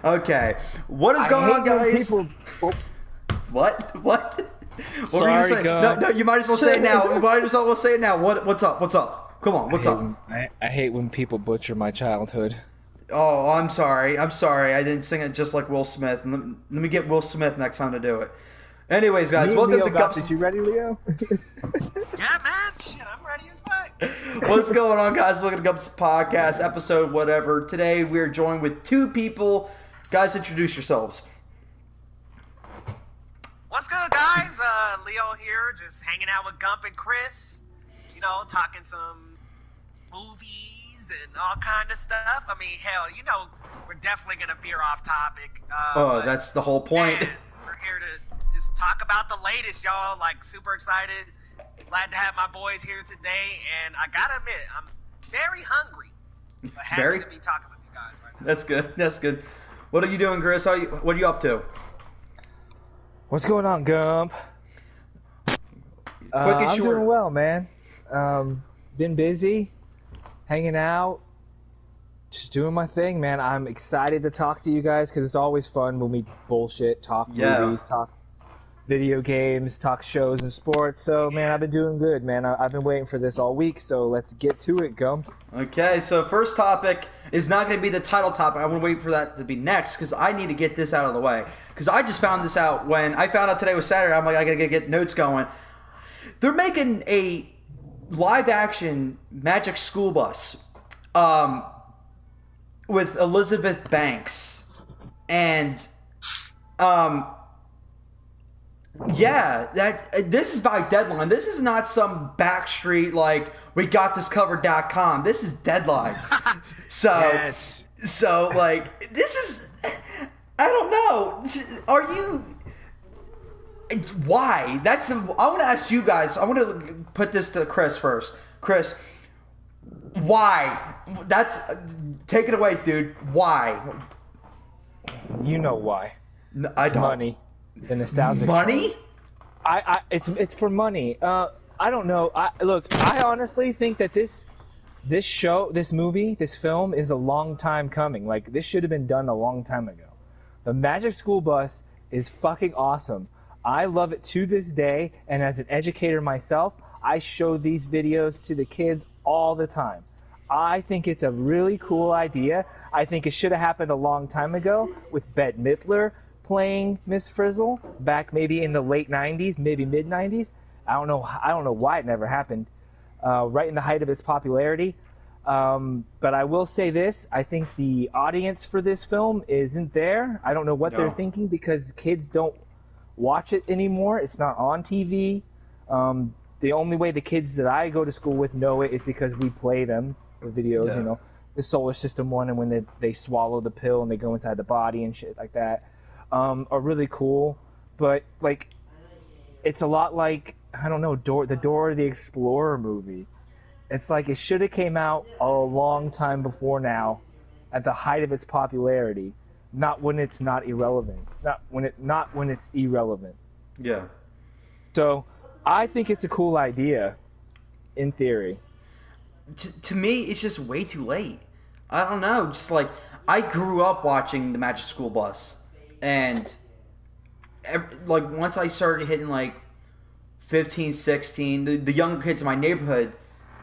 Okay. What is going on, guys? What? What were you saying? No, you might as well say it now. You might as well say it now. What's up? What's up? Come on, what's up? I hate when people butcher my childhood. Oh, I'm sorry. I'm sorry. I didn't sing it just like Will Smith. Let me get Will Smith next time to do it. Anyways, guys, welcome to Gumps. You ready, Leo? Yeah, man. Shit, I'm ready as fuck. What's going on, guys? Welcome to Gumps podcast, episode whatever. Today, we're joined with two people. Guys, introduce yourselves. What's good, guys? Leo here, just hanging out with Gump and Chris. You know, talking some movies and all kind of stuff. I mean, hell, you know, we're definitely going to veer off topic. That's the whole point. We're here to just talk about the latest, y'all. Like, super excited. Glad to have my boys here today. And I got to admit, I'm very hungry. But happy to be talking with you guys right now. That's good. That's good. What are you doing, Chris? What are you up to? What's going on, Gump? I'm doing well, man. Been busy, hanging out, just doing my thing, man. I'm excited to talk to you guys because it's always fun when we bullshit, talk movies, talk video games, talk shows and sports. So, man, I've been doing good, man. I've been waiting for this all week, so let's get to it, Gump. Okay, so first topic is not going to be the title topic. I'm going to wait for that to be next because I need to get this out of the way. Because I just found this out when I found out today was Saturday. I'm like, I got to get notes going. They're making a live-action Magic School Bus with Elizabeth Banks. And, this is by Deadline. This is not some backstreet, like, we got this covered.com. This is Deadline. So, like, this is, I don't know. Are you, why? I want to ask you guys, I want to put this to Chris first. Chris, why? Take it away, dude. Why? You know why. No, I don't. Money. The nostalgic. Money? It's for money. I don't know. Look, I honestly think that this show, this movie, this film is a long time coming. Like, this should have been done a long time ago. The Magic School Bus is fucking awesome. I love it to this day, and as an educator myself, I show these videos to the kids all the time. I think it's a really cool idea. I think it should have happened a long time ago with Bette Midler playing Miss Frizzle back maybe in the late 90s, maybe mid 90s. I don't know why it never happened. Right in the height of its popularity. But I will say this, I think the audience for this film isn't there. I don't know what they're thinking because kids don't watch it anymore. It's not on TV. The only way the kids that I go to school with know it is because we play them, the videos, you know, the Solar System one, and when they swallow the pill and they go inside the body and shit like that, are really cool. But, like, it's a lot like, I don't know, the Dora the Explorer movie. It's like it should have came out a long time before now, at the height of its popularity, not when it's not irrelevant, not when it's irrelevant. Yeah. So, I think it's a cool idea, in theory. To me, it's just way too late. I don't know. Just like, I grew up watching the Magic School Bus, and like once I started hitting like 15, 16, the young kids in my neighborhood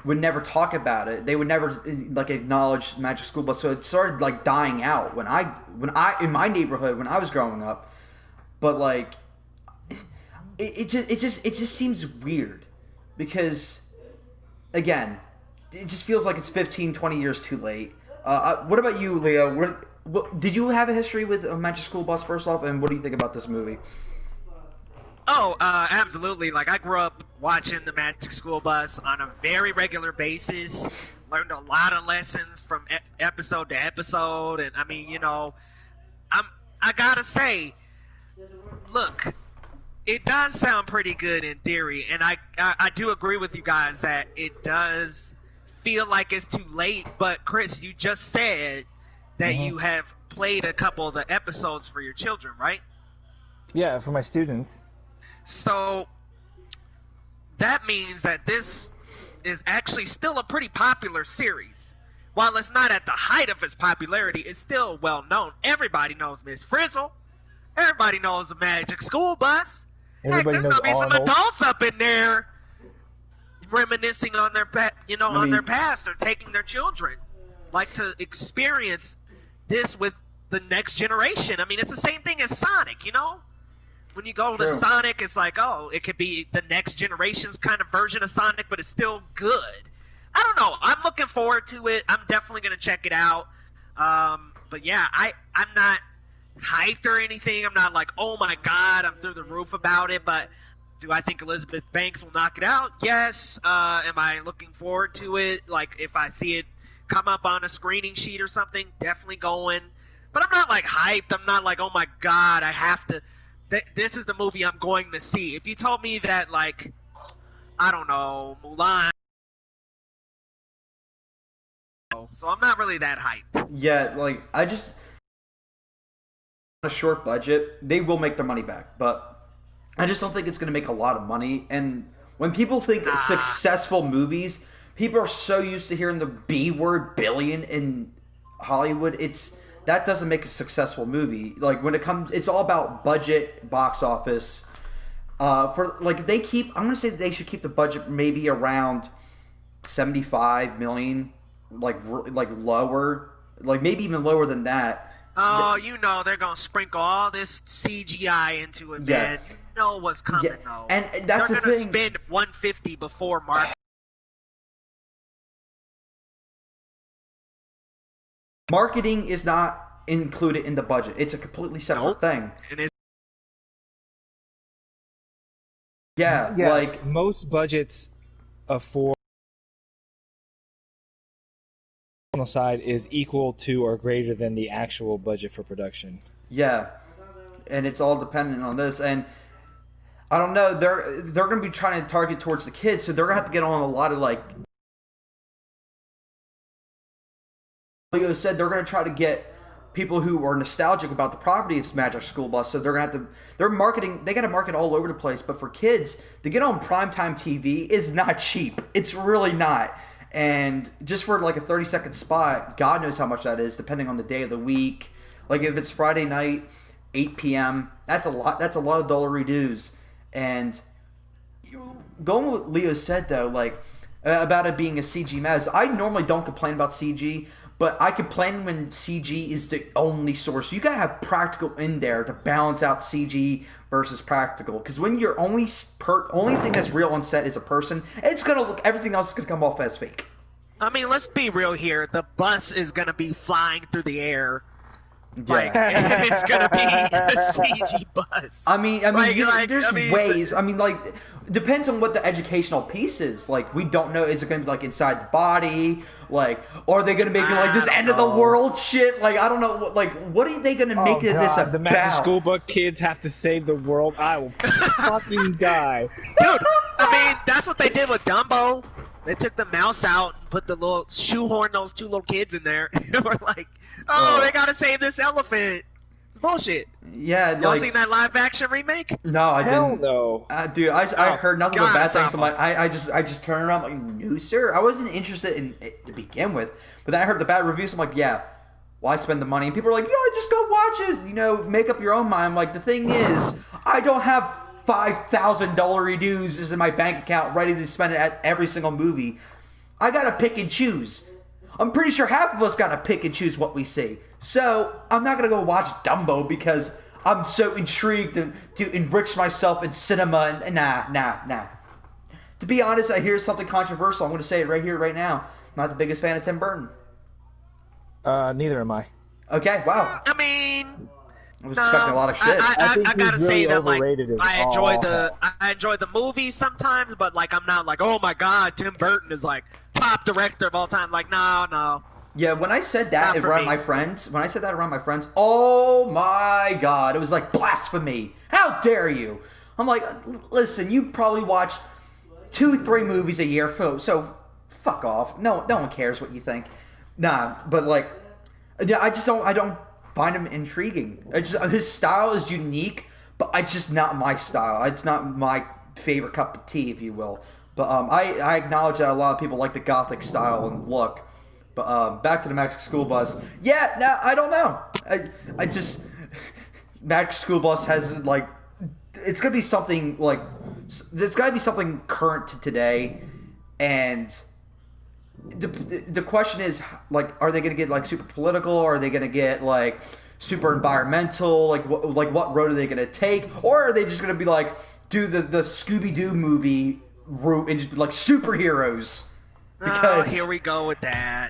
would never talk about it. They would never like acknowledge Magic School Bus. So it started like dying out when I in my neighborhood when I was growing up. But like it just seems weird because again, it just feels like it's 15, 20 years too late. What about you, Leo? Did you have a history with Magic School Bus first off, and what do you think about this movie? Oh, absolutely. Like, I grew up watching the Magic School Bus on a very regular basis. Learned a lot of lessons from episode to episode. And, I mean, you know, I gotta say, look, it does sound pretty good in theory. And I do agree with you guys that it does feel like it's too late. But, Chris, you just said that you have played a couple of the episodes for your children, right? Yeah, for my students. So that means that this is actually still a pretty popular series, while it's not at the height of its popularity, it's still well known. Everybody knows Miss Frizzle. Everybody knows the Magic School Bus. Heck, there's gonna be some adults up in there reminiscing on their on their past or taking their children, like, to experience this with the next generation. I mean, it's the same thing as Sonic, you know? When you go to Sonic, it's like, oh, it could be the next generation's kind of version of Sonic, but it's still good. I don't know. I'm looking forward to it. I'm definitely going to check it out. But yeah, I'm not hyped or anything. I'm not like, oh my God, I'm through the roof about it. But do I think Elizabeth Banks will knock it out? Yes. Am I looking forward to it? Like, if I see it come up on a screening sheet or something, definitely going. But I'm not like hyped. I'm not like, oh my God, I have to. This is the movie I'm going to see. If you told me that, like, I don't know, Mulan. So I'm not really that hyped. Yeah, like, on a short budget, they will make their money back, but I just don't think it's going to make a lot of money. And when people think successful movies, people are so used to hearing the B word, billion, in Hollywood. That doesn't make a successful movie. Like, when it comes, it's all about budget, box office. I'm gonna say that they should keep the budget maybe around 75 million, like lower, like maybe even lower than that. Oh, they're gonna sprinkle all this CGI into it, man. You know what's coming, though. And that's they're the gonna thing. Spend 150 before market. Marketing is not included in the budget. It's a completely separate thing. Yeah, like most budgets for the side is equal to or greater than the actual budget for production. Yeah, and it's all dependent on this. And I don't know, they're going to be trying to target towards the kids, so they're going to have to get on a lot of, like, Leo said, they're going to try to get people who are nostalgic about the property of Magic School Bus. So they're going to have to, they got to market all over the place. But for kids, to get on primetime TV is not cheap. It's really not. And just for like a 30-second spot, God knows how much that is, depending on the day of the week. Like, if it's Friday night, 8 p.m., that's a lot. That's a lot of dollary dues. And going with what Leo said, though, like, about it being a CG mess, I normally don't complain about CG. But I complain when CG is the only source. You gotta have practical in there to balance out CG versus practical. Because when your only thing that's real on set is a person, it's gonna look. Everything else is gonna come off as fake. I mean, let's be real here. The bus is gonna be flying through the air. Yeah. Like, it's gonna be a CG bus. I mean, there's ways. I mean, like, depends on what the educational piece is. Like, we don't know. Is it gonna be like inside the body? Like, or are they gonna make it like this end of the world shit? Like, I don't know. What are they gonna make this about? The Magic School Bus kids have to save the world. I will fucking die, dude. I mean, that's what they did with Dumbo. They took the mouse out and put the little shoehorn those two little kids in there. We're like, they gotta save this elephant. It's bullshit. Yeah, y'all seen that live action remake? No, I didn't. No, dude, I heard nothing but bad things. I'm like, I just turned around like, no, sir. I wasn't interested in it to begin with, but then I heard the bad reviews. I'm like, yeah, why spend the money? And people are like, yeah, just go watch it. Make up your own mind. I'm like, the thing is, I don't have $5,000 dues in my bank account ready to spend it at every single movie. I gotta pick and choose. I'm pretty sure half of us gotta pick and choose what we see. So I'm not gonna go watch Dumbo because I'm so intrigued to enrich myself in cinema. And nah. To be honest, I hear something controversial. I'm gonna say it right here, right now. I'm not the biggest fan of Tim Burton. Neither am I. Okay, wow. I mean, I was expecting a lot of shit. I gotta say that, like, I I enjoy the movies sometimes, but like, I'm not like, oh my god, Tim Burton is like top director of all time. Like, no. Yeah, when I said that around my friends, oh my god, it was like blasphemy. How dare you? I'm like, listen, you probably watch 2-3 movies a year, so fuck off. No one cares what you think. Nah, but like, yeah, I don't find him intriguing. His style is unique, but it's just not my style. It's not my favorite cup of tea, if you will. But I acknowledge that a lot of people like the gothic style and look. But back to the Magic School Bus. Yeah, no, I don't know. I just Magic School Bus has like it's gonna be something like there's gotta be something current to today, and the question is like, are they gonna get like super political? Or are they gonna get like super environmental? Like what road are they gonna take? Or are they just gonna be like do the Scooby Doo movie route and just be like superheroes? Because here we go with that.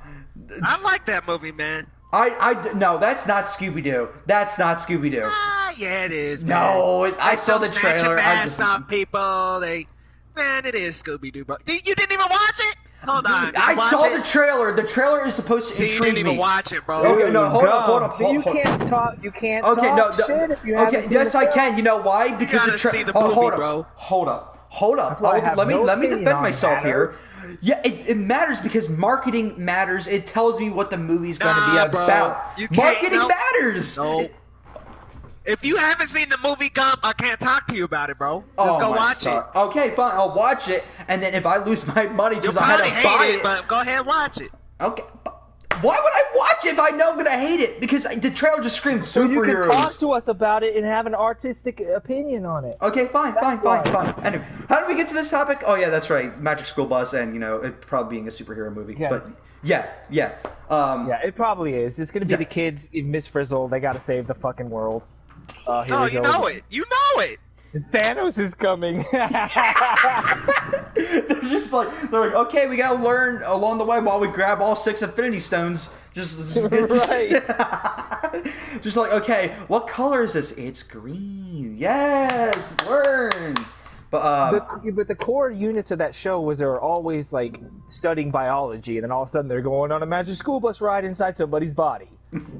I like that movie, man. No, that's not Scooby Doo. That's not Scooby Doo. Yeah, it is, man. No, I saw the trailer. Some people, man, it is Scooby Doo, bro. You didn't even watch it? Hold on. I saw the trailer. The trailer is supposed to intrigue me. You didn't even watch it, bro. Okay, no, hold up. You can't talk. You can't talk shit if you haven't seen yes, the I film. can. You know why? Because you gotta see the movie, bro. Hold up. Let me defend myself here. Yeah, it matters because marketing matters. It tells me what the movie's going to be about. Marketing matters. No. If you haven't seen the movie Gump, I can't talk to you about it, bro. Just go watch it. Okay, fine. I'll watch it, and then if I lose my money because I had to buy it, but go ahead and watch it. Okay. Why would I watch it if I know I'm gonna hate it? Because the trailer just screams superheroes. So you can talk to us about it and have an artistic opinion on it. Okay, fine. Anyway, how did we get to this topic? Oh yeah, that's right. Magic School Bus, and it probably being a superhero movie. Yeah. But yeah. Yeah, it probably is. It's gonna be the kids in Miss Frizzle. They gotta save the fucking world. You know it. You know it. Thanos is coming. they're like, okay, we gotta learn along the way while we grab all 6 Infinity Stones. Right. Just like, okay, what color is this? It's green. Yes, learn. But the core units of that show was they were always like studying biology, and then all of a sudden they're going on a Magic School Bus ride inside somebody's body.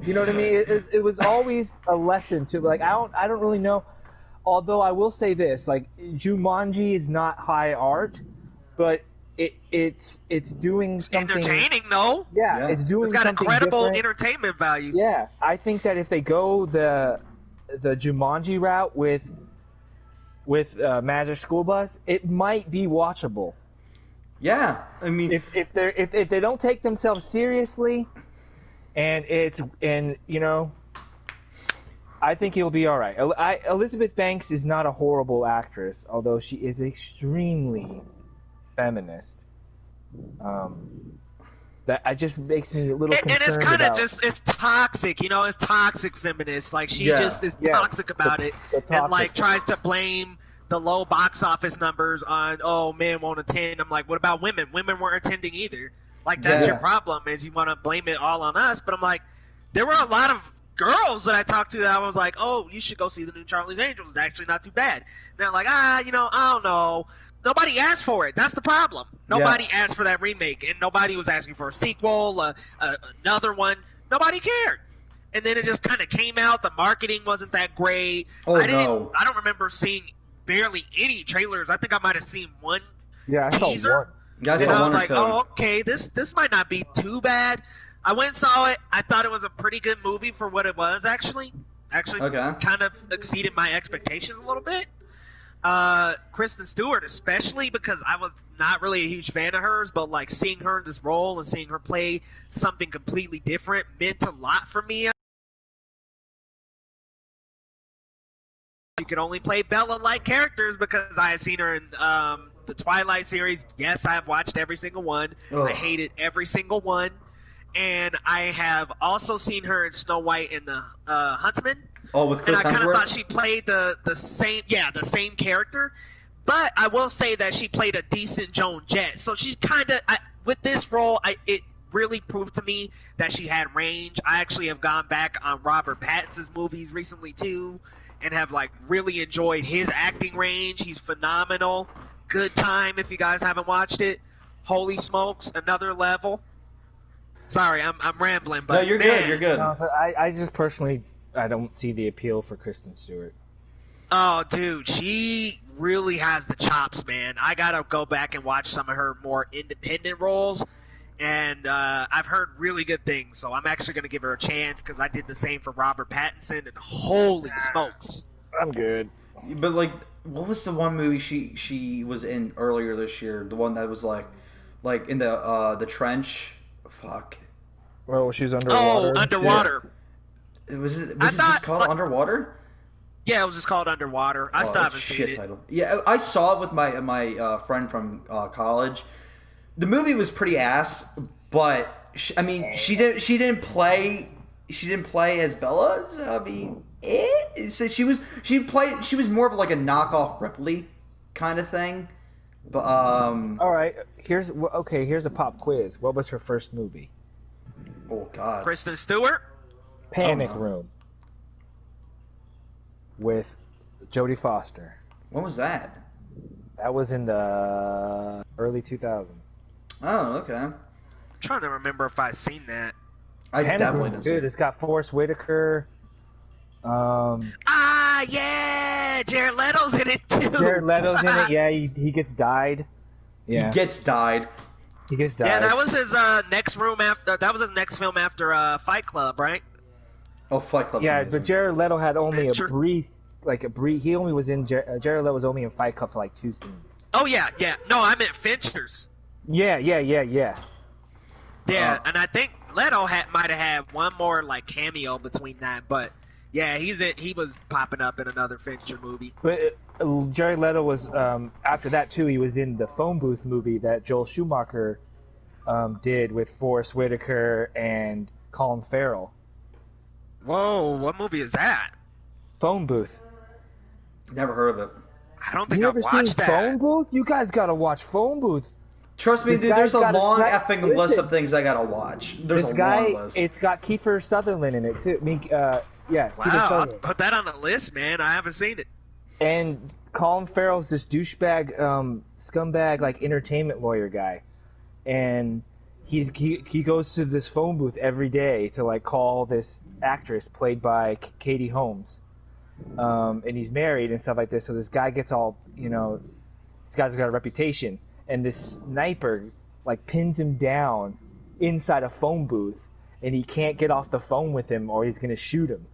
You know what I mean? It was always a lesson to like I don't really know. Although I will say this, like Jumanji is not high art, but it's doing something entertaining, though. Yeah, it's doing. It's got something incredible different. entertainment value. Yeah, I think that if they go the Jumanji route with Magic School Bus, it might be watchable. Yeah, I mean, if they don't take themselves seriously, and I think it'll be all right. Elizabeth Banks is not a horrible actress, although she is extremely feminist. That just makes me a little concerned. And it's kind of it's toxic, it's toxic feminist. Like she just is toxic about it, and like tries to blame the low box office numbers on men won't attend. I'm like, what about women? Women weren't attending either. Like that's your problem is you want to blame it all on us. But I'm like, there were a lot of girls that I talked to that I was like, oh, you should go see the new Charlie's Angels. It's actually not too bad. They're like, I don't know. Nobody asked for it. That's the problem. Nobody asked for that remake, and nobody was asking for a sequel, another one. Nobody cared. And then it just kind of came out. The marketing wasn't that great. I don't remember seeing barely any trailers. I think I might have seen one teaser. I was like, okay, this might not be too bad. I went and saw it. I thought it was a pretty good movie for what it was, actually. Kind of exceeded my expectations a little bit. Kristen Stewart, especially because I was not really a huge fan of hers, but like seeing her in this role and seeing her play something completely different meant a lot for me. You could only play Bella-like characters because I had seen her in the Twilight series. Yes, I have watched every single one. Ugh. I hated every single one. And I have also seen her in Snow White and the Huntsman. Oh, with Chris Hemsworth? And I kind of thought she played the same character. But I will say that she played a decent Joan Jett. So she's kind of, with this role, it really proved to me that she had range. I actually have gone back on Robert Pattinson's movies recently too, and have like really enjoyed his acting range. He's phenomenal. Good Time, if you guys haven't watched it. Holy smokes, another level. Sorry, I'm rambling, but no, you're good. You're good. No, I just personally, I don't see the appeal for Kristen Stewart. Oh, dude, she really has the chops, man. I gotta go back and watch some of her more independent roles, and I've heard really good things. So I'm actually gonna give her a chance because I did the same for Robert Pattinson, and holy smokes, I'm good. But like, what was the one movie she was in earlier this year? The one that was like in the trench. Fuck. Well, she was underwater. Oh, underwater. Was it I just thought, called Underwater? Yeah, it was just called Underwater. I still haven't seen it. Title. Yeah, I saw it with my friend from college. The movie was pretty ass, but she didn't play as Bella. So, I mean, so she was more of like a knockoff Ripley kind of thing. But All right, here's a pop quiz. What was her first movie? Oh God, Kristen Stewart. Panic Room with Jodie Foster. when was that? That was in the early 2000s. Oh, okay. I'm trying to remember if I've seen that. I Panic definitely Room's didn't see good. it. It's got Forrest Whitaker. Yeah, Jared Leto's in it too. Jared Leto's in it. Yeah, he gets died. Yeah, He gets died. he gets died. Yeah, that was his next room after. That was his next film after Fight Club, right? Oh, Fight Club. Yeah, but Jared Leto had only Picture. a brief. He only was in. Jared Leto was only in Fight Club for like 2 scenes. Oh yeah. No, I meant Finchers. Yeah. Yeah, and I think Leto might have had one more like cameo between that, but yeah, he was popping up in another Fincher movie. But Jared Leto was after that too. He was in the Phone Booth movie that Joel Schumacher did with Forrest Whitaker and Colin Farrell. Whoa, what movie is that? Phone Booth. Never heard of it. I don't think You I've ever seen watched that. Phone Booth? You guys gotta watch Phone Booth. Trust me, This dude. guy's There's a got a long snipe- effing list listen. of things I gotta watch. There's This a guy, long list. it's got Kiefer Sutherland in it too. Kiefer Wow, I'll Sutherland. put that on the list, man. I haven't seen it. And Colin Farrell's this douchebag, scumbag, like entertainment lawyer guy, and he goes to this phone booth every day to like call this actress played by Katie Holmes, and he's married and stuff like this. So this guy gets all, this guy's got a reputation, and this sniper like pins him down inside a phone booth, and he can't get off the phone with him or he's gonna shoot him.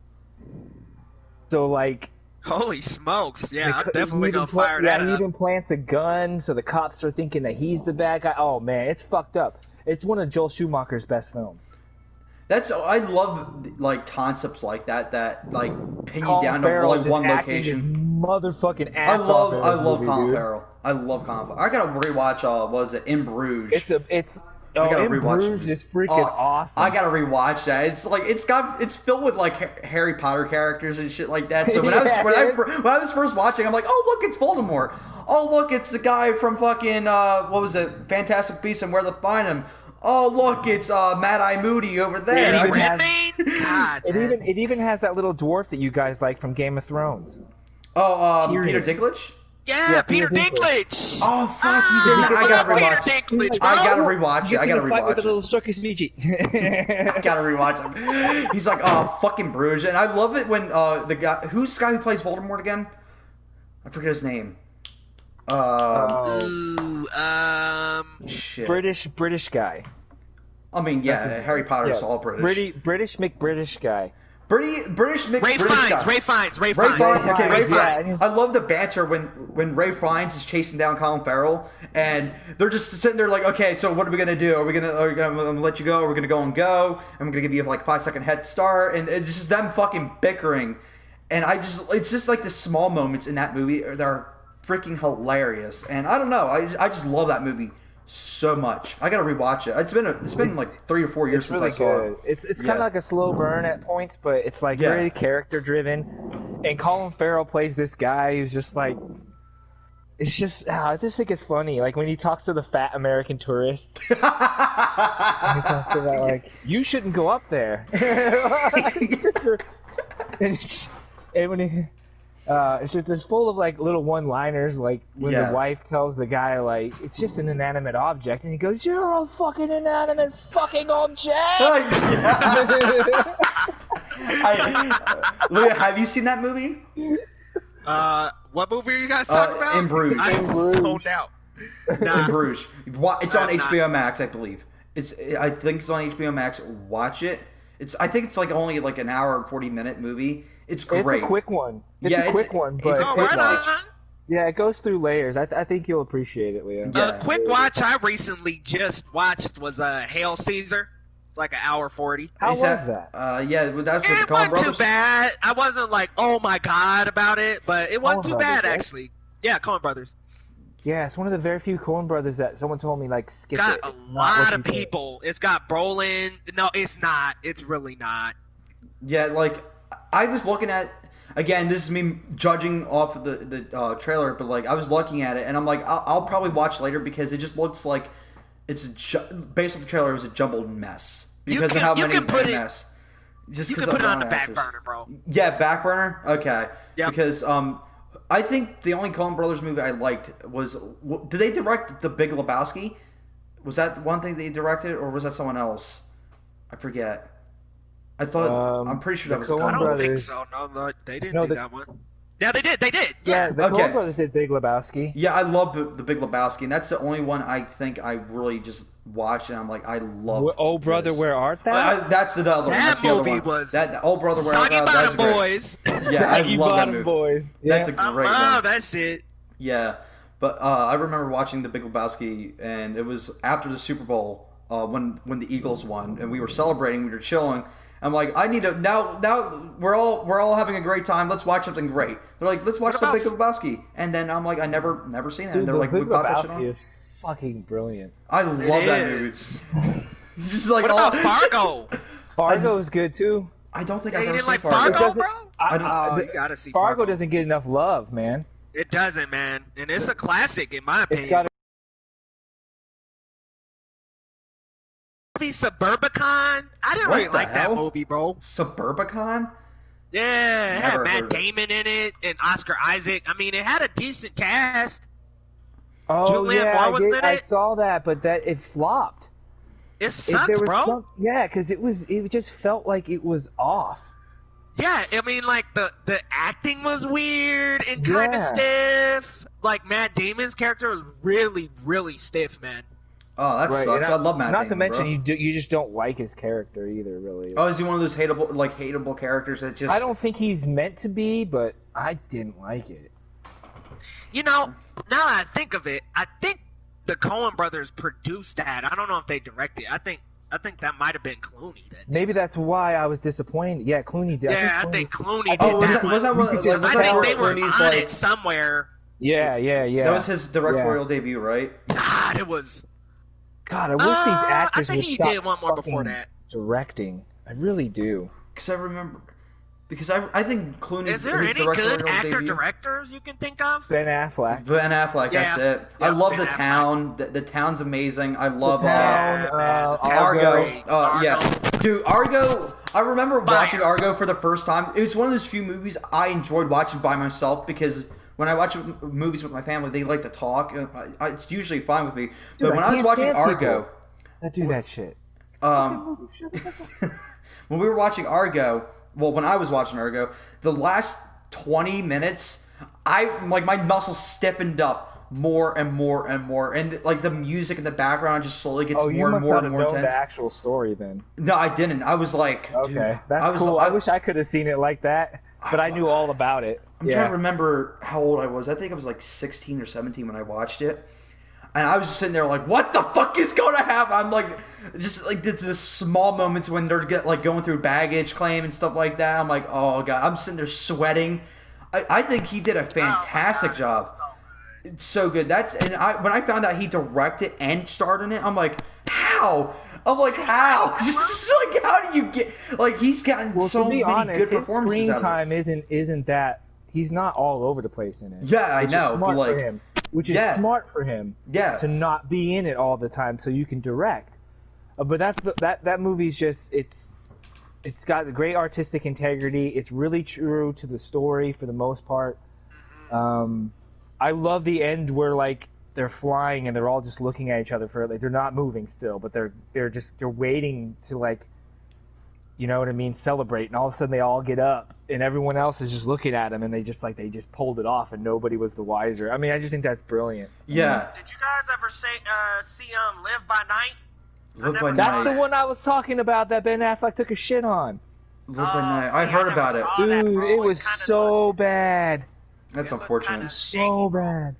So like. Holy smokes! Yeah, I'm He definitely even gonna fire that He up. even plants a gun, so the cops are thinking that he's the bad guy. Oh man, it's fucked up. It's one of Joel Schumacher's best films. I love like concepts like that like pin you Colin down to Farrell like just one acting location. his motherfucking I ass off in love this movie, Colin dude. Farrell. I love Colin Farrell. I gotta rewatch. What was it? In Bruges. gotta In rewatch Bruges is freaking awesome. I gotta rewatch that. It's like it's filled with like Harry Potter characters and shit like that. So when I was first watching, I'm like, oh look, it's Voldemort. Oh look, it's the guy from fucking what was it? Fantastic Beasts and Where to Find Him. Oh look, it's Mad Eye Moody over there. Eddie I just- Redmayne? God, man. It even has that little dwarf that you guys like from Game of Thrones. Peter Dinklage. Yeah, Peter Peter Dinklage. Oh fuck, he's in that. I gotta Peter rewatch. Dinklage, I bro. gotta rewatch it. I gotta Fight with rewatch a little it. circus midget. I gotta rewatch him. He's like, oh, fucking Bruges. And I love it when who's the guy who plays Voldemort again? I forget his name. Ooh, Shit. British guy. I mean, yeah, Harry Potter's all British. British McBritish guy. British Ray British Fiennes. guy. Ray Fiennes. Ray Fiennes. Okay, Ray Yeah, Fiennes. I love the banter when Ray Fiennes is chasing down Colin Farrell, and they're just sitting there like, okay, so what are we gonna do? Are we gonna let you go? Are we gonna go and go? I'm gonna give you like 5-second head start, and it's just them fucking bickering, and it's just like the small moments in that movie that are freaking hilarious, and I don't know, I just love that movie so much. I gotta rewatch it. It's been like 3 or 4 years since I saw it. It's kind of like a slow burn at points, but it's like very character driven. And Colin Farrell plays this guy who's just like, it's just I just think it's funny. Like when he talks to the fat American tourist, he talks about like, you shouldn't go up there. and when he. It's full of like little one-liners, like when the wife tells the guy like it's just an inanimate object, and he goes, "You're a fucking inanimate fucking object." Leah, have you seen that movie? What movie are you guys talking about? In Bruges. I'm zoned out. Nah. In Bruges. It's on HBO Max, I believe. I think it's on HBO Max. Watch it. I think it's like only like an hour and 40-minute movie. It's great. It's a quick one. But it's a quick watch. Yeah, it goes through layers. I think you'll appreciate it, Leo. A quick watch I recently just watched was Hail Caesar. like an hour 40. How was that? Yeah, well, that's with the It Coen wasn't Brothers. too bad. I wasn't like, oh my god about it, but it wasn't Coen too Brothers, bad right? actually. Yeah, Coen Brothers. Yeah, it's one of the very few Coen Brothers that someone told me like skip Got it. a It's not lot what of you think. people. It's got Brolin. No, it's not. It's really not. Yeah, like I was looking at. Again, this is me judging off of the trailer, but like I was looking at it, and I'm like, I'll probably watch later because it just looks like it's based on the trailer, it was a jumbled mess because of how many mess. Just You 'cause can put of it on the the back actors. burner, bro. Yeah, back burner. Okay. Yep. Because I think the only Coen Brothers movie I liked was. Did they direct The Big Lebowski? Was that one thing they directed, or was that someone else? I forget. I thought. I'm pretty sure that was. the Coen I don't Brothers. think so. No, they didn't No, do the- that one. Yeah, they did. They did. Yeah, Yeah. the Okay. Coen Brothers did Big Lebowski. Yeah, I love The Big Lebowski, and that's the only one I think I really just watched, and I'm like, I love. Oh, brother, this. where art thou? That's the other one. That That's the other movie one. was that Oh Brother Where Art Soggy Thou? That's Bottom great. Boys. Yeah, I You love that bottom movie. boys. That's a I great love one. that shit. Yeah, but I remember watching The Big Lebowski, and it was after the Super Bowl when the Eagles won, and we were celebrating. We were chilling. I'm like, I need to now. We're all having a great time. Let's watch something great. They're like, let's watch The Big Lebowski, and then I'm like, I never seen that. Dude, And they're the like, Big we got that shit Lebowski on. is fucking brilliant. I love It that movie. is. It's just like What about Fargo? Fargo is good too. I don't think Yeah, I've you ever didn't seen like Fargo. Fargo, It bro? I- Oh, you gotta see Fargo Fargo. doesn't get enough love, man. It doesn't, man, and it's a classic in my It's opinion. got Movie Suburbicon. I didn't What really the like hell? that movie, bro. Suburbicon? Yeah, it Never had heard Matt of it. Damon in it and Oscar Isaac. I mean, it had a decent cast. Oh Julianne yeah, Moore was in I it? saw that, but it flopped. It sucked, bro. Yeah, because it just felt like it was off. Yeah, I mean, like the acting was weird and kind of Yeah. stiff. Like Matt Damon's character was really, really stiff, man. Oh, that Right, sucks. and I love Matt Not Damon, to mention, bro. you just don't like his character either, really. Oh, is he one of those hateable characters that just? I don't think he's meant to be, but I didn't like it. You know, now that I think of it, I think the Coen brothers produced that. I don't know if they directed. I think that might have been Clooney. Maybe that's why I was disappointed. Yeah, Clooney did. Yeah, I think Clooney did Oh, that. was that one? You could Was just that I where think they were Clooney's on like? it somewhere. Yeah. That was his directorial debut, right? God, it was. God, I wish these actors I think would he stop did one more before fucking that. directing. I really do. Because I remember. Because I think Clooney. Is there his any good directorial actor debut- directors you can think of? Ben Affleck. Ben Affleck, Yeah. that's it. Yeah, I love Ben the Affleck. town. The town's amazing. I love Town, Yeah, man, the town's Argo. great. Yeah, dude, Argo. I remember Fire. watching Argo for the first time. It was one of those few movies I enjoyed watching by myself because when I watch movies with my family, they like to talk. It's usually fine with me. But Dude, when I was can't watching stand Argo, people that do that shit. when we were watching Argo, well, when I was watching Argo, the last 20 minutes, my muscles stiffened up more and more and more, and like the music in the background just slowly gets Oh, you more and must more not and have more known intense. the actual story then. No, I didn't. I was like, Okay, dude, that's I was, cool. I wish I could have seen it like that, but I knew all about it. I'm trying to remember how old I was. I think I was like 16 or 17 when I watched it. And I was just sitting there like, what the fuck is going to happen? I'm like, just like this small moments when they're going through baggage claim and stuff like that. I'm like, oh god, I'm sitting there sweating. I think he did a fantastic job. It's so good. When I found out he directed and starred in it, I'm like, how? I'm like, how? Like, how do you get? Like, he's gotten so to be many honest, good his performances screen out of it. time isn't that. He's not all over the place in it. Yeah, I which is know, but smart like, for him. Which is yeah. smart for him. Yeah. To not be in it all the time, so you can direct. But that movie's just it's got great artistic integrity. It's really true to the story for the most part. I love the end where like they're flying and they're all just looking at each other for like they're not moving still, but they're waiting to like, you know what I mean, celebrate, and all of a sudden they all get up and everyone else is just looking at them and they just pulled it off and nobody was the wiser. I mean, I just think that's brilliant. Yeah. Did you guys ever see Live by Night? Live by never That's Night. the one I was talking about that Ben Affleck took a shit on. Live by Night. see, I heard never about it. saw that, Dude, bro. it was kinda so looked- bad. That's it looked unfortunate. kinda So shaky, bro. bad.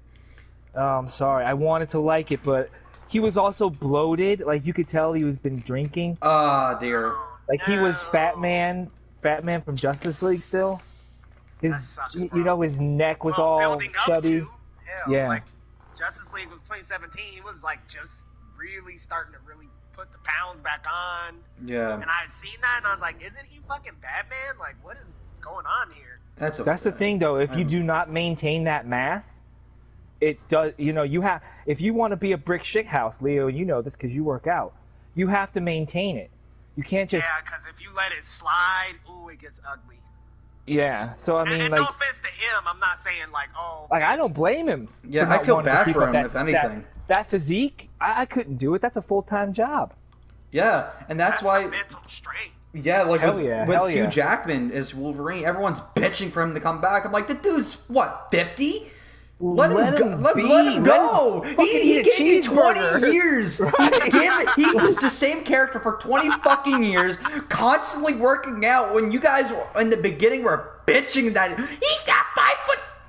Oh, I'm sorry. I wanted to like it, but he was also bloated. Like you could tell he was been drinking. Ah, dear. Like he was Fat Man from Justice League still. That sucks, You bro. know, his neck was all building up chubby. to, hell, Yeah. like Justice League was 2017. He was like just really starting to really put the pounds back on. Yeah. And I had seen that, and I was like, "Isn't he fucking Batman? Like, what is going on here?" That's the thing, though. If you do not maintain that mass, it does. You know, you have. If you want to be a brick shit house, Leo, you know this because you work out. You have to maintain it. You can't just. Yeah, because if you let it slide, ooh, it gets ugly. Yeah. So I mean, and like, no offense to him, I'm not saying like, oh. like I don't blame him. Yeah, for I not feel wanting to bad keep for up him, that, if anything. That physique, I couldn't do it. That's a full-time job. Yeah, and that's why. Some mental strength. Yeah, like Hell with, yeah, with hell Hugh yeah. Jackman as Wolverine, everyone's bitching for him to come back. I'm like, the dude's what, 50? Let him go. He gave you 20 years. He was the same character for 20 fucking years, constantly working out. When you guys in the beginning were bitching that he's not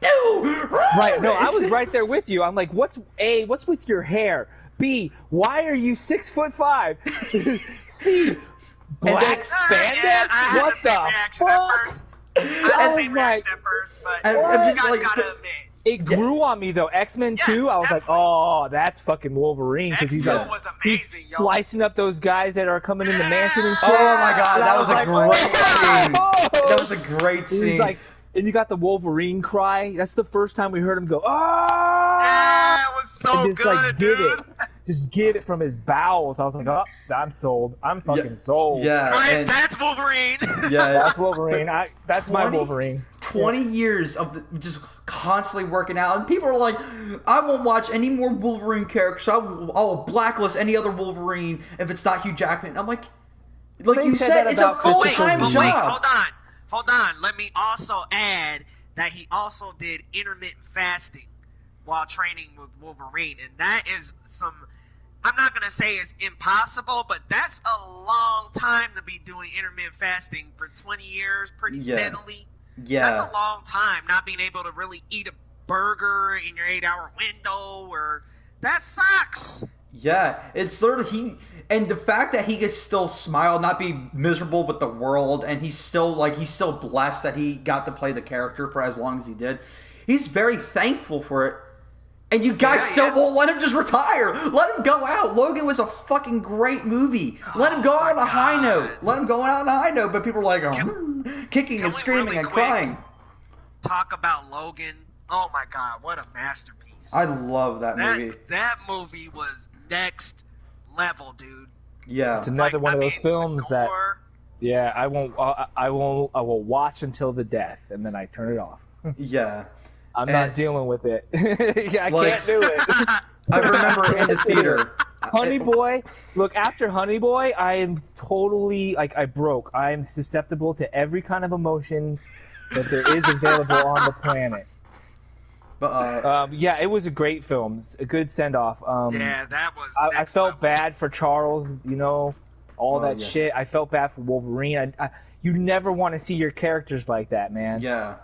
5'2". Right? No, I was right there with you. I'm like, what's with your hair? B, why are you 6'5"? C, black spandex? Yeah, I had What the same the reaction at fuck? first. I had the same my- reaction at first, but I'm just I like- gotta admit, It grew on me though. X-Men Yes, 2, I was like, definitely. oh, that's fucking Wolverine because he's X2 like, was he's amazing, yo. slicing up those guys that are coming in the mansion and shit. Oh my god, And that I was a like, great scene. oh! That was a great He's scene. like, and you got the Wolverine cry. That's the first time we heard him go, ah! Yeah, it was so And just, good, like, dude. Get it. Just get it from his bowels. I was like, oh, I'm sold. I'm fucking sold. Yeah, Right, and that's Wolverine. yeah, That's Wolverine. That's my 20 Wolverine. 20 years of just constantly working out, and people are like, I won't watch any more Wolverine characters. I'll blacklist any other Wolverine if it's not Hugh Jackman. I'm like They you said said, that it's a about full-time Christopher wait, job. hold on. Let me also add that he also did intermittent fasting while training with Wolverine, and that is some. I'm not gonna say it's impossible, but that's a long time to be doing intermittent fasting for 20 years, pretty steadily. Yeah. That's a long time, not being able to really eat a burger in your 8-hour window, or that sucks. Yeah, it's literally and the fact that he could still smile, not be miserable with the world, and he's still blessed that he got to play the character for as long as he did. He's very thankful for it. And you guys won't let him just retire. Let him go out. Logan was a fucking great movie. Let him go out on a high note. Let him go out on a high note. But people are like, kicking and screaming really and quick crying. Talk about Logan. Oh my god, what a masterpiece. I love that movie. That movie was next level, dude. Yeah. It's another one of those films the that, gore, yeah, I will watch until the death, and then I turn it off. Yeah. I'm And- not dealing with it. I Like- can't do it. I remember in the theater. Honey Boy, look, after Honey Boy, I am totally, like, I broke. I am susceptible to every kind of emotion that there is available on the planet. But, Yeah, it was a great film. A good send-off. yeah, that was I next felt level. bad for Charles, you know, all that yeah. shit. I felt bad for Wolverine. You never want to see your characters like that, man. yeah.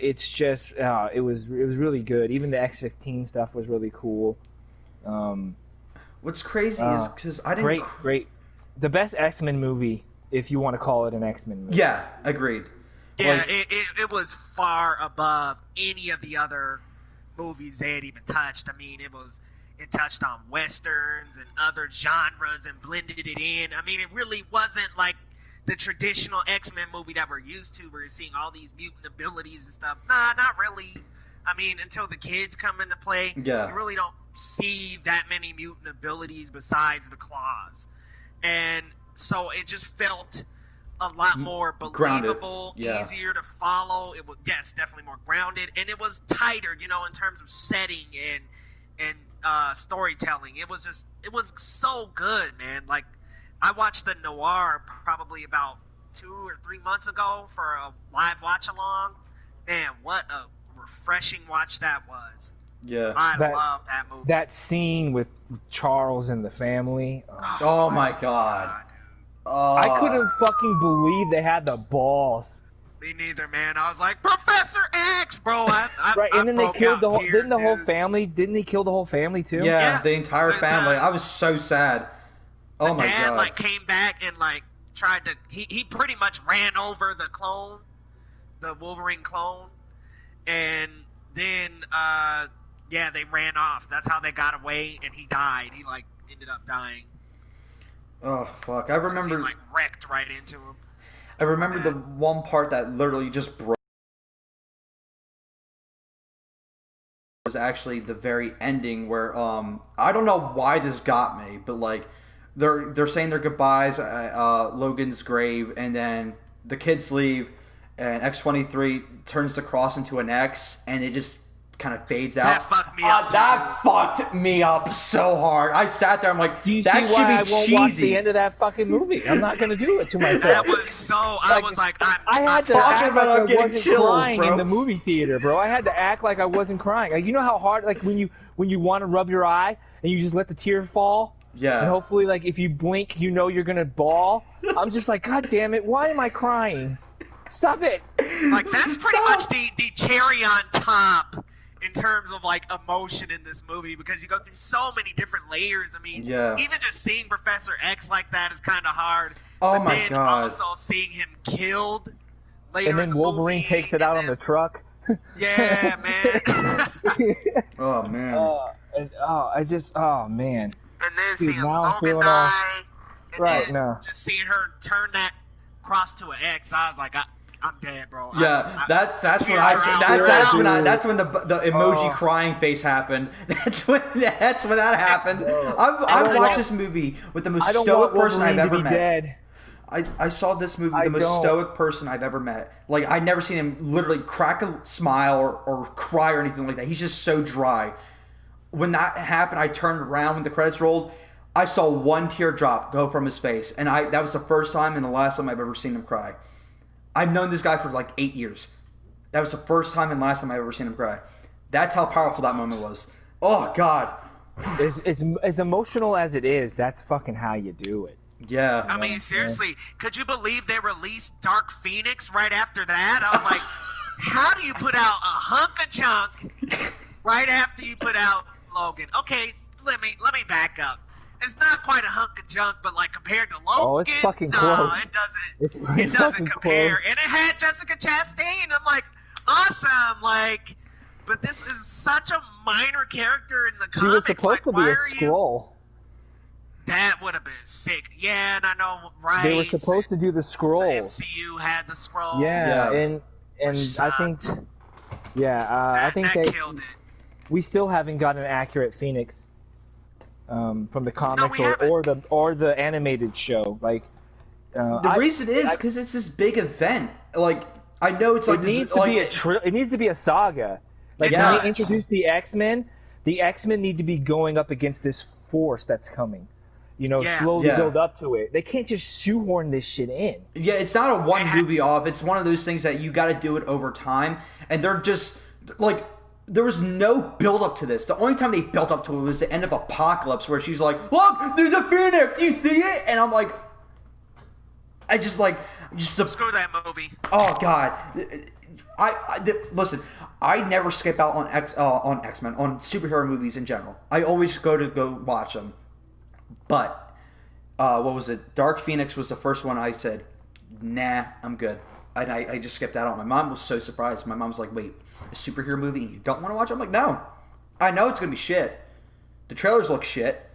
It's just, it was really good. Even the X-15 stuff was really cool. What's crazy is because I didn't. Great. The best X-Men movie, if you want to call it an X-Men movie. Yeah, agreed. Yeah, Like- it was far above any of the other movies they had even touched. I mean, it touched on westerns and other genres and blended it in. I mean, it really wasn't like the traditional X-Men movie that we're used to, where you're seeing all these mutant abilities and stuff. Nah, not really. I mean, until the kids come into play, Yeah. you really don't see that many mutant abilities besides the claws. And so it just felt a lot more Grounded. believable, Yeah. easier to follow. It was, yes, definitely more grounded, and it was tighter, you know, in terms of setting and storytelling. It was so good, man. Like, I watched the Noir probably about 2 or 3 months ago for a live watch along. Man, what a refreshing watch that was. Yeah. I love that movie. That scene with Charles and the family. Oh my god. I couldn't fucking believe they had the balls Me neither, man. I was like, Professor X, bro. Right, and then they killed the whole. Didn't the whole family? Didn't he kill the whole family too? Yeah, the entire family. I was so sad. Oh my dad, god! Like came back and like tried to. He pretty much ran over the clone, the Wolverine clone, and then they ran off. That's how they got away, and he died. He like ended up dying. Oh fuck! I remember he like wrecked right into him. I remember the one part that literally just broke was actually the very ending where I don't know why this got me, but like they're saying their goodbyes at Logan's grave, and then the kids leave, and X-23 turns the cross into an X, and it just kind of fades out. That fucked me up. That fucked me up so hard. I sat there. I'm like, that should be I won't cheesy. Watch the end of that fucking movie. I'm not gonna do it to myself. That was so. I was like, I had to talking act about like I getting wasn't chills, crying bro. in the movie theater, bro. I had to act like I wasn't crying. Like, you know how hard, like when you want to rub your eye and you just let the tear fall. Yeah. And hopefully, like if you blink, you know you're gonna bawl. I'm just like, God damn it! Why am I crying? Stop it! Like that's pretty much the cherry on top in terms of like emotion in this movie, because you go through so many different layers. I mean, even just seeing Professor X like that is kind of hard. Oh but my then god! Also seeing him killed later, and then in the Wolverine movie, takes it out on the truck. Yeah, man. Oh man. Oh man. And then Dude, seeing now I'm Logan feeling die, and right then now. just seeing her turn that cross to an X, I was like, I'm dead, bro. Yeah, that's when that's when the emoji crying face happened. That's when that happened. I watched this movie with the most stoic person I've ever met. I saw this movie with the most stoic person I've ever met. Like, I'd never seen him literally crack a smile or cry or anything like that. He's just so dry. When that happened, I turned around when the credits rolled. I saw one teardrop go from his face, and that was the first time and the last time I've ever seen him cry. I've known this guy for like 8 years. That was the first time and last time I've ever seen him cry. That's how powerful that moment was. Oh God. It's as emotional as it is. That's fucking how you do it. Yeah. I mean, seriously, could you believe they released Dark Phoenix right after that? I was like, how do you put out a hunk of junk right after you put out Logan? Okay, let me back up. It's not quite a hunk of junk, but like compared to Logan, it's fucking close. It doesn't compare. Close. And it had Jessica Chastain. I'm like, awesome, like, but this is such a minor character in the comics. He was supposed to be a Skrull. That would have been sick. Yeah, and I know, right? They were supposed to do the Skrull. The MCU had the Skrull. Yeah, and I think, I think that killed it. We still haven't got an accurate Phoenix. From the comics or the animated show, like the reason is because it's this big event. Like, I know it's like it needs to be a saga. Like when they introduce the X-Men need to be going up against this force that's coming. Slowly build up to it. They can't just shoehorn this shit in. Yeah, it's not a one movie off. It's one of those things that you got to do it over time, and they're just like. There was no build up to this. The only time they built up to it was the end of Apocalypse, where she's like, "Look, there's a Phoenix. You see it?" And I'm like, screw that movie. Oh God, listen. I never skip out on X-Men, on superhero movies in general. I always go watch them. But what was it? Dark Phoenix was the first one I said, "Nah, I'm good." And I just skipped out on. My mom was so surprised. My mom was like, "Wait, a superhero movie and you don't want to watch it?" I'm like, "No, I know it's gonna be shit. The trailers look shit.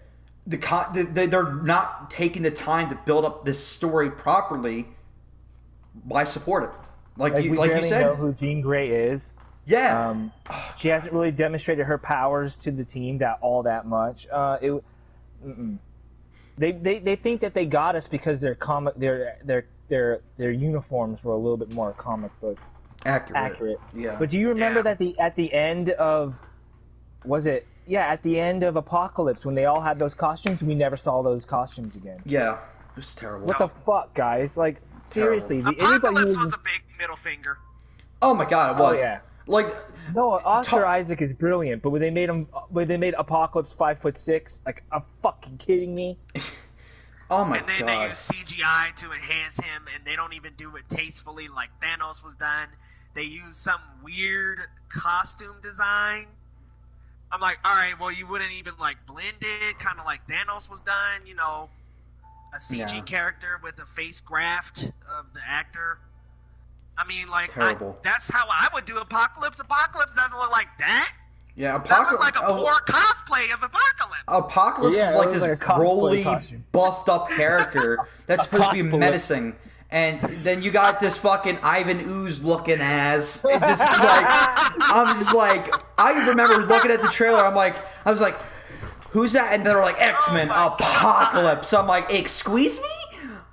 They're not taking the time to build up this story properly. Why support it? Like you said, know who Jean Grey is. Yeah, she hasn't really demonstrated her powers to the team that much. They think that they got us because their uniforms were a little bit more comic book accurate. Yeah. But do you remember that at the end of Apocalypse, when they all had those costumes, we never saw those costumes again. Yeah, it was terrible. What the fuck, guys? Like, seriously, Apocalypse was a big middle finger. Oh my God, it was. Oh, yeah. Like, no, Oscar Isaac is brilliant, but when they made Apocalypse 5'6", like, I'm fucking kidding me. Oh my And then they god. use CGI to enhance him, and they don't even do it tastefully like Thanos was done. They use some weird costume design. I'm like, all right, well, you wouldn't even like blend it, kind of like Thanos was done, you know, a CG Yeah. character with a face graft of the actor. I mean, like, Terrible. that's how I would do Apocalypse. Apocalypse doesn't look like that. Yeah, That looked Apocalypse. like a poor cosplay of Apocalypse. Apocalypse Yeah, is it like was this like a cosplay broly, costume. buffed up character that's supposed to be cosplay. menacing. And then you got this fucking Ivan Ooze looking ass. It just like I'm just like I remember looking at the trailer. I was like, who's that? And they're like X-Men Apocalypse. So I'm like, excuse me?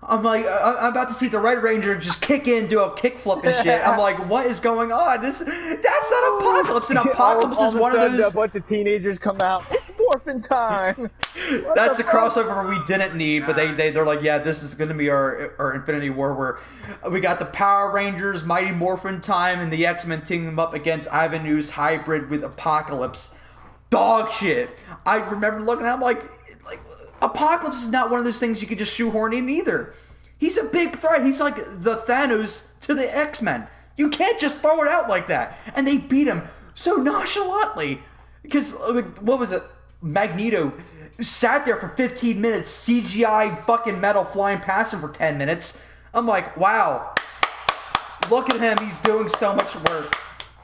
I'm like, I'm about to see the Red Ranger just kick in, do a kickflip and shit. I'm like, what is going on? That's not Apocalypse. And Apocalypse all is one of sudden, those. A bunch of teenagers come out. It's morphin' time. That's a crossover we didn't need, but they're like, yeah, this is going to be our Infinity War where we got the Power Rangers, Mighty Morphin Time, and the X-Men teaming up against Ivan Ooze hybrid with Apocalypse. Dog shit. I remember looking at him like Apocalypse is not one of those things you can just shoehorn in either. He's a big threat. He's like the Thanos to the X-Men. You can't just throw it out like that. And they beat him so nonchalantly. Because, what was it? Magneto sat there for 15 minutes, CGI fucking metal flying past him for 10 minutes. I'm like, wow. Look at him. He's doing so much work.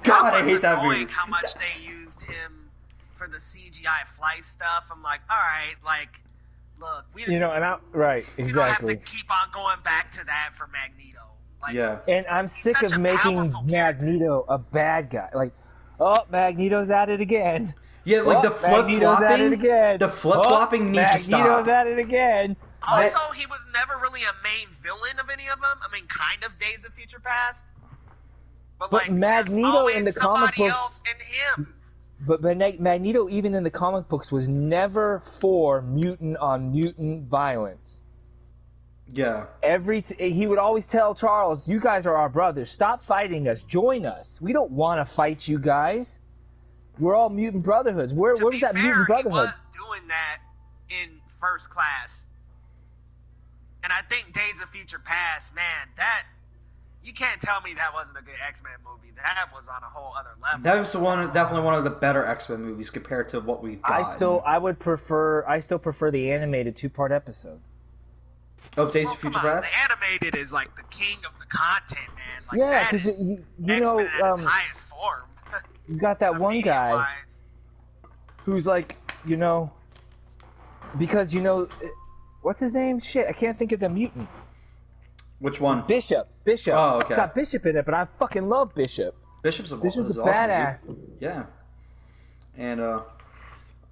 God, I hate that movie. How much they used him for the CGI flight stuff. I'm like, all right, like, look, we You know, and right, we exactly. don't have to keep on going back to that for Magneto. Like, Yeah. And I'm he's sick such of a making powerful character. Magneto a bad guy. Like, oh, Magneto's at it again. Yeah, like the Magneto's at it flip-flopping. again. The flip-flopping needs to stop. Magneto's at it again. Also, he was never really a main villain of any of them. I mean, kind of Days of Future Past. But like, Magneto there's always in the comic somebody books- else in him. But Magneto, even in the comic books, was never for mutant-on-mutant violence. Yeah. He would always tell Charles, "You guys are our brothers. Stop fighting us. Join us. We don't want to fight you guys. We're all mutant brotherhoods. Where's To be that fair, mutant he brotherhood?" was doing that in First Class. And I think Days of Future Past, man, that... You can't tell me that wasn't a good X-Men movie. That was on a whole other level. That was definitely one of the better X-Men movies compared to what we've got. I still prefer the animated 2-part episode. Oh, Days of Come Future on, Past? the animated is like the king of the content, man. Like, Yeah, that 'cause is you X-Men know, at its highest form. You got that one guy Media-wise. who's like, because what's his name? Shit, I can't think of the mutant. Which one? Bishop. Oh, okay. It's got Bishop in it, but I fucking love Bishop. Bishop's a Bishop's a awesome badass. dude. Yeah. And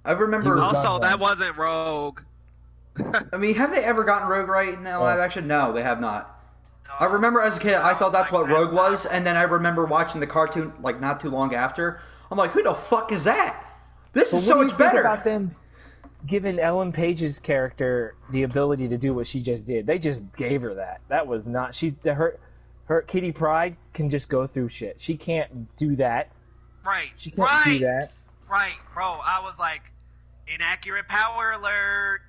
I remember. Also, that wasn't Rogue. I mean, have they ever gotten Rogue right in that live action? No, they have not. I remember as a kid, I thought that's what Rogue was, and then I remember watching the cartoon like not too long after. I'm like, who the fuck is that? This is so much better. About them giving Ellen Page's character the ability to do what she just did? They just gave her that. That was not. Her Kitty Pryde can just go through shit. She can't do that. Right. She can't do that. Right, bro. I was like, inaccurate power alert.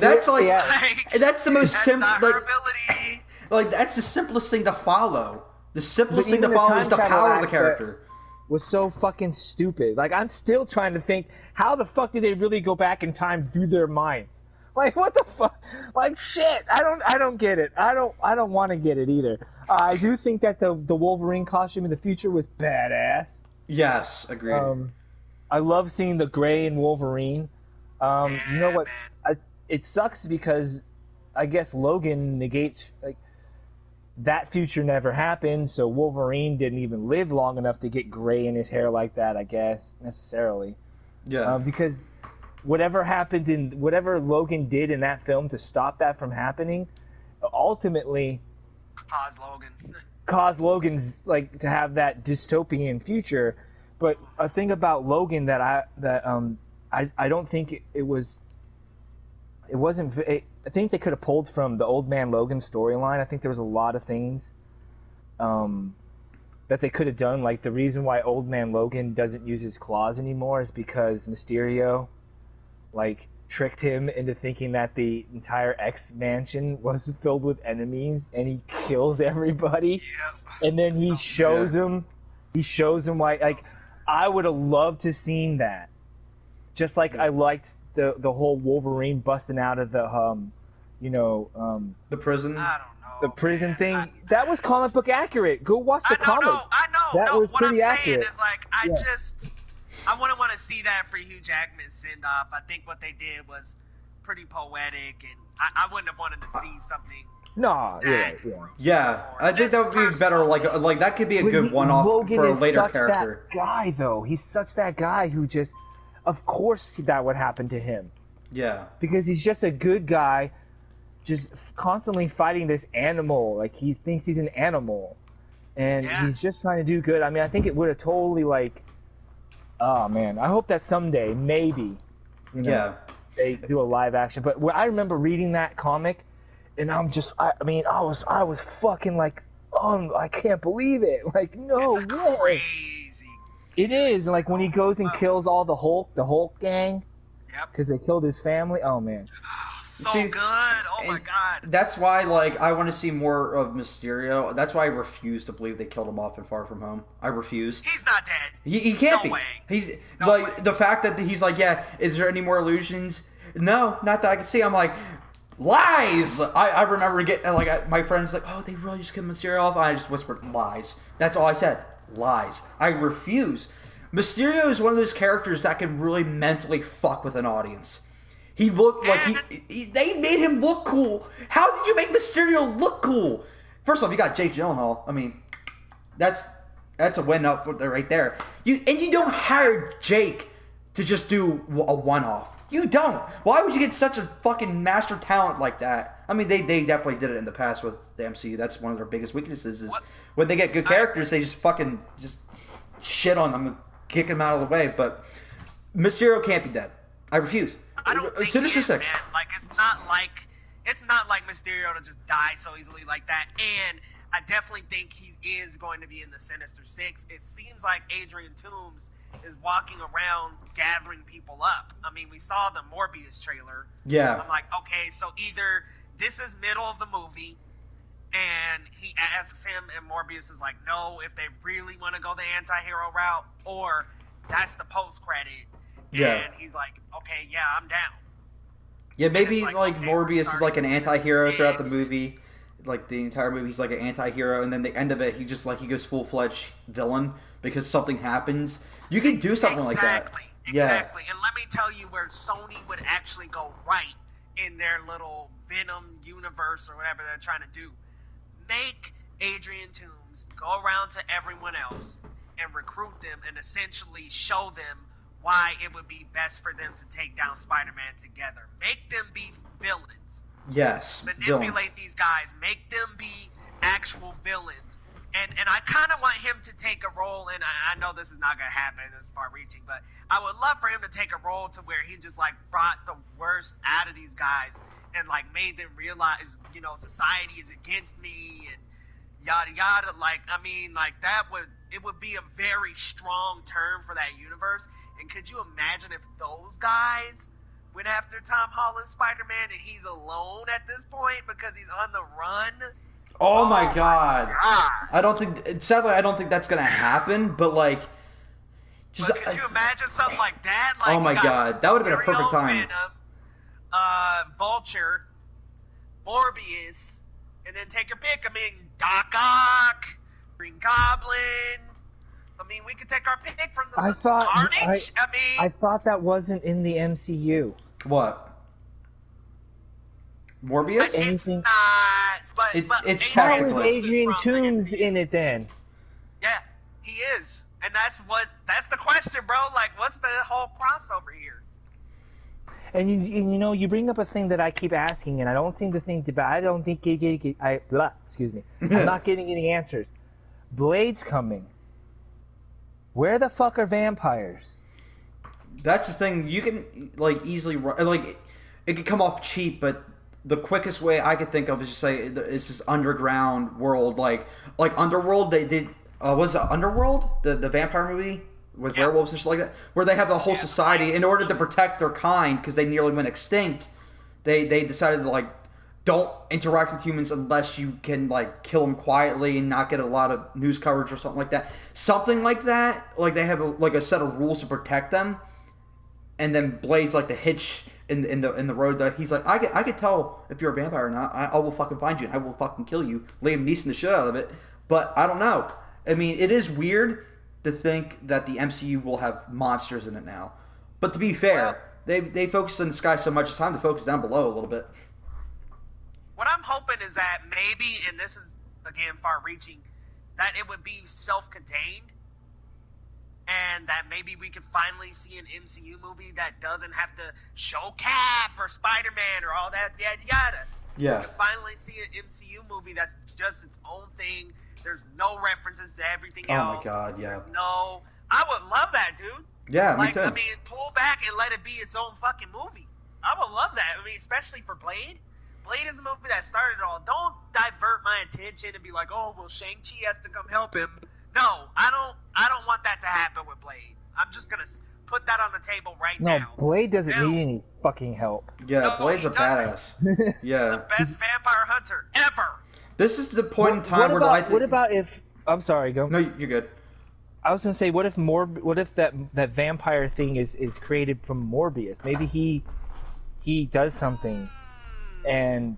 That's like, Like, that's the most that's simple. not Like, her ability. like that's the simplest thing to follow. The simplest But thing to even the follow is the time travel power of the aspect character. Was so fucking stupid. Like, I'm still trying to think, how the fuck did they really go back in time through their minds? Like, what the fuck? Like, shit. I don't get it. I don't want to get it either. I do think that the Wolverine costume in the future was badass. Yes, agreed. I love seeing the gray in Wolverine. You know what? Man. It sucks because I guess Logan negates, like, that future never happened, so Wolverine didn't even live long enough to get gray in his hair like that, I guess, necessarily. Yeah. Because whatever Logan did in that film to stop that from happening, ultimately caused Logan's, like, to have that dystopian future. But a thing about Logan that I don't think I think they could have pulled from the Old Man Logan storyline. I think there was a lot of things that they could have done. Like, the reason why Old Man Logan doesn't use his claws anymore is because Mysterio, like, tricked him into thinking that the entire X mansion was filled with enemies, and he kills everybody. Yep. And then he shows him why. Like, I would have loved to seen that. Just like I liked the whole Wolverine busting out of the the prison. I don't know. The prison thing. That was comic book accurate. Go watch the comic. I know. That was what pretty I'm accurate. saying is, like, I wouldn't want to see that for Hugh Jackman's send-off. I think what they did was pretty poetic, and I wouldn't have wanted to see something. No, Yeah, I think that would be better. Like that could be a good one-off Logan for a is later such character. That guy, though, he's such that guy who just, of course, that would happen to him. Yeah, because he's just a good guy, just constantly fighting this animal. Like, he thinks he's an animal, and he's just trying to do good. I mean, I think it would have totally, like, oh man, I hope that someday, maybe, they do a live action. But I remember reading that comic, and I'm just, I was fucking like, oh, I can't believe it. Like, no it's way. Crazy. It is. Like, when he goes and kills all the Hulk gang, because they killed his family. Oh man. So good. Oh my god. That's why, like, I want to see more of Mysterio. That's why I refuse to believe they killed him off in Far From Home. I refuse. He's not dead. He can't be. Way. He's No like way. the fact that he's like, yeah. Is there any more illusions? No, not that I can see. I'm like, lies. I remember getting like my friends like, oh, they really just killed Mysterio off. I just whispered lies. That's all I said. Lies. I refuse. Mysterio is one of those characters that can really mentally fuck with an audience. He looked like they made him look cool. How did you make Mysterio look cool? First off, you got Jake Gyllenhaal. I mean, that's a win up right there. You don't hire Jake to just do a one-off. You don't. Why would you get such a fucking master talent like that? I mean, they definitely did it in the past with the MCU. That's one of their biggest weaknesses is when they get good characters, they just fucking just shit on them and kick them out of the way. But Mysterio can't be dead. I refuse. I don't think Sinister he is, Six. man. Like, it's not like Mysterio to just die so easily like that. And I definitely think he is going to be in the Sinister Six. It seems like Adrian Toomes is walking around gathering people up. I mean, we saw the Morbius trailer. Yeah. I'm like, okay, so either this is middle of the movie, and he asks him, and Morbius is like, no, if they really want to go the anti-hero route, or that's the post-credit. Yeah. And he's like, okay, yeah, I'm down. Yeah, maybe like, like okay, we're Morbius is like an starting anti-hero season throughout the 6. movie. Like the entire movie, he's like an anti-hero, and then the end of it, he goes full-fledged villain because something happens. You can do something like that. Exactly. And let me tell you where Sony would actually go right in their little Venom universe or whatever they're trying to do. Make Adrian Toomes go around to everyone else and recruit them and essentially show them why it would be best for them to take down Spider-Man together. Make them be villains. Yes. Manipulate villains. these guys. Make them be actual villains. And I kind of want him to take a role, and I know this is not going to happen, it's far-reaching, but I would love for him to take a role to where he just, like, brought the worst out of these guys and, like, made them realize, you know, society is against me and yada yada. Like, I mean, like, it would be a very strong turn for that universe. And could you imagine if those guys went after Tom Holland's Spider-Man and he's alone at this point because he's on the run? Oh my god. I don't think that's gonna happen, but like but could you imagine something like that? Like, oh my god, that would have been a perfect time. Venom, Vulture, Morbius, and then take your pick. I mean, Doc Ock, Green Goblin. I mean, we could take our pick from the Carnage. I thought that wasn't in the MCU. What? Morbius? It's not. It's How is technically. Adrian Toomes in it then? Yeah, he is. And that's the question, bro. Like, what's the whole crossover here? And you know, you bring up a thing that I keep asking, and I don't seem to think about. I don't think excuse me. I'm not getting any answers. Blade's coming. Where the fuck are vampires? That's the thing. You can like easily like it could come off cheap, but the quickest way I could think of is just say it's this underground world, like Underworld. They did was it Underworld, the vampire movie with werewolves and shit like that, where they have the whole society in order to protect their kind because they nearly went extinct. They decided to like don't interact with humans unless you can like kill them quietly and not get a lot of news coverage or something like that. Something like that. Like they have a set of rules to protect them, and then Blade's like the hitch in the road that he's like, I could tell if you're a vampire or not. I will fucking find you and I will fucking kill you. Liam Neeson the shit out of it. But I don't know. I mean, it is weird to think that the MCU will have monsters in it now. But to be fair, they focus on the sky so much, it's time to focus down below a little bit. What I'm hoping is that maybe, and this is, again, far-reaching, that it would be self-contained, and that maybe we could finally see an MCU movie that doesn't have to show Cap or Spider-Man or all that yada. Yeah. We could finally see an MCU movie that's just its own thing. There's no references to everything else. Oh my god, yeah. I would love that, dude. Yeah, me too. I mean, pull back and let it be its own fucking movie. I would love that. I mean, especially for Blade. Blade is a movie that started it all. Don't divert my attention and be like, oh, well, Shang-Chi has to come help him. No, I don't want that to happen with Blade. I'm just gonna put that on the table now. No, Blade doesn't need any fucking help. Yeah, Blade's a badass. Yeah. He's the best vampire hunter ever. This is the point in time where I think... What about if... I'm sorry, go. No, you're good. I was gonna say, what if that vampire thing is created from Morbius? Maybe he does something, and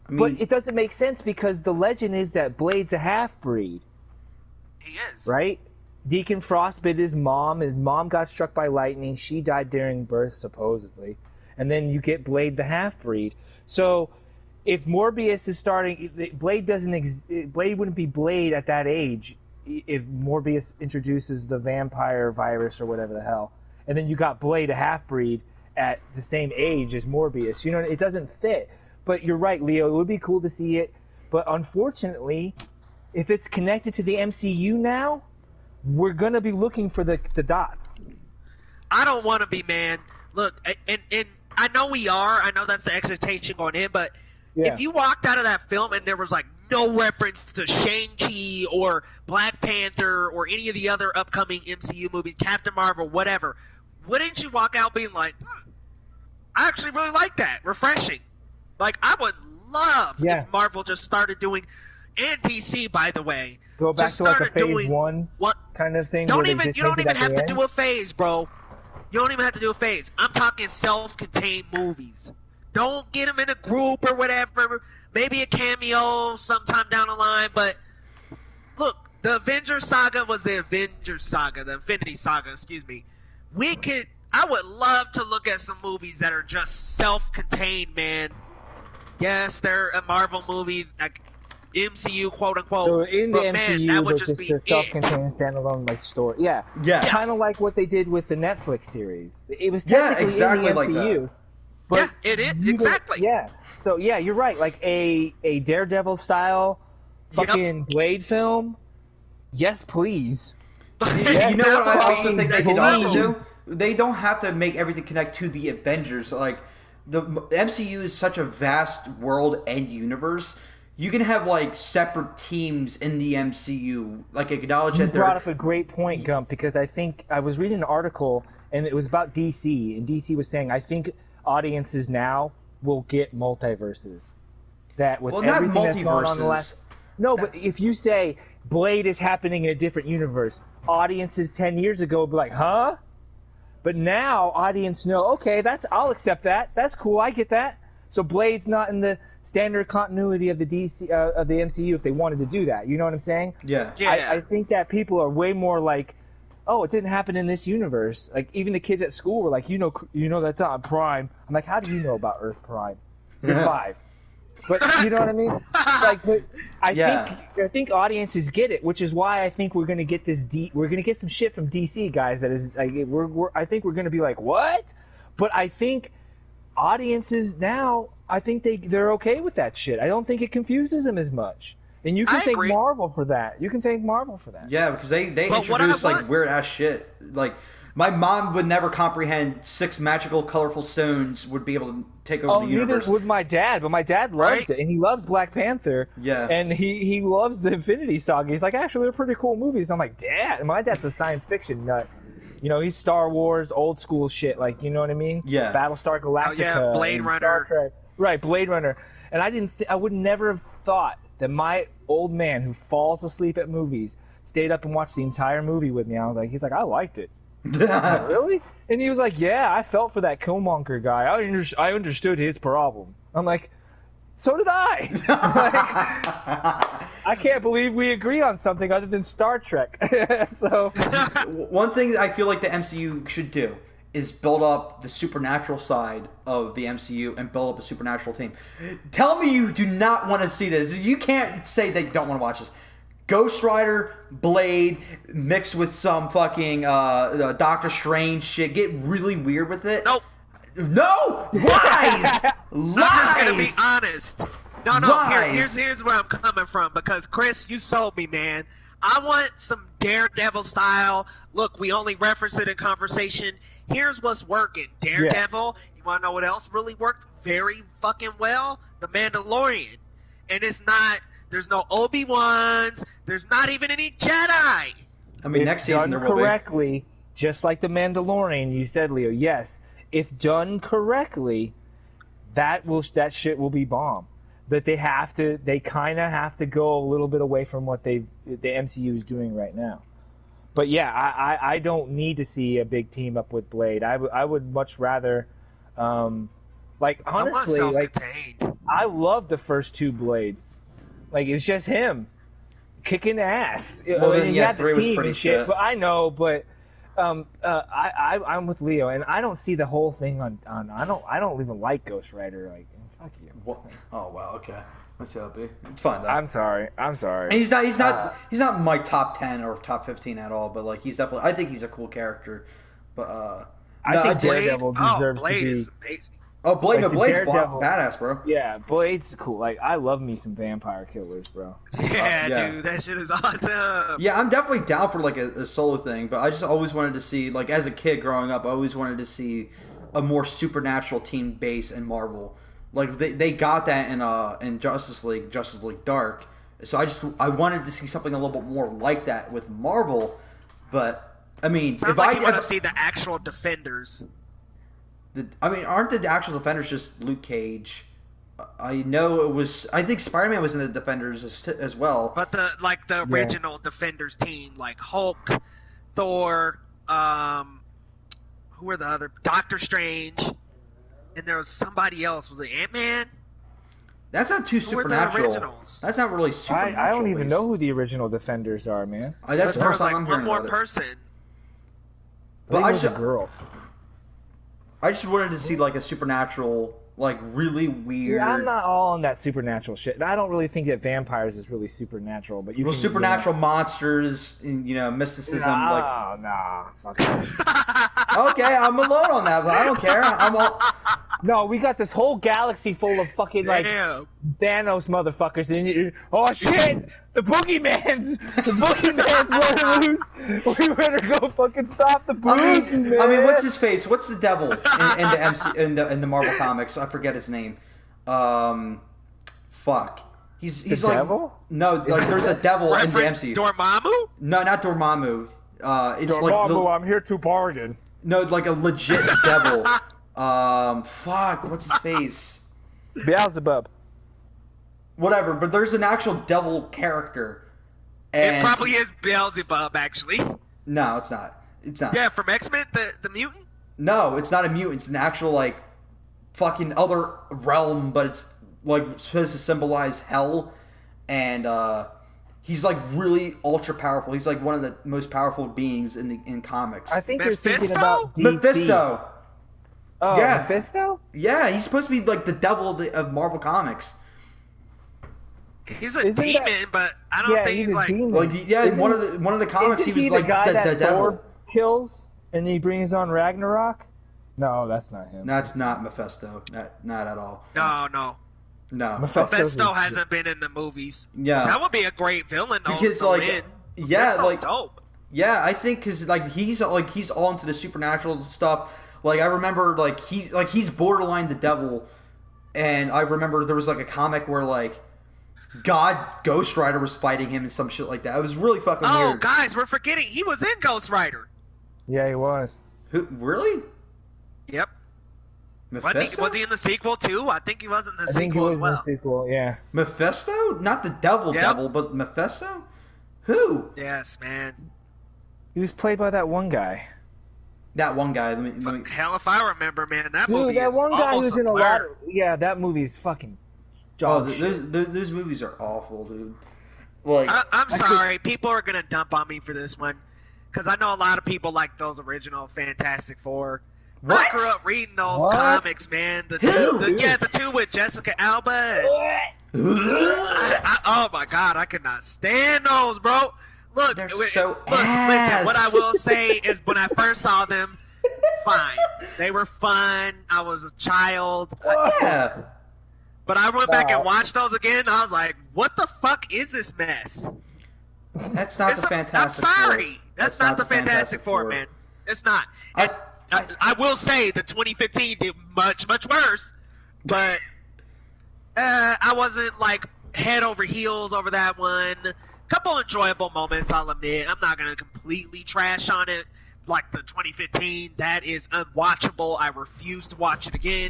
but it doesn't make sense because the legend is that Blade's a half-breed. He is. Right? Deacon Frost bit his mom. His mom got struck by lightning. She died during birth, supposedly. And then you get Blade the half-breed. So if Morbius is starting, Blade wouldn't be Blade at that age if Morbius introduces the vampire virus or whatever the hell. And then you got Blade a half-breed at the same age as Morbius. You know, it doesn't fit. But you're right, Leo. It would be cool to see it. But unfortunately, if it's connected to the MCU now, we're going to be looking for the dots. I don't want to be, man. Look, and I know we are. I know that's the expectation going in. But if you walked out of that film and there was, like, no reference to Shang-Chi or Black Panther or any of the other upcoming MCU movies, Captain Marvel, whatever, wouldn't you walk out being like, I actually really like that. Refreshing. Like, I would love if Marvel just started doing, and DC, by the way, go back to like a phase one kind of thing. You don't even have to do a phase, bro. You don't even have to do a phase. I'm talking self-contained movies. Don't get them in a group or whatever. Maybe a cameo sometime down the line. But look, the Avengers Saga was the Avengers Saga, the Infinity Saga, excuse me. I would love to look at some movies that are just self-contained, man. Yes, they're a Marvel movie, like MCU, quote unquote. So in the MCU, that would just be a self-contained standalone like story. Yeah. Kind of like what they did with the Netflix series. It was technically exactly in the like MCU. that. But it is exactly. Yeah. So you're right. Like a Daredevil style fucking Blade film. Yes, please. You know what I also think they could also do? They don't have to make everything connect to the Avengers. Like the MCU is such a vast world and universe. You can have like separate teams in the MCU. Like acknowledge that you brought up a great point, Gump, because I think I was reading an article and it was about DC, and DC was saying I think audiences now will get multiverses. That with everything that's gone on the last. No, but if you say Blade is happening in a different universe, audiences 10 years ago would be like, huh? But now audience know, okay, I'll accept that. That's cool. I get that. So Blade's not in the standard continuity of the DC of the MCU if they wanted to do that. You know what I'm saying? Yeah. I think that people are way more like, oh, it didn't happen in this universe. Like even the kids at school were like, you know that's on Prime. I'm like, how do you know about Earth Prime? You're 5. But you know what I mean? Like, but I think audiences get it, which is why I think we're gonna get we're gonna get some shit from DC guys that is like I think we're gonna be like, what? But I think audiences now, I think they're okay with that shit. I don't think it confuses them as much. And you can thank Marvel for that. You can thank Marvel for that. Yeah, because they introduce like weird ass shit. Like my mom would never comprehend 6 magical, colorful stones would be able to take over the universe. Neither would my dad, but my dad loves it, and he loves Black Panther. Yeah, and he loves the Infinity Saga. He's like, actually, they're pretty cool movies. I'm like, Dad, and my dad's a science fiction nut. He's Star Wars, old school shit. Like, you know what I mean? Yeah. Battlestar Galactica. Oh yeah, Blade Runner. Star Trek. Right, Blade Runner. And I would never have thought that my old man who falls asleep at movies stayed up and watched the entire movie with me. He's like, I liked it. Like, really? And he was like, yeah, I felt for that Killmonger guy. I understood his problem. I'm like, so did I. I can't believe we agree on something other than Star Trek. So, one thing that I feel like the MCU should do is build up the supernatural side of the MCU and build up a supernatural team. Tell me you do not want to see this. You can't say that you don't want to watch this. Ghost Rider, Blade, mixed with some fucking Doctor Strange shit. Get really weird with it. Nope. No! Lies! Lies! I'm just gonna be honest. No. Lies. Here's where I'm coming from, because Chris, you sold me, man. I want some Daredevil style. Look, we only reference it in conversation. Here's what's working. Daredevil. Yeah. You want to know what else really worked very fucking well? The Mandalorian. And it's not. There's no Obi-Wans. There's not even any Jedi. I mean, next season there will be. Correctly, just like the Mandalorian, you said, Leo. Yes, if done correctly, that shit will be bomb. But they kind of have to go a little bit away from what the MCU is doing right now. But yeah, I don't need to see a big team up with Blade. I would much rather, honestly, I love the first two Blades. Like, it's just him kicking ass. Well, then, yeah, 3 was pretty shit. But I know, but I'm with Leo, and I don't see the whole thing on. I don't even like Ghost Rider. Like, fuck you. What? Oh wow, okay. Let's see how it be. It's fine though. I'm sorry. And he's not my top 10 or top 15 at all. But like, he's definitely. I think he's a cool character. But I think Daredevil deserves Blade to be. is amazing. Oh, Blade! Like, no, Blade's Daredevil. badass, bro. Yeah, Blade's cool. Like, I love me some vampire killers, bro. Yeah, dude, that shit is awesome. Yeah, I'm definitely down for like a solo thing, but I just always wanted to see, like, as a kid growing up, I always wanted to see a more supernatural team base in Marvel. Like, they got that in Justice League Dark. So I wanted to see something a little bit more like that with Marvel. But I mean, sounds like you want to see the actual Defenders. Aren't the actual Defenders just Luke Cage? I know it was. I think Spider-Man was in the Defenders as well. But the original Defenders team, like Hulk, Thor, who were the other? Doctor Strange, and there was somebody else. Was it Ant-Man? That's not too supernatural. Who were the originals? That's not really supernatural. I don't even know who the original Defenders are, man. That's the there first was time I'm like hearing one more about it. person. But I was a girl. I just wanted to see like a supernatural, like really weird. Yeah, I'm not all on that supernatural shit. I don't really think that vampires is really supernatural, but supernatural monsters, mysticism. Nah. Fuck Okay, I'm alone on that, but I don't care. No, we got this whole galaxy full of fucking like Thanos motherfuckers, and oh shit, the boogeyman's gonna lose. We better go fucking stop the boogeyman. I mean, what's his face? What's the devil in the Marvel comics? I forget his name. Fuck. He's the like devil? No, like there's a devil in the MCU. Dormammu? No, not Dormammu. It's Dormammu, like I'm here to bargain. No, like a legit devil. Fuck, what's his face? Beelzebub. Whatever, but there's an actual devil character. And it probably is Beelzebub, actually. No, it's not. It's not. Yeah, from X-Men, the mutant? No, it's not a mutant. It's an actual, like, fucking other realm, but it's, like, supposed to symbolize hell. And, he's, like, really ultra powerful. He's, like, one of the most powerful beings in comics. I think you're thinking about DC. Mephisto! Oh, yeah. Mephisto? Yeah, he's supposed to be, like, the devil of Marvel Comics. He's a demon, but I don't think he's like. Like, in one of the comics, he was like the devil. Thor kills and he brings on Ragnarok. No, that's not him. That's not Mephisto. Not at all. No. Mephisto hasn't been in the movies. Yeah, that would be a great villain. Because like, dope. Yeah, I think because he's all into the supernatural stuff. Like I remember he's borderline the devil, and I remember there was like a comic where like Ghost Rider was fighting him and some shit like that. It was really fucking weird. Oh, guys, we're forgetting he was in Ghost Rider. Yeah, he was. Who? Really? Yep. Mephisto? Was he in the sequel too? I think he was in the I think he sequel was as well. in the sequel, yeah. Mephisto? Not the devil, but Mephisto? Who? Yes, man. He was played by that one guy. That one guy. Hell, if I remember, man, that Dude, movie that is one guy almost who's in a a blur. lot. Yeah, that movie's fucking. Dog shit. Those movies are awful, dude. Like, I'm sorry, people are gonna dump on me for this one, because I know a lot of people like those original Fantastic Four. What? I grew up reading those What? comics, man. The two with Jessica Alba. Oh my god, I could not stand those, bro. Look, They're so listen. What I will say is, when I first saw them, fine, they were fun. I was a child, yeah. but I went back and watched those again. And I was like, "What the fuck is this mess?" That's not the Fantastic I'm Four. sorry, that's not the Fantastic Four, man. It's not. I will say the 2015 did much worse, but I wasn't like head over heels over that one. Couple enjoyable moments, I'll admit. I'm not gonna completely trash on it like the 2015. That is unwatchable. I refuse to watch it again.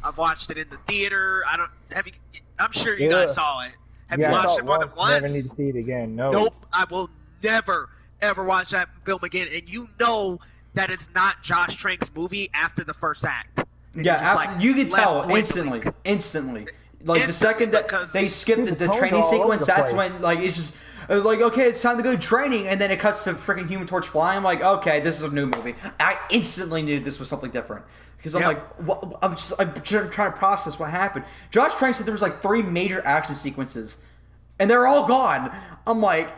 I've watched it in the theater. I'm sure you guys saw it. Have you watched it more than once? Never need to see it again. No. Nope. I will never ever watch that film again. And you know that it's not Josh Trank's movie after the first act. And You can tell dwindling. instantly. Like the second that they skipped the tones training are all sequence, over the that's place. when like it's just like, okay, it's time to go training, and then it cuts to freaking Human Torch flying. I'm like, okay, this is a new movie. I instantly knew this was something different because I'm like, I'm trying to process what happened. Josh Trank said there was like 3 major action sequences, and they're all gone. I'm like,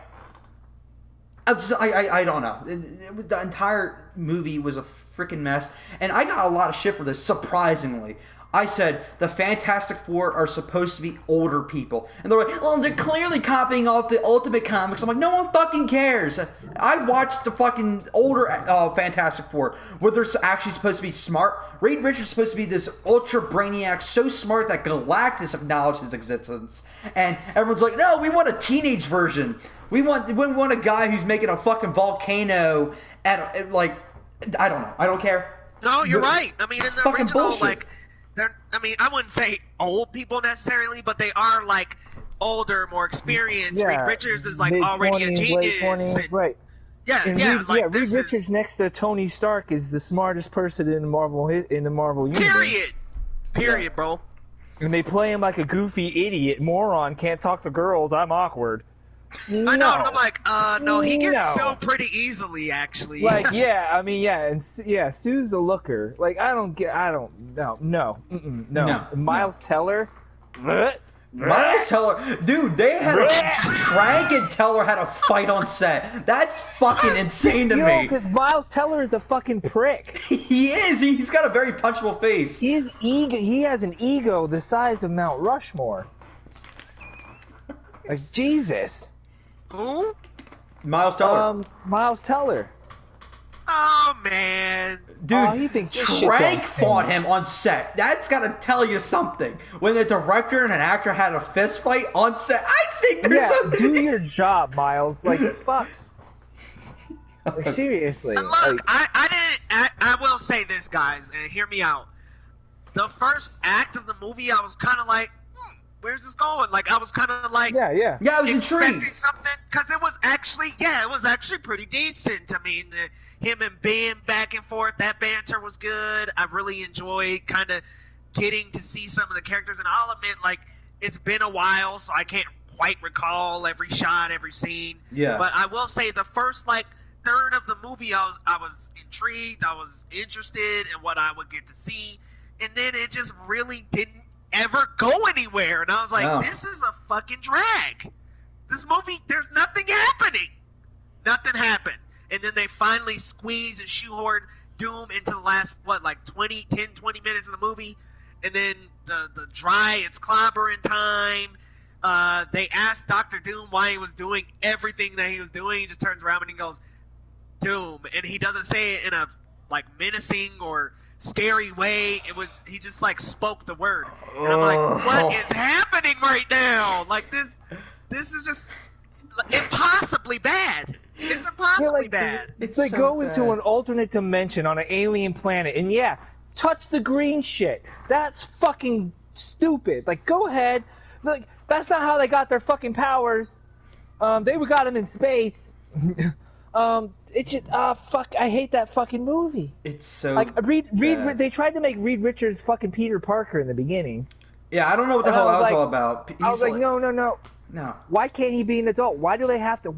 I don't know. The entire movie was a freaking mess, and I got a lot of shit for this. Surprisingly, I said the Fantastic Four are supposed to be older people, and they're like, "Well, they're clearly copying off the Ultimate Comics." I'm like, "No one fucking cares." I watched the fucking older Fantastic Four, where they're actually supposed to be smart. Reed Richards is supposed to be this ultra brainiac, so smart that Galactus acknowledged his existence, and everyone's like, "No, we want a teenage version. We want a guy who's making a fucking volcano at like, I don't know. I don't care." No, you're right. I mean, in the original, bullshit. like, I wouldn't say old people necessarily, but they are like older, more experienced. Yeah, Reed Richards is like already a genius. Late 20s, right. Yeah, And yeah. Reed Richards next to Tony Stark is the smartest person in the Marvel universe. Period, bro. And they play him like a goofy idiot moron. Can't talk to girls. I'm awkward. I know. And I'm like, no, he gets so pretty easily, actually. Like, yeah, I mean, yeah, and yeah, Sue's a looker. Like, no. Miles Teller. Miles Teller, dude, they had Trank and Teller had a fight on set. That's fucking insane to me. Because Miles Teller is a fucking prick. He is. He's got a very punchable face. He has an ego the size of Mount Rushmore. Like, Jesus. Who? Miles Teller. Miles Teller. Oh, man. Dude, he thinks this shit Trank don't fought count. him on set. That's got to tell you something. When the director and an actor had a fist fight on set, I think there's something. Do your job, Miles. Like, fuck. Like, seriously. Look, Like, I will say this, guys, and hear me out. The first act of the movie, I was kind of like, where's this going? Like, I was kind of like, yeah. Yeah, I was expecting intrigued. something, because it was actually pretty decent. I mean, him and Ben back and forth, that banter was good. I really enjoyed kind of getting to see some of the characters, and I'll admit, like, it's been a while, so I can't quite recall every shot, every scene. Yeah. But I will say the first, like, third of the movie, I was intrigued, I was interested in what I would get to see, and then it just really didn't ever go anywhere, and I was like, This is a fucking drag. This movie, there's nothing happening. Nothing happened. And then they finally squeeze and shoehorn Doom into the last, 20 minutes of the movie, and then the it's clobbering time. They asked Dr. Doom why he was doing everything that he was doing. He just turns around and he goes, Doom, and he doesn't say it in a, like, menacing or scary way. He just like spoke the word, and I'm like, what is happening right now? Like, this is just impossibly bad. It's impossible. impossibly bad. They so go bad. into an alternate dimension on an alien planet, and yeah, touch the green shit. That's fucking stupid. Like, go ahead. Like, that's not how they got their fucking powers. They got them in space. It just fuck. I hate that fucking movie. It's so like Reed. bad. They tried to make Reed Richards fucking Peter Parker in the beginning. Yeah, I don't know what the hell that was all about. I was like, no. No. Why can't he be an adult? Why do they have to?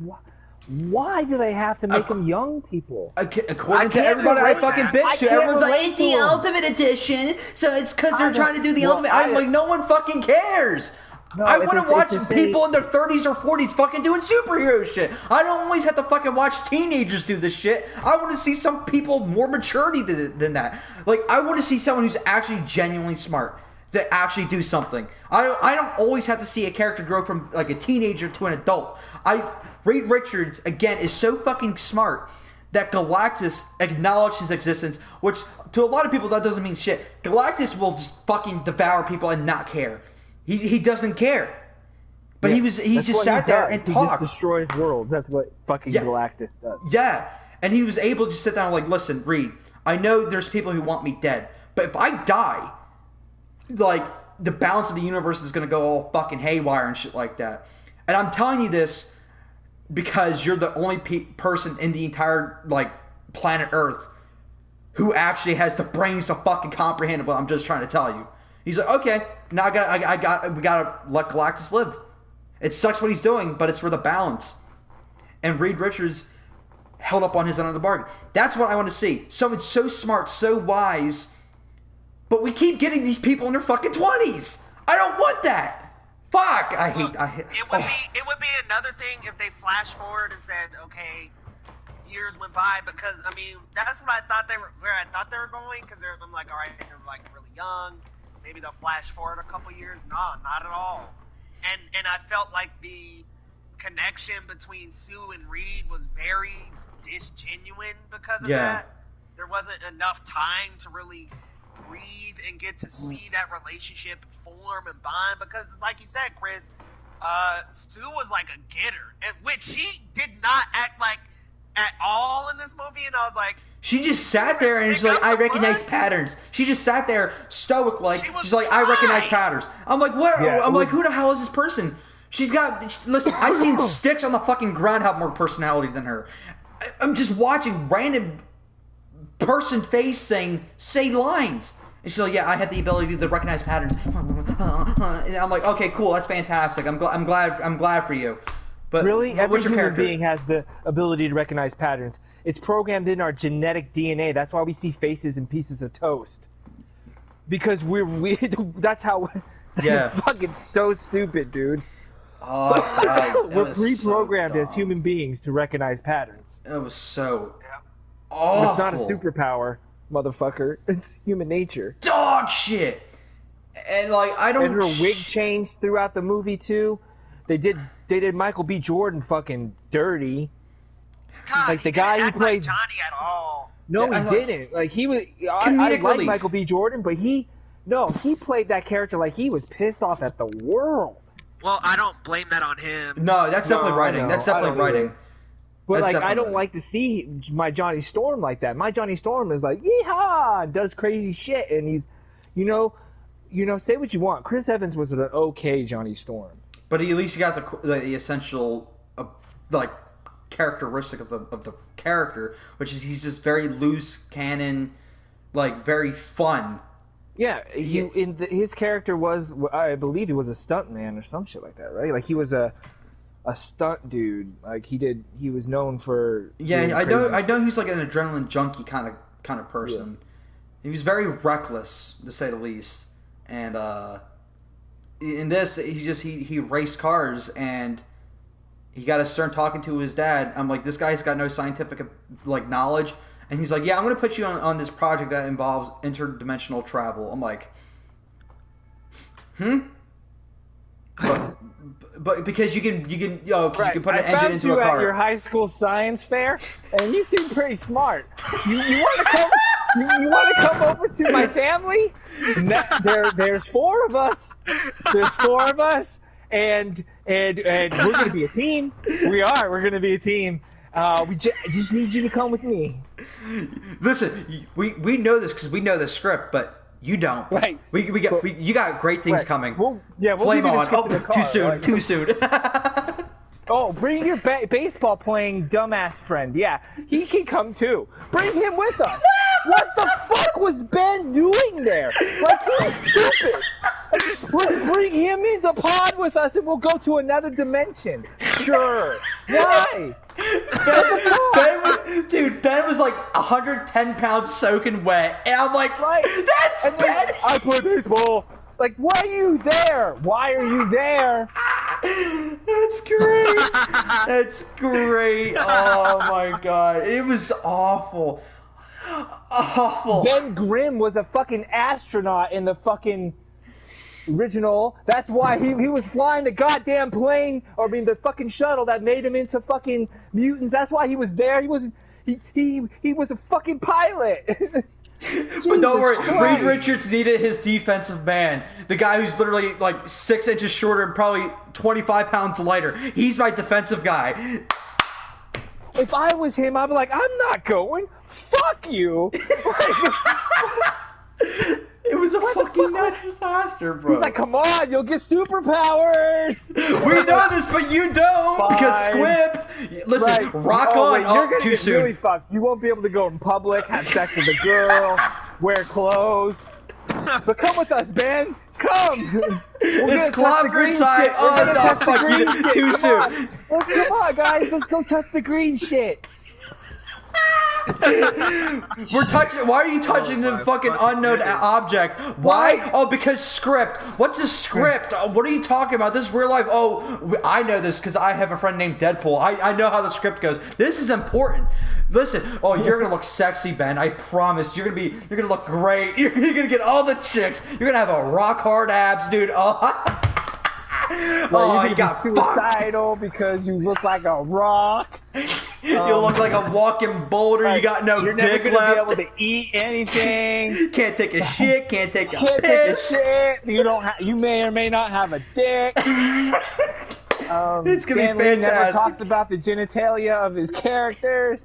Why do they have to make them young people? According to everybody I fucking bitch to, everyone's like, it's the Ultimate Edition, so it's because they're trying to do the Ultimate. I'm like, no one fucking cares. No, I want to watch people in their 30s or 40s fucking doing superhero shit. I don't always have to fucking watch teenagers do this shit. I want to see some people more maturity than that. Like, I want to see someone who's actually genuinely smart, that actually do something. I don't always have to see a character grow from like a teenager to an adult. Reed Richards, again, is so fucking smart that Galactus acknowledged his existence, which to a lot of people that doesn't mean shit. Galactus will just fucking devour people and not care. He doesn't care. But he just sat there and talked. He just destroys worlds. That's what fucking Galactus does. Yeah. And he was able to just sit down and like, listen, Reed, I know there's people who want me dead, but if I die, like, the balance of the universe is going to go all fucking haywire and shit like that. And I'm telling you this because you're the only person in the entire, like, planet Earth who actually has the brains to fucking comprehend what I'm just trying to tell you. He's like, okay, now we gotta let Galactus live. It sucks what he's doing, but it's for the balance. And Reed Richards held up on his end of the bargain. That's what I want to see. Someone so smart, so wise, but we keep getting these people in their fucking 20s. I don't want that. Fuck. I hate. It would be another thing if they flash forward and said, okay, years went by, because I mean that's what I thought where I thought they were going, because I'm like, all right, they're like really young. Maybe they'll flash forward a couple years. No, not at all. And I felt like the connection between Sue and Reed was very disgenuine because of that. There wasn't enough time to really breathe and get to see that relationship form and bond, because it's like you said, Chris, Sue was like a getter, which she did not act like at all in this movie, and I was like, she just sat there and she's like, I recognize patterns. She just sat there stoic, like, she's like, I recognize patterns. I'm like, what? Yeah, I'm like, who the hell is this person? She's got, listen, I've seen sticks on the fucking ground have more personality than her. I'm just watching random person face say lines. And she's like, yeah, I have the ability to recognize patterns. And I'm like, okay, cool, that's fantastic. I'm glad for you. But really, every what's your human character? being has the ability to recognize patterns. It's programmed in our genetic DNA. That's why we see faces and pieces of toast. Because that's how. Yeah. Fucking so stupid, dude. Oh, God. We're pre-programmed as human beings to recognize patterns. It was so awful. It's not a superpower, motherfucker. It's human nature. Dog shit. And like, I don't. And her wig changed throughout the movie too. They did Michael B. Jordan fucking dirty. God, like the he guy didn't who act played like Johnny at all. No, Yeah, he didn't. Like he was. I like relief. Michael B. Jordan, but he played that character like he was pissed off at the world. Well, I don't blame that on him. No, that's definitely writing. no, That's I definitely don't either. writing. But That's like, I don't definitely- like to see my Johnny Storm like that. My Johnny Storm is like, yeehaw, does crazy shit, and he's, you know, say what you want. Chris Evans was an okay Johnny Storm. But he at least got the essential, like, characteristic of the character, which is he's just very loose cannon, like very fun. Yeah, his character was, I believe he was a stunt man or some shit like that, right? Like he was a stunt dude. Like he was known for. Yeah, I know he's like an adrenaline junkie kind of person. Yeah. He was very reckless, to say the least. And in this, he raced cars, and he got to start talking to his dad. I'm like, this guy's got no scientific like knowledge, and he's like, yeah, I'm going to put you on this project that involves interdimensional travel. I'm like, But because you can put an engine into a car. At your high school science fair, and you seem pretty smart. You want to come? You want to come over to my family? There's four of us. There's four of us, and we're gonna be a team. We're gonna be a team. We just need you to come with me. Listen, we know this because we know the script, but you don't. Right. You got great things coming. We'll Flame on. Oh, in the car, too soon. right? Too soon. Oh, bring your baseball playing dumbass friend. Yeah, he can come too. Bring him with us. What the fuck was Ben doing there? Like, he was stupid. Let's bring him in the pod with us and we'll go to another dimension. Sure. Why? Ben was like 110 pounds soaking wet. And I'm like, that's and Ben. I play baseball. Like, why are you there? Why are you there? That's great. That's great. Oh my god. It was awful. Awful. Ben Grimm was a fucking astronaut in the fucking original. That's why he was flying the goddamn plane, or I mean the fucking shuttle that made him into fucking mutants. That's why he was there. He was a fucking pilot. But don't worry, Christ. Reed Richards needed his defensive man. The guy who's literally like 6 inches shorter and probably 25 pounds lighter. He's my defensive guy. If I was him, I'd be like, I'm not going. Fuck you. It was a fucking natural disaster, bro. He's like, come on, you'll get superpowers. We know this, but you don't. Fine. Because script. Listen, rock on. Wait, you're gonna too get soon. really fucked. You won't be able to go in public, have sex with a girl, wear clothes. But come with us, Ben. Come. It's clobbering time. Oh, no, fuck you. Too soon. Come on, guys. Let's go touch the green shit. We're touching. Why are you touching the fucking unknown object? Why? Oh, because script. What's a script? What are you talking about? This is real life. Oh, I know this because I have a friend named Deadpool. I know how the script goes. This is important. Listen. Oh, you're gonna look sexy, Ben. I promise. You're gonna look great. You're gonna get all the chicks. You're gonna have a rock hard abs, dude. Oh, you got suicidal because you look like a rock. You look like a walking boulder. You got no You're dick never left. gonna be able to eat anything. Can't take a shit. Can't take a Can't piss. take a shit. You may or may not have a dick. It's gonna Stanley be fantastic. never talked about the genitalia of his characters.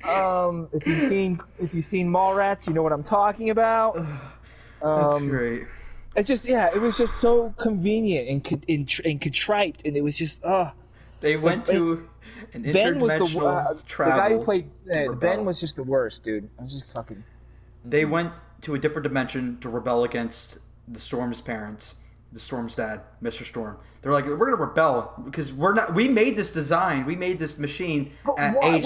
If you've seen Mallrats, you know what I'm talking about. That's great. It was just so convenient and contrite, and it was just They went to an interdimensional travel. The guy who played Ben Ben was just the worst, dude. I was just fucking. They went to a different dimension to rebel against the Storm's parents, the Storm's dad, Mr. Storm. They're like, we're gonna rebel because we're not. We made this design, we made this machine at age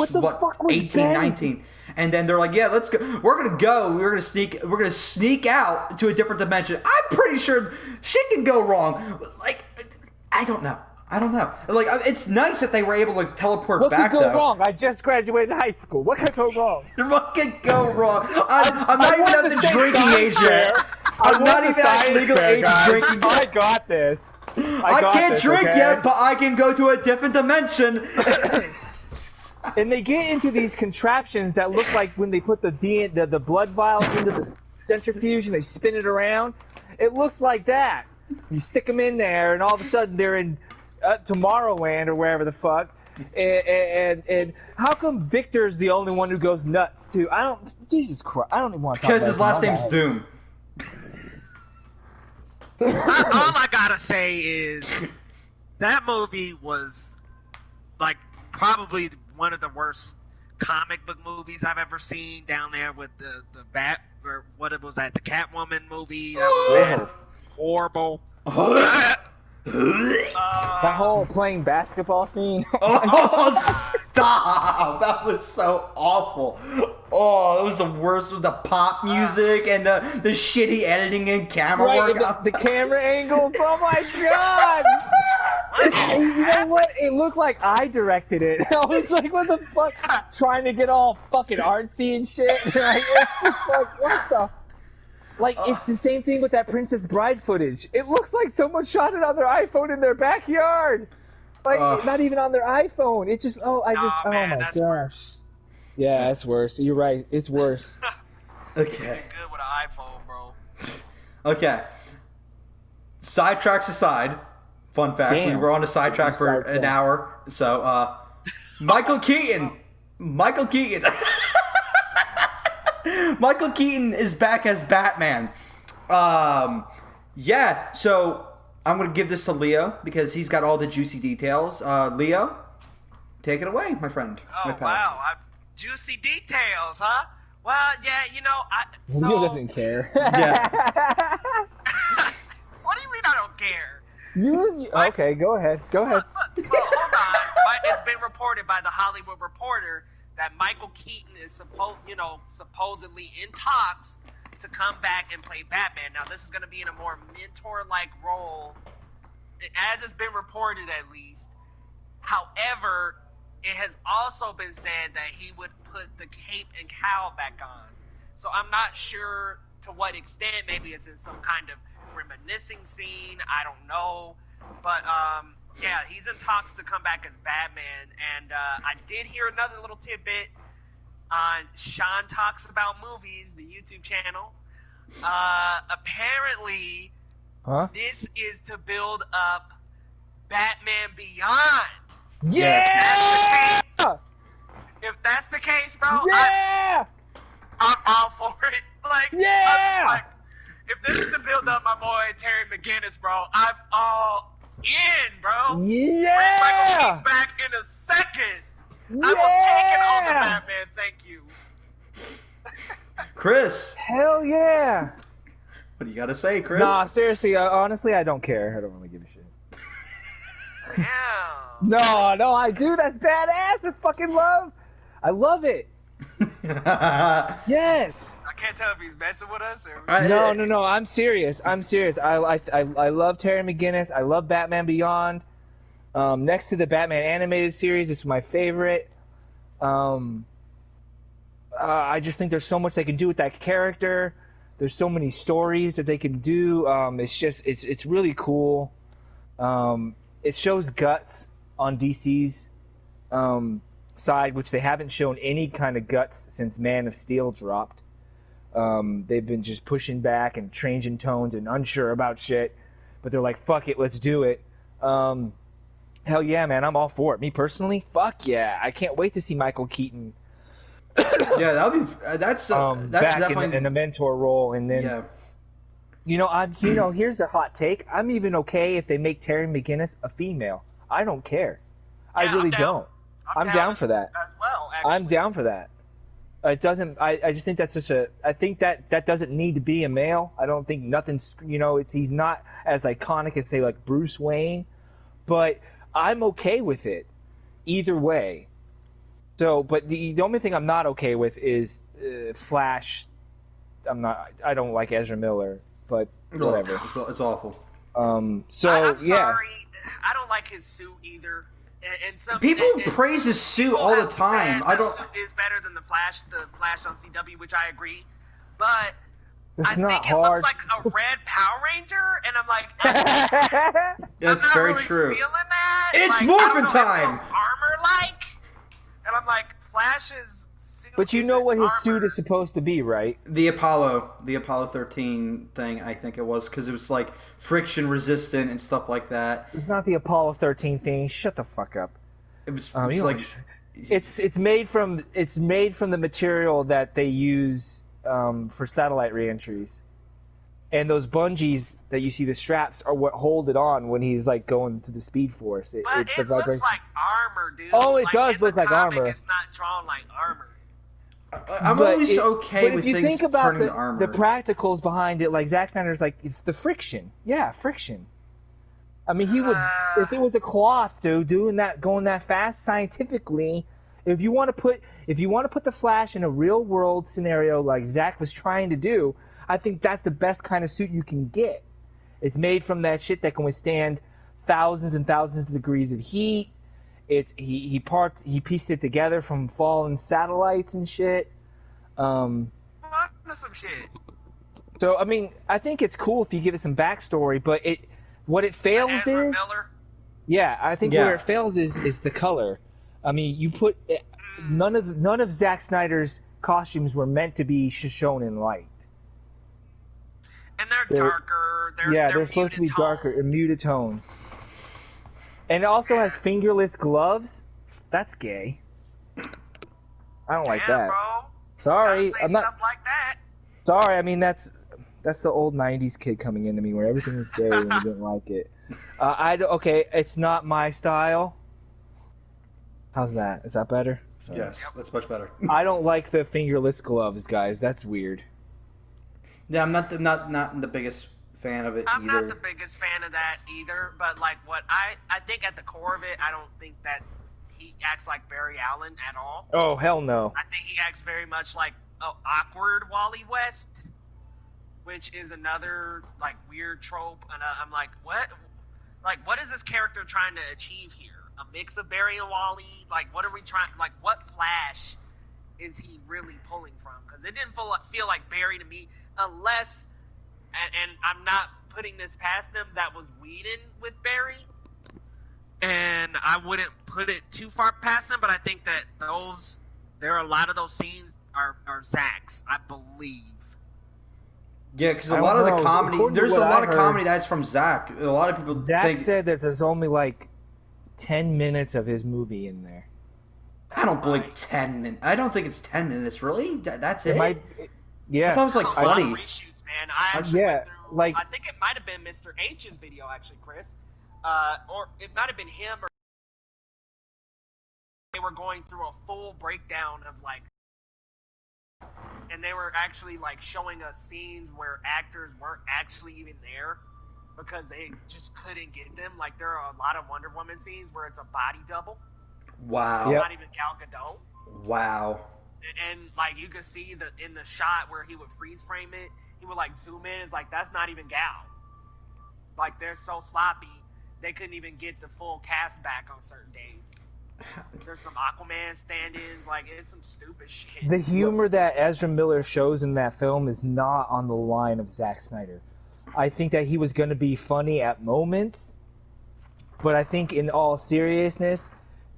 18, 19, and then they're like, yeah, let's go. We're gonna sneak out to a different dimension. I'm pretty sure shit can go wrong. Like, I don't know. Like, it's nice that they were able to teleport back. What could go wrong? I just graduated high school. What could go wrong? What could go wrong? I'm not even at the drinking age yet. I'm not even at legal age drinking yet. I got this. I can't drink yet, but I can go to a different dimension. And they get into these contraptions that look like when they put the blood vial into the centrifuge and they spin it around. It looks like that. You stick them in there, and all of a sudden they're in Tomorrowland or wherever the fuck. And how come Victor's the only one who goes nuts too? Jesus Christ, I don't even want to talk about it. Because his last name's Doom. All I gotta say is that movie was like probably one of the worst comic book movies I've ever seen. Down there with the bat, or what it was that, the Catwoman movie. That was horrible. That whole playing basketball scene. Oh, stop! That was so awful. Oh, it was the worst with the pop music and the shitty editing and camera work. The camera angles. Oh my god! You know what? It looked like I directed it. I was like, what the fuck? Trying to get all fucking artsy and shit. Like, it's just like, what the? Like, it's the same thing with that Princess Bride footage. It looks like someone shot it on their iPhone in their backyard. Like, not even on their iPhone. It just, oh my gosh. Worse. Yeah, it's worse. You're right. It's worse. Okay. Good with an iPhone, bro. Okay. Sidetracks aside, fun fact, we were on a sidetrack for an hour, so, Michael Keaton. Michael Keaton. Michael Keaton is back as Batman. Yeah, so I'm going to give this to Leo because he's got all the juicy details. Leo, take it away, my friend. Oh, wow. Juicy details, huh? Well, yeah, Leo doesn't care. Yeah. What do you mean I don't care? Okay, go ahead. Go ahead. Well, hold on. It's been reported by the Hollywood Reporter that Michael Keaton is supposedly in talks to come back and play Batman. Now, this is going to be in a more mentor-like role, as it's been reported at least. However, it has also been said that he would put the cape and cowl back on. So I'm not sure to what extent. Maybe it's in some kind of reminiscing scene. I don't know. But, yeah, he's in talks to come back as Batman. And I did hear another little tidbit on Sean Talks About Movies, the YouTube channel. Apparently, this is to build up Batman Beyond. Yeah! If that's the case, bro, Yeah! I'm all for it. Like, Yeah! I'm just like, if this is to build up my boy Terry McGinnis, bro, I'm all in, bro. Yeah! Bring Michael Keaton back in a second. I will take it on the Batman. Thank you. Chris. Hell yeah! What do you got to say, Chris? Nah, seriously, honestly, I don't care. I don't really give a shit. Yeah. No, I do. That's badass. I love it. Yes. I can't tell if he's messing with us or. No. I'm serious. I love Terry McGinnis. I love Batman Beyond. Next to the Batman animated series, it's my favorite. I just think there's so much they can do with that character. There's so many stories that they can do. It's really cool. It shows guts on DC's side, which they haven't shown any kind of guts since Man of Steel dropped. They've been just pushing back and changing tones and unsure about shit, but they're like, fuck it, let's do it. Hell yeah, man, I'm all for it. Me personally, fuck yeah. I can't wait to see Michael Keaton. Yeah, that's back definitely in a mentor role, and then here's a hot take. I'm even okay if they make Terry McGinnis a female. I don't care. I really don't. I'm down for that. As well, actually. I'm down for that. It doesn't. I just think that's I think that doesn't need to be a male. I don't think nothing's. He's not as iconic as say like Bruce Wayne, but I'm okay with it either way. So, but the only thing I'm not okay with is Flash. I don't like Ezra Miller, but whatever. It's awful. I'm yeah. sorry. I don't like his suit either. And people praise his suit all the time. The suit is better than the Flash on CW, which I agree. But I think it looks like a red Power Ranger, and I'm like, that's I'm very not really true. feeling that. It's like, Morphin' time. Armor-like, and I'm like, Flash's suit. But you know what his armor. suit is supposed to be, right? The Apollo 13 thing, I think it was, because it was like friction resistant and stuff like that. It's not the Apollo 13 thing. Shut the fuck up. It was like it's made from the material that they use for satellite reentries, and those bungees that you see, the straps, are what hold it on when he's like going to the Speed Force. But it looks like armor, dude. Oh, it does look like armor. It's not drawn like armor. I'm always okay with things think about turning to armor. The practicals behind it, like Zack Snyder's, like it's the friction. Yeah, friction. I mean, he would if it was a cloth, dude, going that fast scientifically. If you want to put the Flash in a real world scenario like Zack was trying to do, I think that's the best kind of suit you can get. It's made from that shit that can withstand thousands and thousands of degrees of heat. He pieced it together from fallen satellites and shit. Some shit. So I mean, I think it's cool if you give it some backstory, but what it fails is Miller? Yeah, I think where it fails is the color. I mean, you put none of Zack Snyder's costumes were meant to be shown in light. And they're darker. They're supposed to be darker and muted tones. And it also has fingerless gloves. That's gay. I don't like Damn, that. bro. Sorry, Say I'm not. stuff like that. Sorry, I mean that's the old '90s kid coming into me where everything was gay and you didn't like it. Okay, it's not my style. How's that? Is that better? Sorry. Yes, that's much better. I don't like the fingerless gloves, guys. That's weird. Yeah, I'm not the biggest fan of it I'm either. not the biggest fan of that either, but like what I think at the core of it, I don't think that he acts like Barry Allen at all. Oh, hell no. I think he acts very much like awkward Wally West, which is another like weird trope, and I'm like, what? Like, what is this character trying to achieve here? A mix of Barry and Wally? Like, what are we trying? Like, what Flash is he really pulling from? Because it didn't feel like Barry to me, unless, and I'm not putting this past them, that was Whedon with Barry, and I wouldn't put it too far past him, but I think that there are a lot of those scenes are Zach's, I believe. Yeah, because a lot of the comedy, there's a lot of comedy that's from Zach. A lot of people Zach said that there's only like 10 minutes of his movie in there. I don't believe 10 minutes. I don't think it's 10 minutes, really? That's it? Yeah. I thought it was like 20. A lot of reshoots, man. I actually went through, like, I think it might have been Mr. H's video, actually, Chris. Or it might have been him, or they were going through a full breakdown of, like, and they were actually, like, showing us scenes where actors weren't actually even there because they just couldn't get them. Like, there are a lot of Wonder Woman scenes where it's a body double. Wow. It's not even Gal Gadot. Wow. And like you could see in the shot where he would freeze frame it, he would like zoom in. It's like that's not even Gal. Like they're so sloppy, they couldn't even get the full cast back on certain days. There's some Aquaman stand-ins, like it's some stupid shit. The humor that Ezra Miller shows in that film is not on the line of Zack Snyder. I think that he was going to be funny at moments, but I think in all seriousness,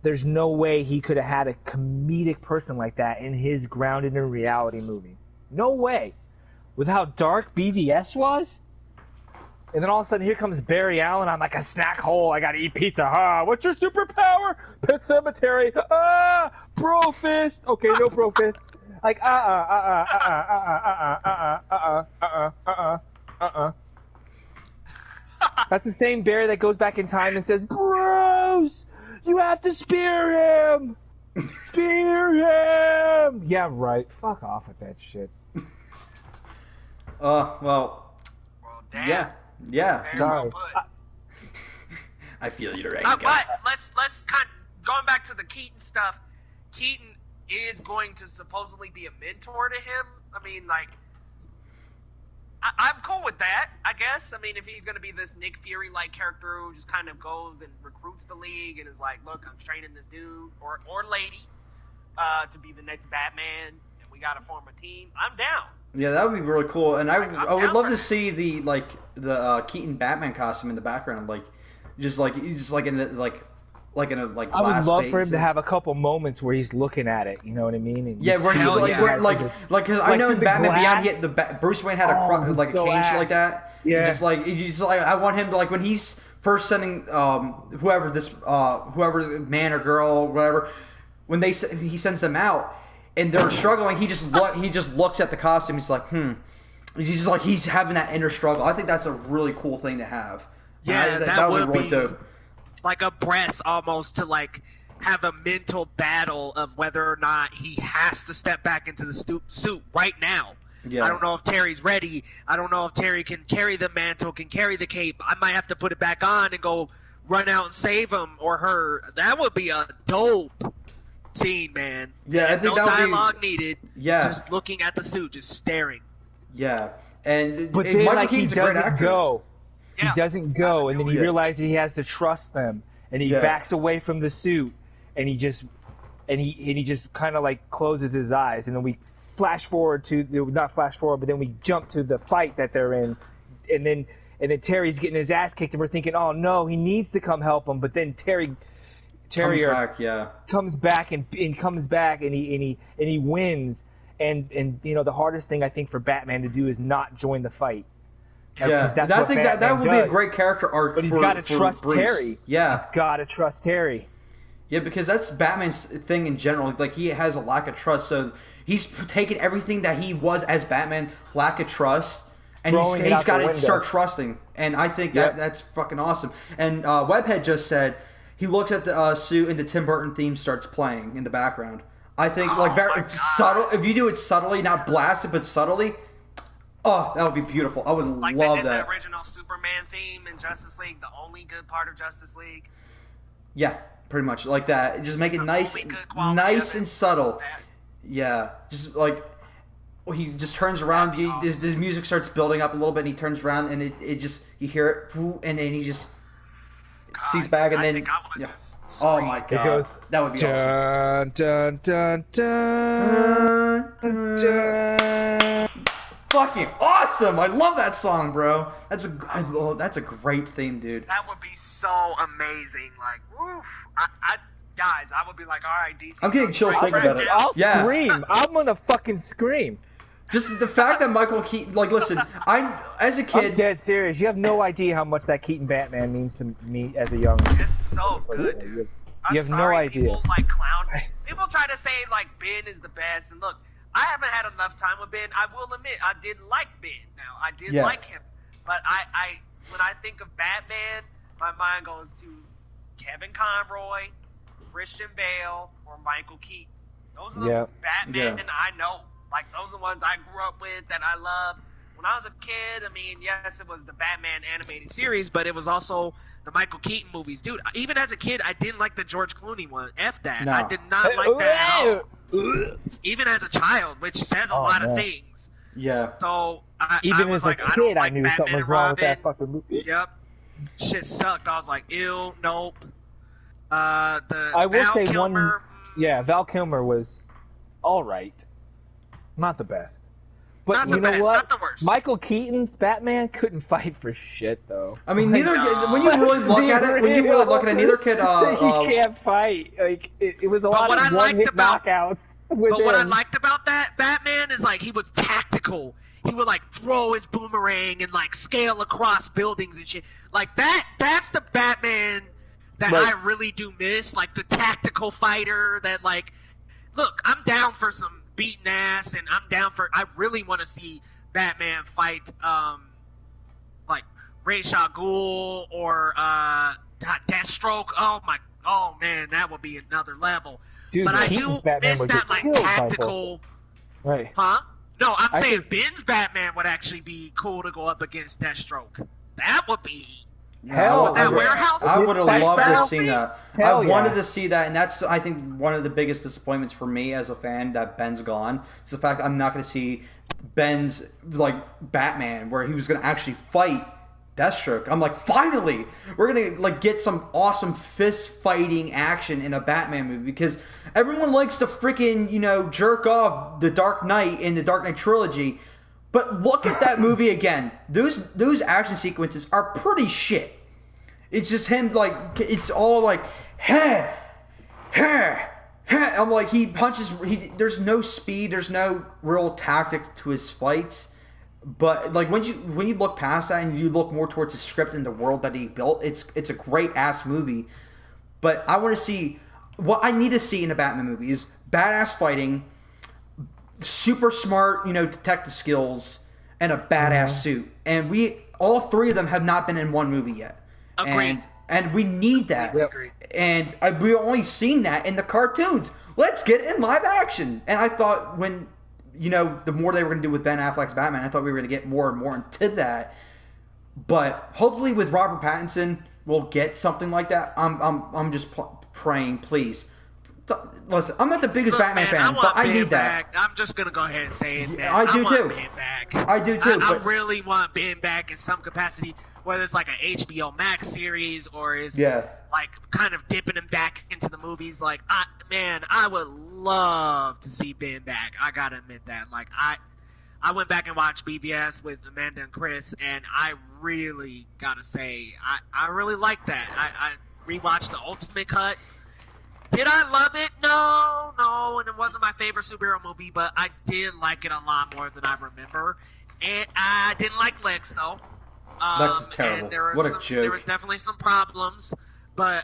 there's no way he could have had a comedic person like that in his grounded in reality movie. No way. With how dark BVS was? And then all of a sudden, here comes Barry Allen. I'm like a snack hole. I gotta eat pizza. What's your superpower? Pet Cemetery. Bro fist. Okay, no bro fist. Like, That's the same Barry that goes back in time and says, Bruce, you have to spear him. Spear him. Yeah, right. Fuck off with that shit. Well, damn. Yeah. Very Sorry. well put. I feel you're right. But let's kind of, going back to the Keaton stuff. Keaton is going to supposedly be a mentor to him. I mean, like, I'm cool with that, I guess. I mean, if he's going to be this Nick Fury-like character who just kind of goes and recruits the league and is like, look, I'm training this dude or lady to be the next Batman, and we got to form a team, I'm down. Yeah, that would be really cool, and I would love to that. see the Keaton Batman costume in the background, just like in a glass. I would love face for him to have a couple moments where he's looking at it. You know what I mean? And yeah, where he's because I know in Batman Beyond, Bruce Wayne had a cage like that. Yeah, just like I want him to when he's first sending whoever man or girl whatever when he sends them out. And they're struggling. He just looks at the costume. He's like, He's just like he's having that inner struggle. I think that's a really cool thing to have. Yeah, that would be like a breath almost to like have a mental battle of whether or not he has to step back into the suit right now. Yeah. I don't know if Terry's ready. I don't know if Terry can carry the mantle, can carry the cape. I might have to put it back on and go run out and save him or her. That would be a dope scene, man. Yeah, I think no that would dialogue needed. Yeah, just looking at the suit, just staring. Yeah, and but then, Michael Keaton's a great actor. He doesn't go, and then he realizes he has to trust them, and he backs away from the suit, and he just kind of like closes his eyes, and then we flash forward to not flash forward, but then we jump to the fight that they're in, and then Terry's getting his ass kicked, and we're thinking, oh no, he needs to come help him, but then Terry comes back and he wins, and you know the hardest thing I think for Batman to do is not join the fight. Yeah, I think that would be a great character arc. But he's got to trust Bruce. Terry. Yeah, got to trust Terry. Yeah, because that's Batman's thing in general. Like, he has a lack of trust, so he's taken everything that he was as Batman, lack of trust, and he's got to start trusting. And I think that's fucking awesome. And Webhead just said he looks at the suit and the Tim Burton theme starts playing in the background. I think very subtle. If you do it subtly, not blast it, but subtly, oh, that would be beautiful. I would love that. Like they did the original Superman theme in Justice League, the only good part of Justice League. Yeah, pretty much like that. Just make it nice and subtle. Yeah, just like he just turns around. The music starts building up a little bit, and he turns around, and it just you hear it, and then he just sees back, and then oh my god, that would be awesome. Dun, dun, dun, dun. Fucking awesome! I love that song, bro. That's a great theme, dude. That would be so amazing. Like, woof. Guys, I would be like, all right, DC. I'm getting chills thinking about it. I'll scream. I'm gonna fucking scream. Just the fact that Michael Keaton, like, listen, as a kid, I'm dead serious. You have no idea how much that Keaton Batman means to me as a young. It's so good, dude. You have no idea. People like clown. People try to say like Ben is the best, and look, I haven't had enough time with Ben. I will admit, I did like Ben. Now, I did like him, but I when I think of Batman, my mind goes to Kevin Conroy, Christian Bale, or Michael Keaton. Those are the Batman I know. Like, those are the ones I grew up with that I love. When I was a kid, I mean, yes, it was the Batman animated series, but it was also the Michael Keaton movies. Dude, even as a kid, I didn't like the George Clooney one. F that. No. I did not like that at all. Even as a child, which says a lot of things. Yeah. So, I was like, I don't like Batman and Robin. With that fucking movie. Yep. Shit sucked. I was like, ew, nope. I will Val say Kilmer, Val Kilmer was alright. Not the best. But not you the know best, what? not the worst. Michael Keaton's Batman couldn't fight for shit, though. I mean, when you really look at it, neither kid. He can't fight. Like it was a lot of one-hit knockouts. But what I liked about that Batman is like he was tactical. He would like throw his boomerang and like scale across buildings and shit. Like that's the Batman that I really do miss. Like the tactical fighter that like, look, I'm down for some beating ass, and I'm down for. I really want to see Batman fight, like Ra's al Ghul or Deathstroke. Oh man, that would be another level. Dude, but I do miss that like tactical. Right? Huh? No, I'm saying Ben's Batman would actually be cool to go up against Deathstroke. That would be. Hell, that warehouse. I would have loved to see that. I wanted to see that, and that's I think one of the biggest disappointments for me as a fan that Ben's gone. It's the fact I'm not going to see Ben's like Batman, where he was going to actually fight Deathstroke. I'm like, finally, we're going to like get some awesome fist fighting action in a Batman movie, because everyone likes to freaking jerk off the Dark Knight in the Dark Knight trilogy. But look at that movie again. Those action sequences are pretty shit. It's just him, like, it's all like, hey. I'm like, he punches, there's no speed, there's no real tactic to his fights. But, like, when you look past that and you look more towards the script and the world that he built, it's a great-ass movie. But I want to see, what I need to see in a Batman movie is badass fighting, super smart, detective skills, and a badass suit. And all three of them have not been in one movie yet. Agreed. And we need that. Agreed. And we've only seen that in the cartoons. Let's get it in live action. And I thought when, the more they were going to do with Ben Affleck's Batman, I thought we were going to get more and more into that. But hopefully with Robert Pattinson, we'll get something like that. I'm just praying, please. Listen, I'm not the biggest Batman fan, but I need that. I'm just gonna go ahead and say it, man. I do too. Ben back. I do too. I really want Ben back in some capacity, whether it's like an HBO Max series or is like kind of dipping him back into the movies. Like, I would love to see Ben back. I gotta admit that. Like, I went back and watched BVS with Amanda and Chris, and I really gotta say, I really like that. I rewatched the Ultimate Cut. Did I love it? No, and it wasn't my favorite superhero movie, but I did like it a lot more than I remember. And I didn't like Lex, though. Lex is terrible. And there what a joke. There were definitely some problems, but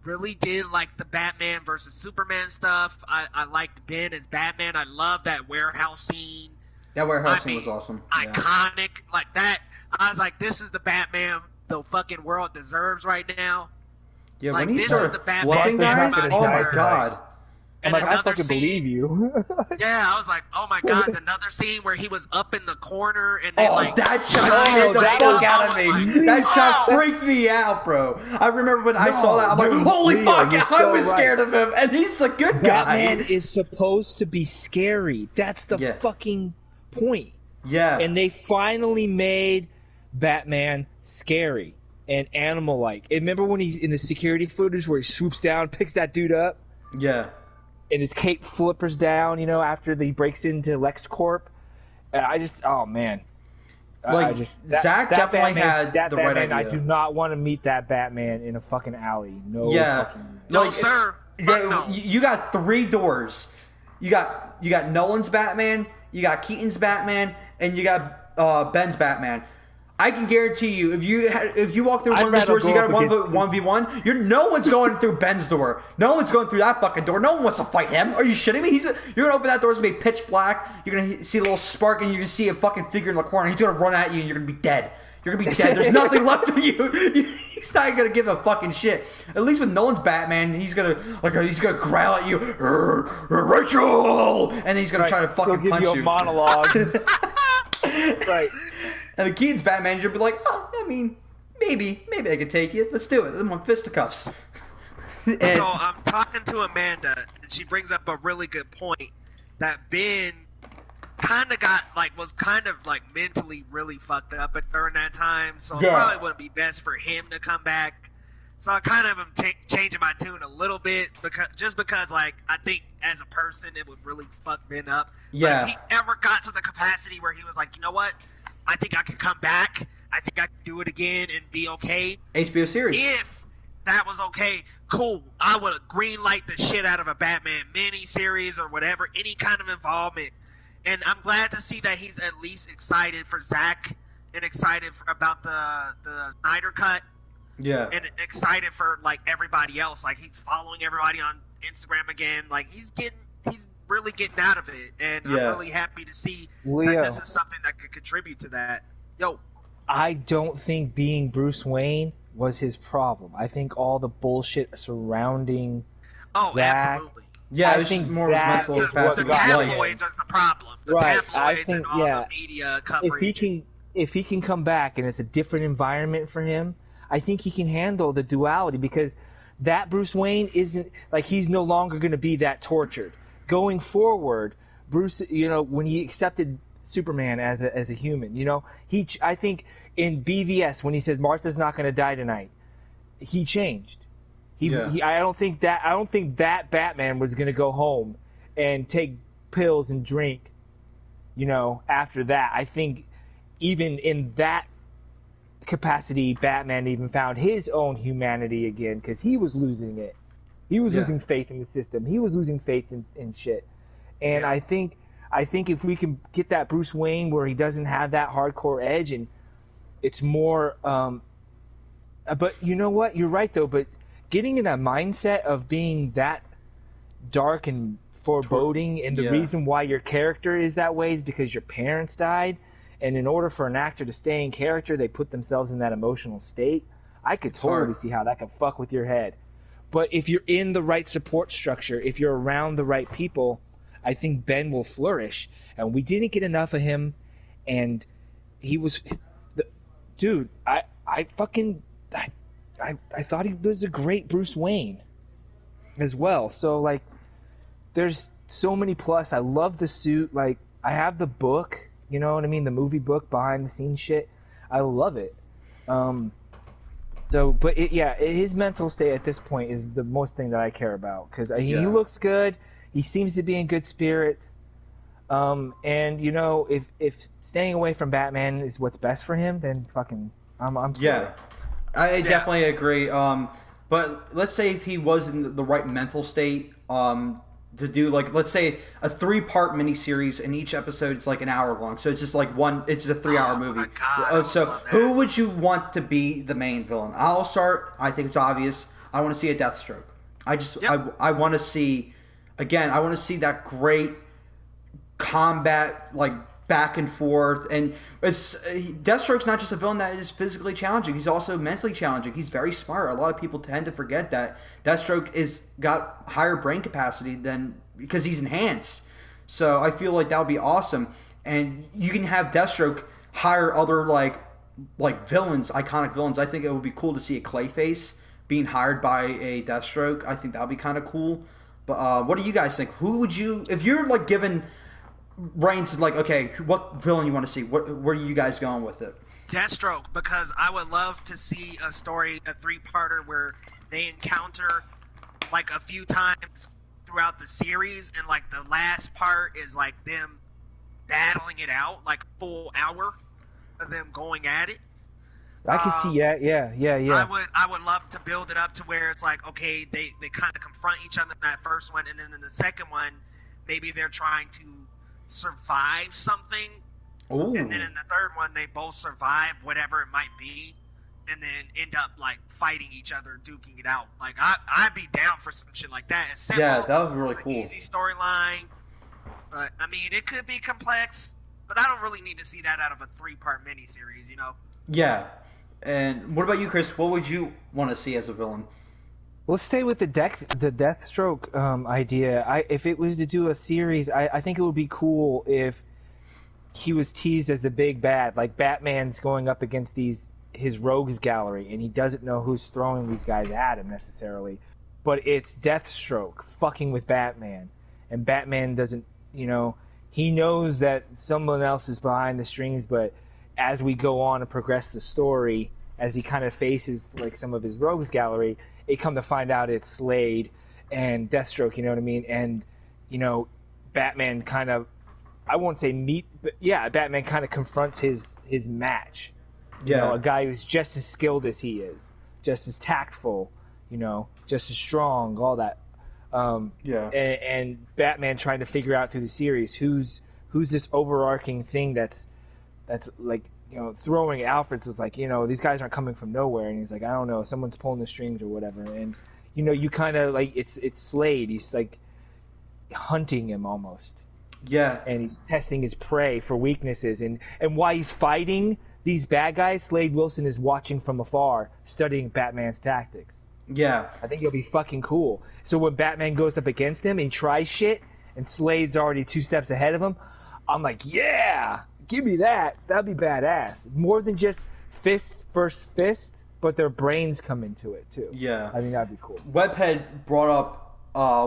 really did like the Batman versus Superman stuff. I liked Ben as Batman. I love that warehouse scene. That warehouse scene was awesome. Iconic. Like that. I was like, this is the Batman the fucking world deserves right now. Yeah, like, when he this is the Batman guys, oh my god. And like, I fucking believe you. Yeah, I was like, oh my god, another scene where he was up in the corner and then that shot scared the fuck out of me. That shot freaked me out, bro. I remember when I saw that, I'm like, holy fuck, I was scared of him, and he's a good guy. Batman is supposed to be scary. That's the fucking point. Yeah. And they finally made Batman scary and animal-like. And remember when he's in the security footage where he swoops down, picks that dude up? Yeah. And his cape flippers down, you know, after he breaks into LexCorp. And I just, oh man. Like, Zach definitely had the right idea. I do not want to meet that Batman in a fucking alley. No fucking... No, sir. No. You got 3 doors. You got Nolan's Batman, you got Keaton's Batman, and you got Ben's Batman. I can guarantee you, if you walk through one of those doors, you got a 1v1. No one's going through Ben's door. No one's going through that fucking door. No one wants to fight him. Are you shitting me? You're gonna open that door, it's gonna be pitch black. You're gonna see a little spark, and you're gonna see a fucking figure in the corner. He's gonna run at you, and you're gonna be dead. You're gonna be dead. There's nothing left of you. He's not gonna give a fucking shit. At least with Nolan's Batman, he's gonna growl at you, Rachel, and then he's gonna try to fucking punch you. A monologue. Right. And the Keaton's Batman, you'll be like, I mean, maybe I could take you. Let's do it. I'm on fisticuffs. So I'm talking to Amanda, and she brings up a really good point that Ben was kind of mentally really fucked up during that time. So it probably wouldn't be best for him to come back. So I kind of am changing my tune a little bit because I think as a person it would really fuck Ben up. Yeah. But if he ever got to the capacity where he was like, you know what? I think I could come back. I think I could do it again and be okay. HBO series. If that was okay, cool. I would greenlight the shit out of a Batman mini-series or whatever, any kind of involvement. And I'm glad to see that he's at least excited for Zach and excited about the Snyder Cut. Yeah. And excited for everybody else. He's following everybody on Instagram again. He's really getting out of it, and I'm really happy to see that this is something that could contribute to that. I don't think being Bruce Wayne was his problem. I think all the bullshit surrounding absolutely. Yeah, I think more mental capacity. The tabloids is the problem. The tabloids and all the media coverage. If he can come back and it's a different environment for him, I think he can handle the duality, because that Bruce Wayne isn't he's no longer going to be that tortured. Going forward, Bruce, when he accepted Superman as a human, I think in BVS when he says Martha's not going to die tonight, he changed. I don't think that Batman was going to go home and take pills and drink, after that. I think even in that capacity, Batman even found his own humanity again, because he was losing it. He was losing faith in the system. He was losing faith in shit. And I think if we can get that Bruce Wayne where he doesn't have that hardcore edge, and it's more but you know what? You're right though, but getting in that mindset of being that dark and foreboding, and the reason why your character is that way is because your parents died, and in order for an actor to stay in character, they put themselves in that emotional state. I could totally see how that could fuck with your head. But if you're in the right support structure, if you're around the right people, I think Ben will flourish. And we didn't get enough of him, and he was... Dude, I thought he was a great Bruce Wayne as well. So, there's so many plus. I love the suit. I have the book, you know what I mean? The movie book, behind-the-scenes shit. I love it. His mental state at this point is the most thing that I care about, because he looks good. He seems to be in good spirits. And if staying away from Batman is what's best for him, then fucking I'm yeah. I definitely agree. But let's say if he was in the right mental state, to do let's say a 3-part miniseries, and each episode it's an hour long, so it's just it's a 3-hour movie. My God, so who would you want to be the main villain? I'll start. I think it's obvious. I want to see a Deathstroke. Yep. I want to see, again, I want to see that great combat, like back and forth. And Deathstroke's not just a villain that is physically challenging. He's also mentally challenging. He's very smart. A lot of people tend to forget that Deathstroke is got higher brain capacity because he's enhanced. So I feel like that would be awesome. And you can have Deathstroke hire other like villains, iconic villains. I think it would be cool to see a Clayface being hired by a Deathstroke. I think that would be kind of cool. But what do you guys think? Who would you, if you're like given reigns, like, okay, what villain you want to see? Where are you guys going with it? Deathstroke, because I would love to see a story, a 3-parter where they encounter like a few times throughout the series, and like the last part is like them battling it out, like a full hour of them going at it. I can see that. Yeah. I would love to build it up to where it's like, okay, they kind of confront each other in that first one, and then in the second one, maybe they're trying to survive something. Ooh. And then in the third one, they both survive whatever it might be, and then end up like fighting each other, duking it out. Like I'd be down for some shit like that. It's simple. Yeah, that would be really it's cool. An easy storyline, but I mean, it could be complex. But I don't really need to see that out of a 3-part miniseries, you know? Yeah. And what about you, Chris? What would you want to see as a villain? Let's stay with the Deathstroke idea. If it was to do a series, I think it would be cool if he was teased as the big bad. Like Batman's going up against his rogues gallery, and he doesn't know who's throwing these guys at him necessarily. But it's Deathstroke fucking with Batman, and Batman doesn't, he knows that someone else is behind the strings, but as we go on and progress the story, as he kind of faces like some of his rogues gallery, it come to find out it's Slade and Deathstroke, you know what I mean? And, Batman kind of, I won't say Batman kind of confronts his match. Yeah. A guy who's just as skilled as he is, just as tactful, just as strong, all that. And Batman trying to figure out through the series who's this overarching thing that's like, throwing Alfred's was like, these guys aren't coming from nowhere, and he's like, I don't know, someone's pulling the strings or whatever, and you kind of like it's Slade. He's like hunting him almost. Yeah. And he's testing his prey for weaknesses, and while he's fighting these bad guys, Slade Wilson is watching from afar, studying Batman's tactics. Yeah. I think it'll be fucking cool. So when Batman goes up against him and tries shit, and Slade's already 2 steps ahead of him, I'm like, yeah, give me that. That'd be badass. More than just fist versus fist, but their brains come into it too. Yeah. I think that'd be cool. Webhead brought up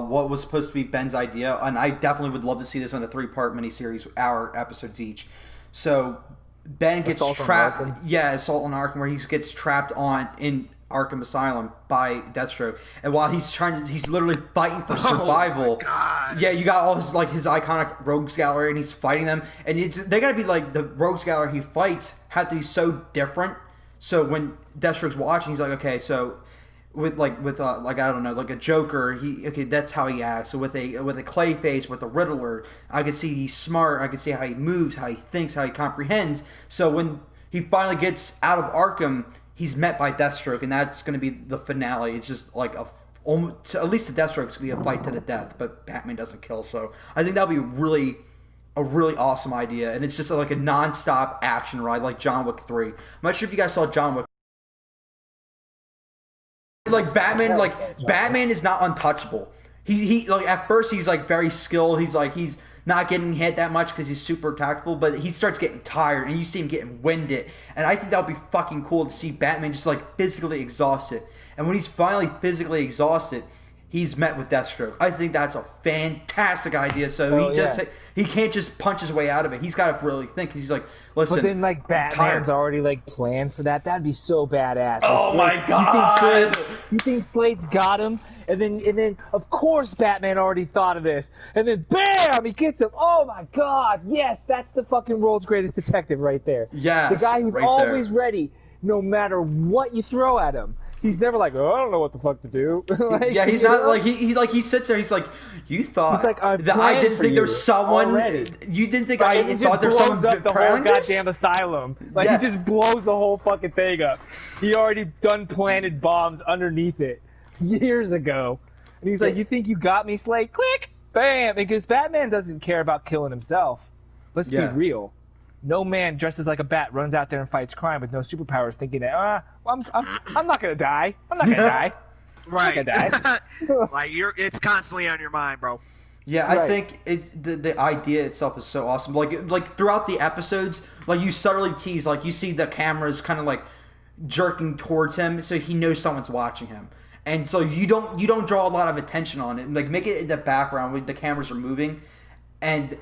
what was supposed to be Ben's idea, and I definitely would love to see this on a 3-part miniseries, hour episodes each. So Ben gets trapped. Yeah, Assault on Arkham, where he gets trapped in Arkham Asylum by Deathstroke, and while he's literally fighting for survival. Oh my God. Yeah, you got all his iconic rogues gallery, and he's fighting them, and they gotta be like, the rogues gallery he fights have to be so different. So when Deathstroke's watching, he's like, okay, so with I don't know, like a Joker, that's how he acts. So with a Clayface, with a Riddler, I could see he's smart. I could see how he moves, how he thinks, how he comprehends. So when he finally gets out of Arkham, he's met by Deathstroke, and that's going to be the finale. It's just like at least the Deathstroke's going to be a fight to the death, but Batman doesn't kill. So I think that would be a really awesome idea, and it's just like a non-stop action ride, like John Wick 3. I'm not sure if you guys saw John Wick. Batman is not untouchable. He like, at first he's like very skilled. He's not getting hit that much because he's super tactful, but he starts getting tired, and you see him getting winded. And I think that would be fucking cool to see Batman just like physically exhausted. And when he's finally physically exhausted, he's met with Deathstroke. I think that's a fantastic idea. So he can't just punch his way out of it. He's got to really think. He's like, listen. But then like Batman's already like planned for that. That'd be so badass. Oh my God! You think Slade's got him, and then of course Batman already thought of this, and then bam, he gets him. Oh my God! Yes, that's the fucking world's greatest detective right there. Yes, the guy who's always ready, no matter what you throw at him. He's never like, oh, I don't know what the fuck to do. He's not like he sits there. He's like, you thought like, I didn't think there's someone. Already. You didn't think I thought there's someone blows up the whole this? goddamn asylum. Like he just blows the whole fucking thing up. He already done planted bombs underneath it. years ago. And he's like, you think you got me, Slade? Click! Bam! Because Batman doesn't care about killing himself. Let's be real. No man dresses like a bat runs out there and fights crime with no superpowers thinking that, I'm not going to die. I'm not going to die. Right. I'm not gonna die. Like, it's constantly on your mind, bro. Yeah, I think the idea itself is so awesome. Like throughout the episodes, like you subtly tease, like you see the cameras kind of like jerking towards him, so he knows someone's watching him, and so you don't draw a lot of attention on it. Like make it in the background where the cameras are moving, and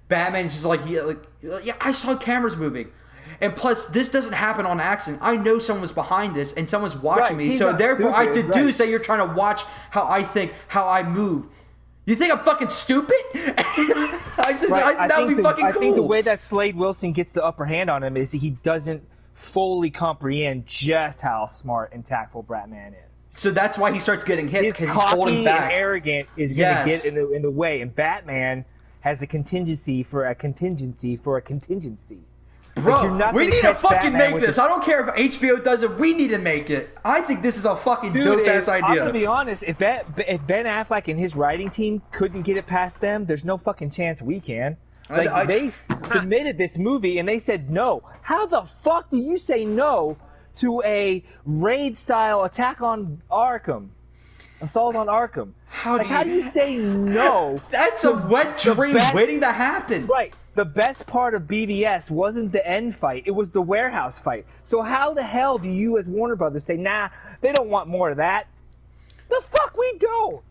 Batman's just like, yeah, I saw cameras moving. And plus, this doesn't happen on accident. I know someone's behind this, and someone's watching me. So therefore, I deduce that you're trying to watch how I think, how I move. You think I'm fucking stupid? That would be fucking cool. I think the way that Slade Wilson gets the upper hand on him is he doesn't fully comprehend just how smart and tactful Batman is. So that's why he starts getting hit, because he's holding back. And arrogant is going to get in the way, and Batman has a contingency for a contingency for a contingency. Bro, like we need to fucking make this. I don't care if HBO does it. We need to make it. I think this is a fucking dope-ass idea. I'm going to be honest. If Ben Affleck and his writing team couldn't get it past them, there's no fucking chance we can. Like, they submitted this movie, and they said no. How the fuck do you say no to a raid-style attack on Arkham? Assault on Arkham. How do you say no? That's a wet dream waiting to happen. Right. The best part of BVS wasn't the end fight. It was the warehouse fight. So how the hell do you as Warner Brothers say, nah, they don't want more of that? The fuck we don't.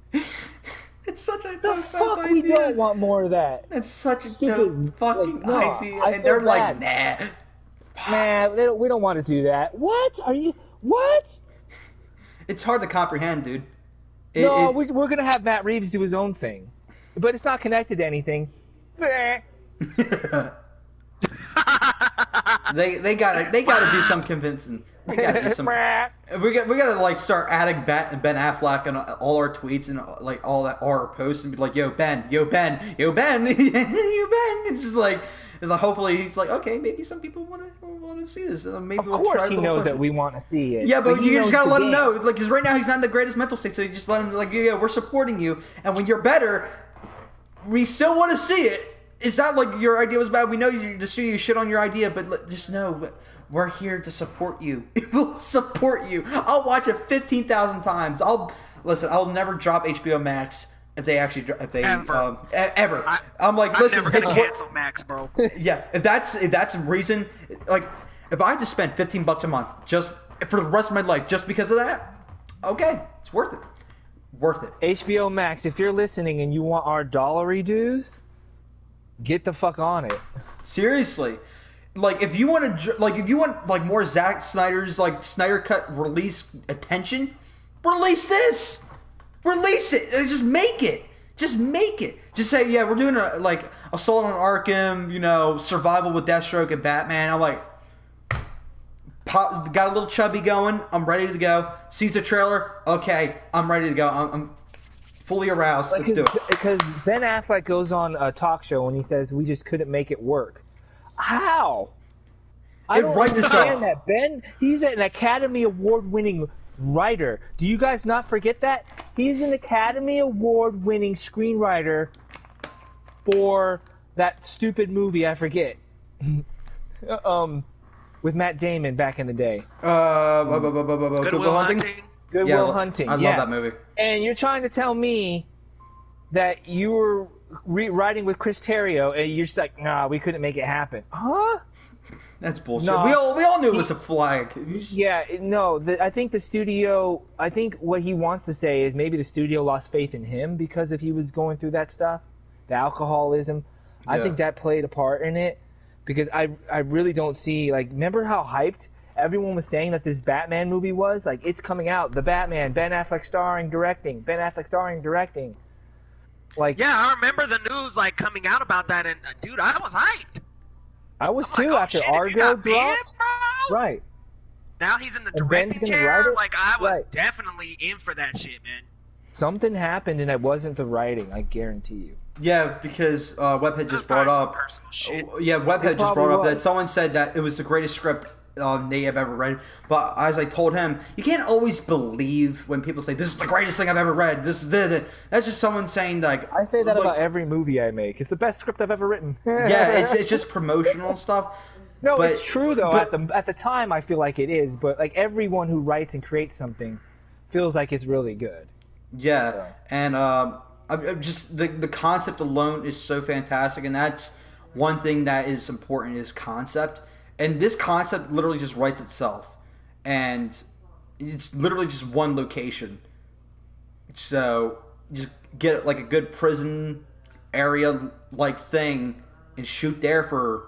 It's such a dope idea. The fuck we don't want more of that. It's such a dope fucking idea. And they're like, nah. Nah, we don't want to do that. What? What? It's hard to comprehend, dude. We're going to have Matt Reeves do his own thing. But it's not connected to anything. they gotta do some convincing. They gotta do some. We gotta like start adding Ben Affleck on all our tweets and like all our posts and be like, yo Ben. It's just like hopefully he's like, okay, maybe some people want to see this. Maybe of course he knows that we want to see it. Yeah, but you just gotta let him know, like, because right now he's not in the greatest mental state. So you just let him like, yeah, we're supporting you, and when you're better, we still want to see it. It's not like your idea was bad. We know the studio shit on your idea, but just know we're here to support you. We'll support you. I'll watch it 15,000 times. I'll never drop HBO Max if they ever. I'm like, listen, never gonna cancel Max, bro. Yeah, if that's a reason, like if I had to spend $15 a month just for the rest of my life just because of that, okay, it's worth it. Worth it. HBO Max, if you're listening and you want our dollary dues, get the fuck on it. Seriously, like if you want more Zack Snyder's like Snyder Cut release attention, release this. Release it. Just make it. Just say, yeah, we're doing like Assault on Arkham, survival with Deathstroke and Batman. I'm like, got a little chubby going. I'm ready to go. Sees the trailer. Okay, I'm ready to go. I'm fully aroused. Let's do it. Because Ben Affleck goes on a talk show and he says, we just couldn't make it work. How? I don't understand that. Ben, he's an Academy Award-winning writer. Do you guys not forget that? He's an Academy Award-winning screenwriter for that stupid movie, I forget. With Matt Damon back in the day. Good Will Hunting? Good Will Hunting. I love that movie. And you're trying to tell me that you were writing with Chris Terrio, and you're just like, nah, we couldn't make it happen. Huh? That's bullshit. No, we all knew it was a flag. Yeah, no. I think the studio. I think what he wants to say is maybe the studio lost faith in him because if he was going through that stuff, the alcoholism. Yeah. I think that played a part in it because I really don't see like. Remember how hyped everyone was saying that this Batman movie was? Like, it's coming out. The Batman. Ben Affleck starring, directing. Ben Affleck starring, directing. Like, yeah, I remember the news like coming out about that, and dude, I was hyped. I was too after Argo dropped. Right. Now he's in the directing chair. Like, I was definitely in for that shit, man. Something happened, and it wasn't the writing. I guarantee you. Yeah, because Webhead just brought up. Personal shit. Yeah, Webhead just brought up that someone said that it was the greatest script they have ever read. But as I told him, you can't always believe when people say, this is the greatest thing I've ever read. That's just someone saying, like... I say that about every movie I make. It's the best script I've ever written. Yeah, it's just promotional stuff. No, but, it's true, though. At the time, I feel like it is. But, like, everyone who writes and creates something feels like it's really good. Yeah, so. And I'm just... The concept alone is so fantastic, and that's one thing that is important is concept. And this concept literally just writes itself. And it's literally just one location. So, just get like a good prison area-like thing and shoot there for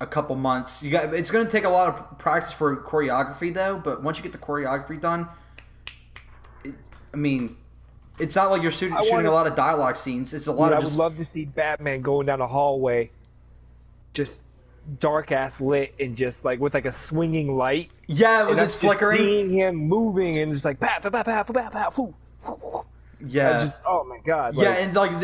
a couple months. It's going to take a lot of practice for choreography, though. But once you get the choreography done, it's not like you're shooting a lot of dialogue scenes. It's a lot of I would love to see Batman going down a hallway, just dark ass lit and just like with like a swinging light. Yeah, with its flickering. Seeing him moving and just like bat. Yeah. Oh my god. Yeah, and like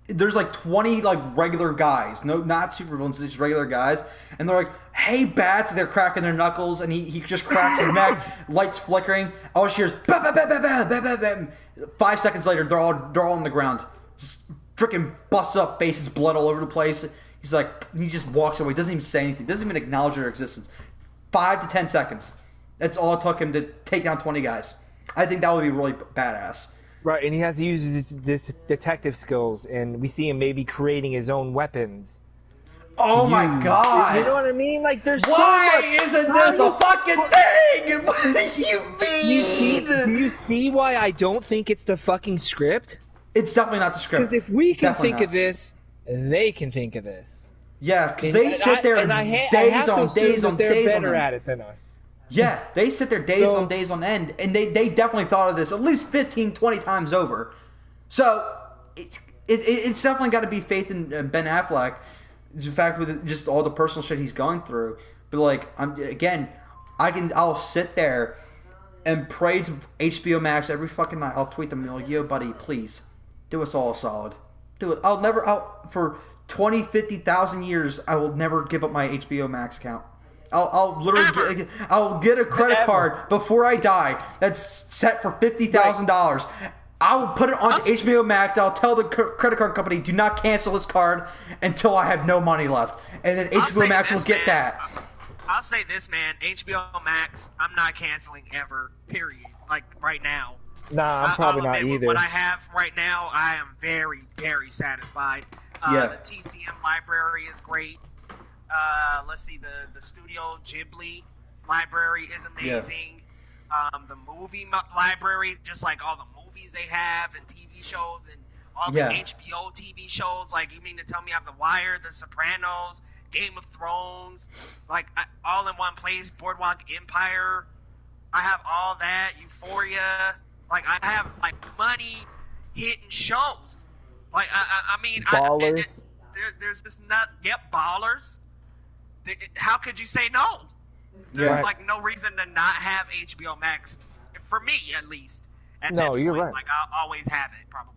there's like 20 like regular guys, not supervillains, just regular guys, and they're like, "Hey, bats!" And they're cracking their knuckles, and he just cracks his neck, lights flickering. All she hears, bah, bah, bah, bah, bah, bah, bah, bah. 5 seconds later, they're all on the ground, just freaking busts up, faces blood all over the place. He's like, he just walks away, doesn't even say anything, doesn't even acknowledge their existence. 5 to 10 seconds. That's all it took him to take down 20 guys. I think that would be really badass. Right, and he has to use his detective skills, and we see him maybe creating his own weapons. Oh my god! You know what I mean? Like, there's why isn't this a fucking thing? What do you mean? Do you see why I don't think it's the fucking script? It's definitely not the script. Because if we can think of this, they can think of this. Yeah, because they sit there days on days on they're days on better end. at it than us. Yeah, they sit there days on days on end, and they definitely thought of this at least 15, 20 times over. So, it's definitely got to be faith in Ben Affleck. In fact, with just all the personal shit he's going through. But like, I'll sit there and pray to HBO Max every fucking night. I'll tweet them and be like, yo, buddy, please, do us all a solid. Do it. For 20, 50,000 years, I will never give up my HBO Max account. I'll literally I'll get a credit card before I die that's set for $50,000. I'll put it on HBO Max. I'll tell the credit card company, do not cancel this card until I have no money left. And then HBO Max will get that. I'll say this, man. HBO Max, I'm not canceling ever, period. Like, right now. Nah, I'm probably not either. What I have right now, I am very, very satisfied. The TCM library is great. Let's see, the Studio Ghibli library is amazing. Yeah. The movie library, just like all the movies they have and TV shows and all the HBO TV shows. Like, you mean to tell me I have The Wire, The Sopranos, Game of Thrones, like all in one place, Boardwalk Empire. I have all that, Euphoria. Like, I have like money hitting shows. Like, I mean, Ballers. There's just not. Yep, Ballers. How could you say no? There's like no reason to not have HBO Max, for me at least. No, you're right. Like, I'll always have it, probably.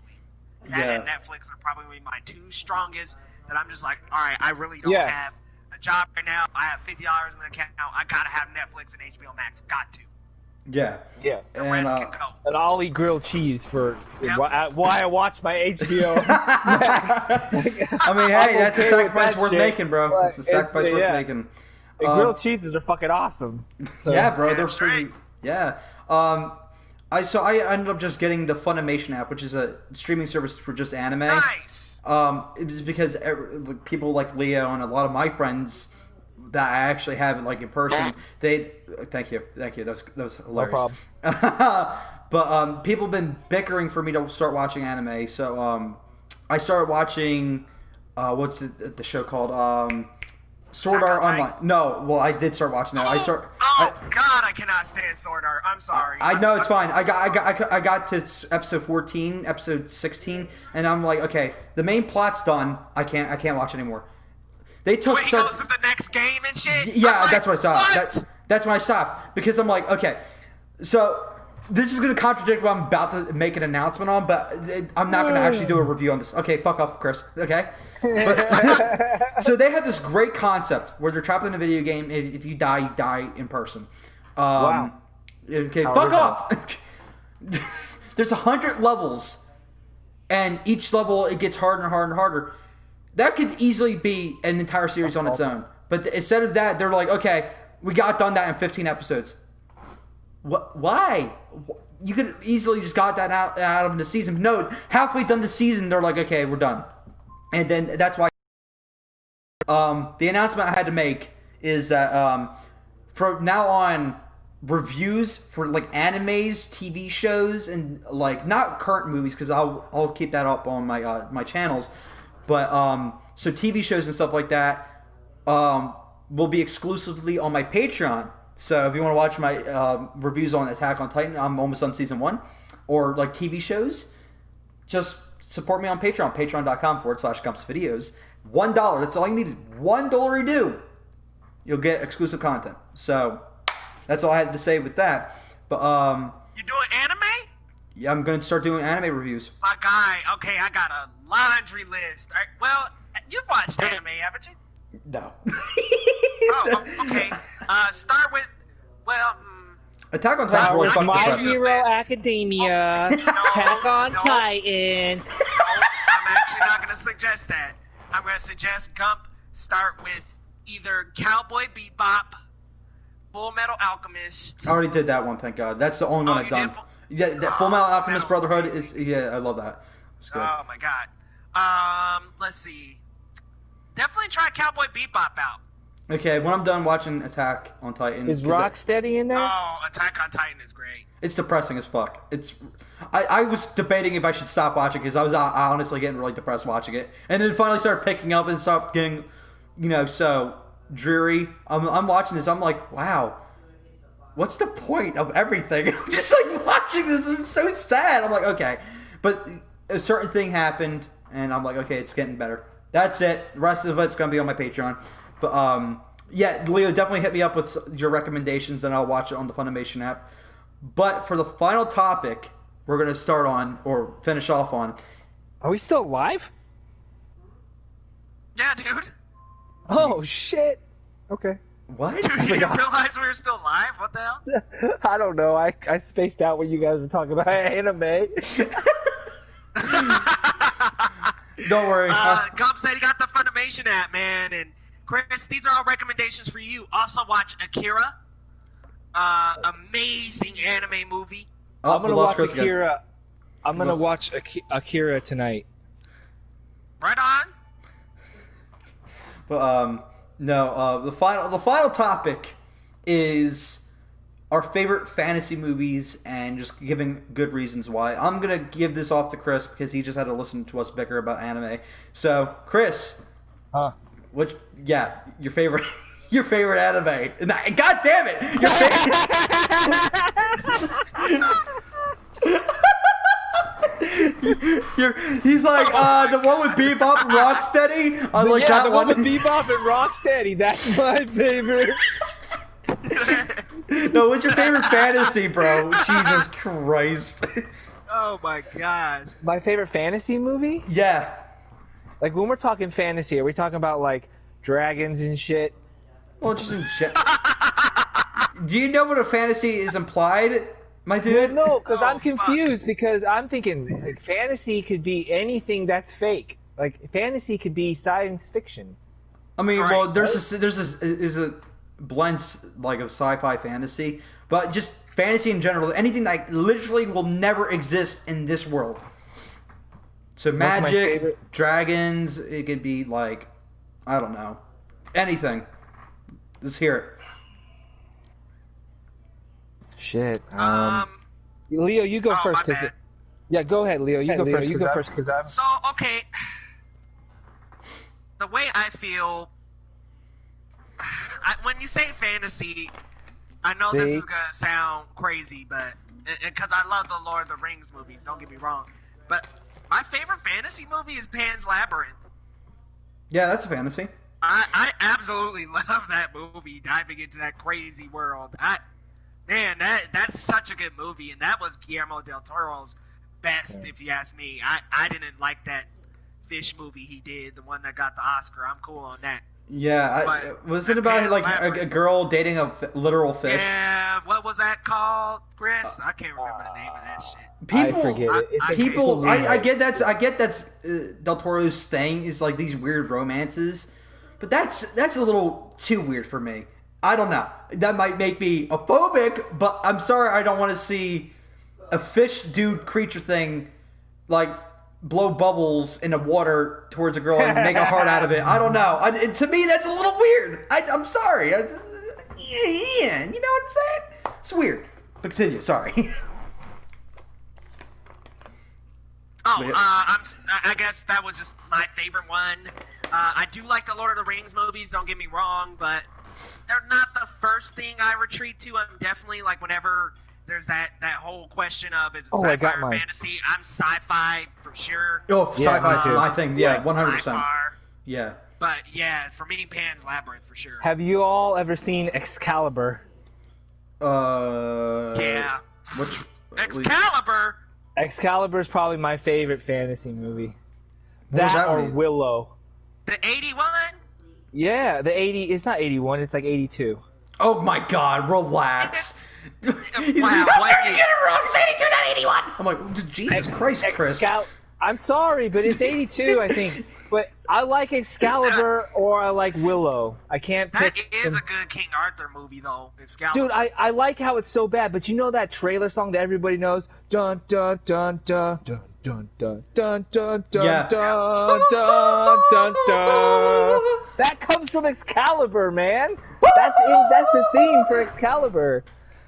That and Netflix are probably my two strongest. That I'm just like, all right, I really don't have a job right now. I have $50 in the account. I gotta have Netflix and HBO Max. Got to. Yeah. Yeah. The rest can go. And I'll eat grilled cheese for why I watch my HBO. I mean, hey, that's a sacrifice worth making, bro. It's a sacrifice worth making. And grilled cheeses are fucking awesome. So. Yeah, bro, they're pretty. Yeah. I ended up just getting the Funimation app, which is a streaming service for just anime. Nice. It was because people like Leo and a lot of my friends that I actually have like in person. Thank you. That was hilarious. No problem. But people have been bickering for me to start watching anime, so I started watching what's the show called? Sword Art Online. No, well, I did start watching that. God, I cannot stand Sword Art. I'm sorry. I know it's fine. I got to episode 14, episode 16, and I'm like, okay, the main plot's done. I can't watch anymore. They took. Wait, he goes to the next game and shit. Yeah, that's what I stopped. That's when I stopped because I'm like, okay, so This is going to contradict what I'm about to make an announcement on, but I'm not going to actually do a review on this. Okay, fuck off, Chris. Okay? So they have this great concept where they're trapped in a video game. If you die in person. Wow. Okay, fuck off! There's 100 levels, and each level, it gets harder and harder and harder. That could easily be an entire series on its own. But instead of that, they're like, okay, we got done that in 15 episodes. What? Why? You could easily just got that out of the season. No, halfway done the season, they're like, okay, we're done. And then that's why the announcement I had to make is that from now on, reviews for like animes, TV shows, and like not current movies because I'll keep that up on my my channels, but so TV shows and stuff like that will be exclusively on my Patreon. So if you want to watch my reviews on Attack on Titan, I'm almost on season 1, or like TV shows, just support me on Patreon, patreon.com/Gumps videos. $1. That's all you need. $1 you do. You'll get exclusive content. So that's all I had to say with that. But You doing anime? yeah, I'm going to start doing anime reviews. My guy, okay, I got a laundry list. Well, you've watched anime, haven't you? No. Oh, okay. Start with, well, Attack on Titan is really fucking My impressive. Hero Academia, Attack on Titan. I'm actually not going to suggest that. I'm going to suggest Gump start with either Cowboy Bebop, Full Metal Alchemist. I already did that one, thank God. That's the only one I've done. Yeah, that Full Metal Alchemist Brotherhood is. Yeah, I love that. It's good. Oh my God. Let's see. Definitely try Cowboy Bebop out. Okay, when I'm done watching Attack on Titan, Is Rocksteady in there? Oh, Attack on Titan is great. it's depressing as fuck. I was debating if I should stop watching because I was honestly getting really depressed watching it, and then finally started picking up and stopped getting, so dreary. I'm watching this. I'm like, wow, what's the point of everything? I'm just like watching this. I'm so sad. I'm like, okay, but a certain thing happened, and I'm like, okay, it's getting better. That's it. The rest of it's gonna be on my Patreon. But yeah, Leo, definitely hit me up with your recommendations, and I'll watch it on the Funimation app. But for the final topic, we're gonna start on or finish off on. Are we still live? Yeah, dude. Oh shit. Okay. What? Dude, you didn't realize we were still live? What the hell? I don't know. I spaced out when you guys were talking about anime. Don't worry. Gump said he got the Funimation app, man. And Chris, these are all recommendations for you. Also watch Akira. Amazing anime movie. Oh, I'm gonna watch Akira. I'm gonna watch Akira tonight. Right on. But no. The final topic is our favorite fantasy movies and just giving good reasons why. I'm gonna give this off to Chris because he just had to listen to us bicker about anime. So, Chris, Huh? your favorite, your favorite anime? God damn it! Your favorite. He's like the one with Bebop and Rocksteady. I like that the one. with Bebop and Rocksteady. That's my favorite. No, what's your favorite fantasy, bro? Jesus Christ. Oh my God. My favorite fantasy movie? Yeah. Like when we're talking fantasy, are we talking about like dragons and shit? Well, just in do you know what a fantasy is implied, my dude? No, because Oh, I'm confused because I'm thinking like, fantasy could be anything that's fake. Like fantasy could be science fiction. I mean, Right. well, there's a blends like of sci-fi fantasy, but just fantasy in general, anything that literally will never exist in this world. So What's my magic, favorite? dragons, it could be like, I don't know, anything. Let's hear it. Shit. Um. Leo, you go Oh, first. my 'cause bad. Yeah, go ahead, Leo. You go first. You go first because I'm. So okay. The way I feel, when you say fantasy, I know this is gonna sound crazy, but because I love the Lord of the Rings movies, don't get me wrong. But my favorite fantasy movie is Pan's Labyrinth. Yeah, that's a fantasy. I absolutely love that movie, diving into that crazy world. Man, that's such a good movie, and that was Guillermo del Toro's best, if you ask me. I didn't like that fish movie he did, the one that got the Oscar. I'm cool on that. Yeah, was it about like a girl dating a literal fish? Yeah, what was that called, Chris? I can't remember the name of that shit. I get that's Del Toro's thing is like these weird romances, but that's a little too weird for me. I don't know. That might make me a phobic, but I'm sorry, I don't want to see a fish dude creature thing like blow bubbles in the water towards a girl and make a heart out of it. I don't know. To me, that's a little weird. I'm sorry. Yeah, you know what I'm saying? It's weird. But continue. Sorry. I guess that was just my favorite one. I do like the Lord of the Rings movies, don't get me wrong, but they're not the first thing I retreat to. I'm definitely, like, whenever there's that whole question of is it sci-fi or fantasy, I'm sci-fi for sure. Oh, sci-fi is my thing. Yeah, 100%. Yeah. But, yeah, for me, Pan's Labyrinth for sure. Have you all ever seen Excalibur? Yeah. Excalibur? Excalibur is probably my favorite fantasy movie. That or Willow. The 81? Yeah, the 80. It's not 81. It's like 82. Oh my God! Relax. Wow, you get it wrong. It's 82, not 81. I'm like, Jesus Christ, Chris. I'm sorry, but it's 82, I think. But I like Excalibur or I like Willow. I can't pick. That is a good King Arthur movie, though. Excalibur. Dude, I like how it's so bad, but you know that trailer song that everybody knows? Dun dun dun dun dun dun dun dun dun dun dun dun dun. That comes from Excalibur, man. That's the theme for Excalibur.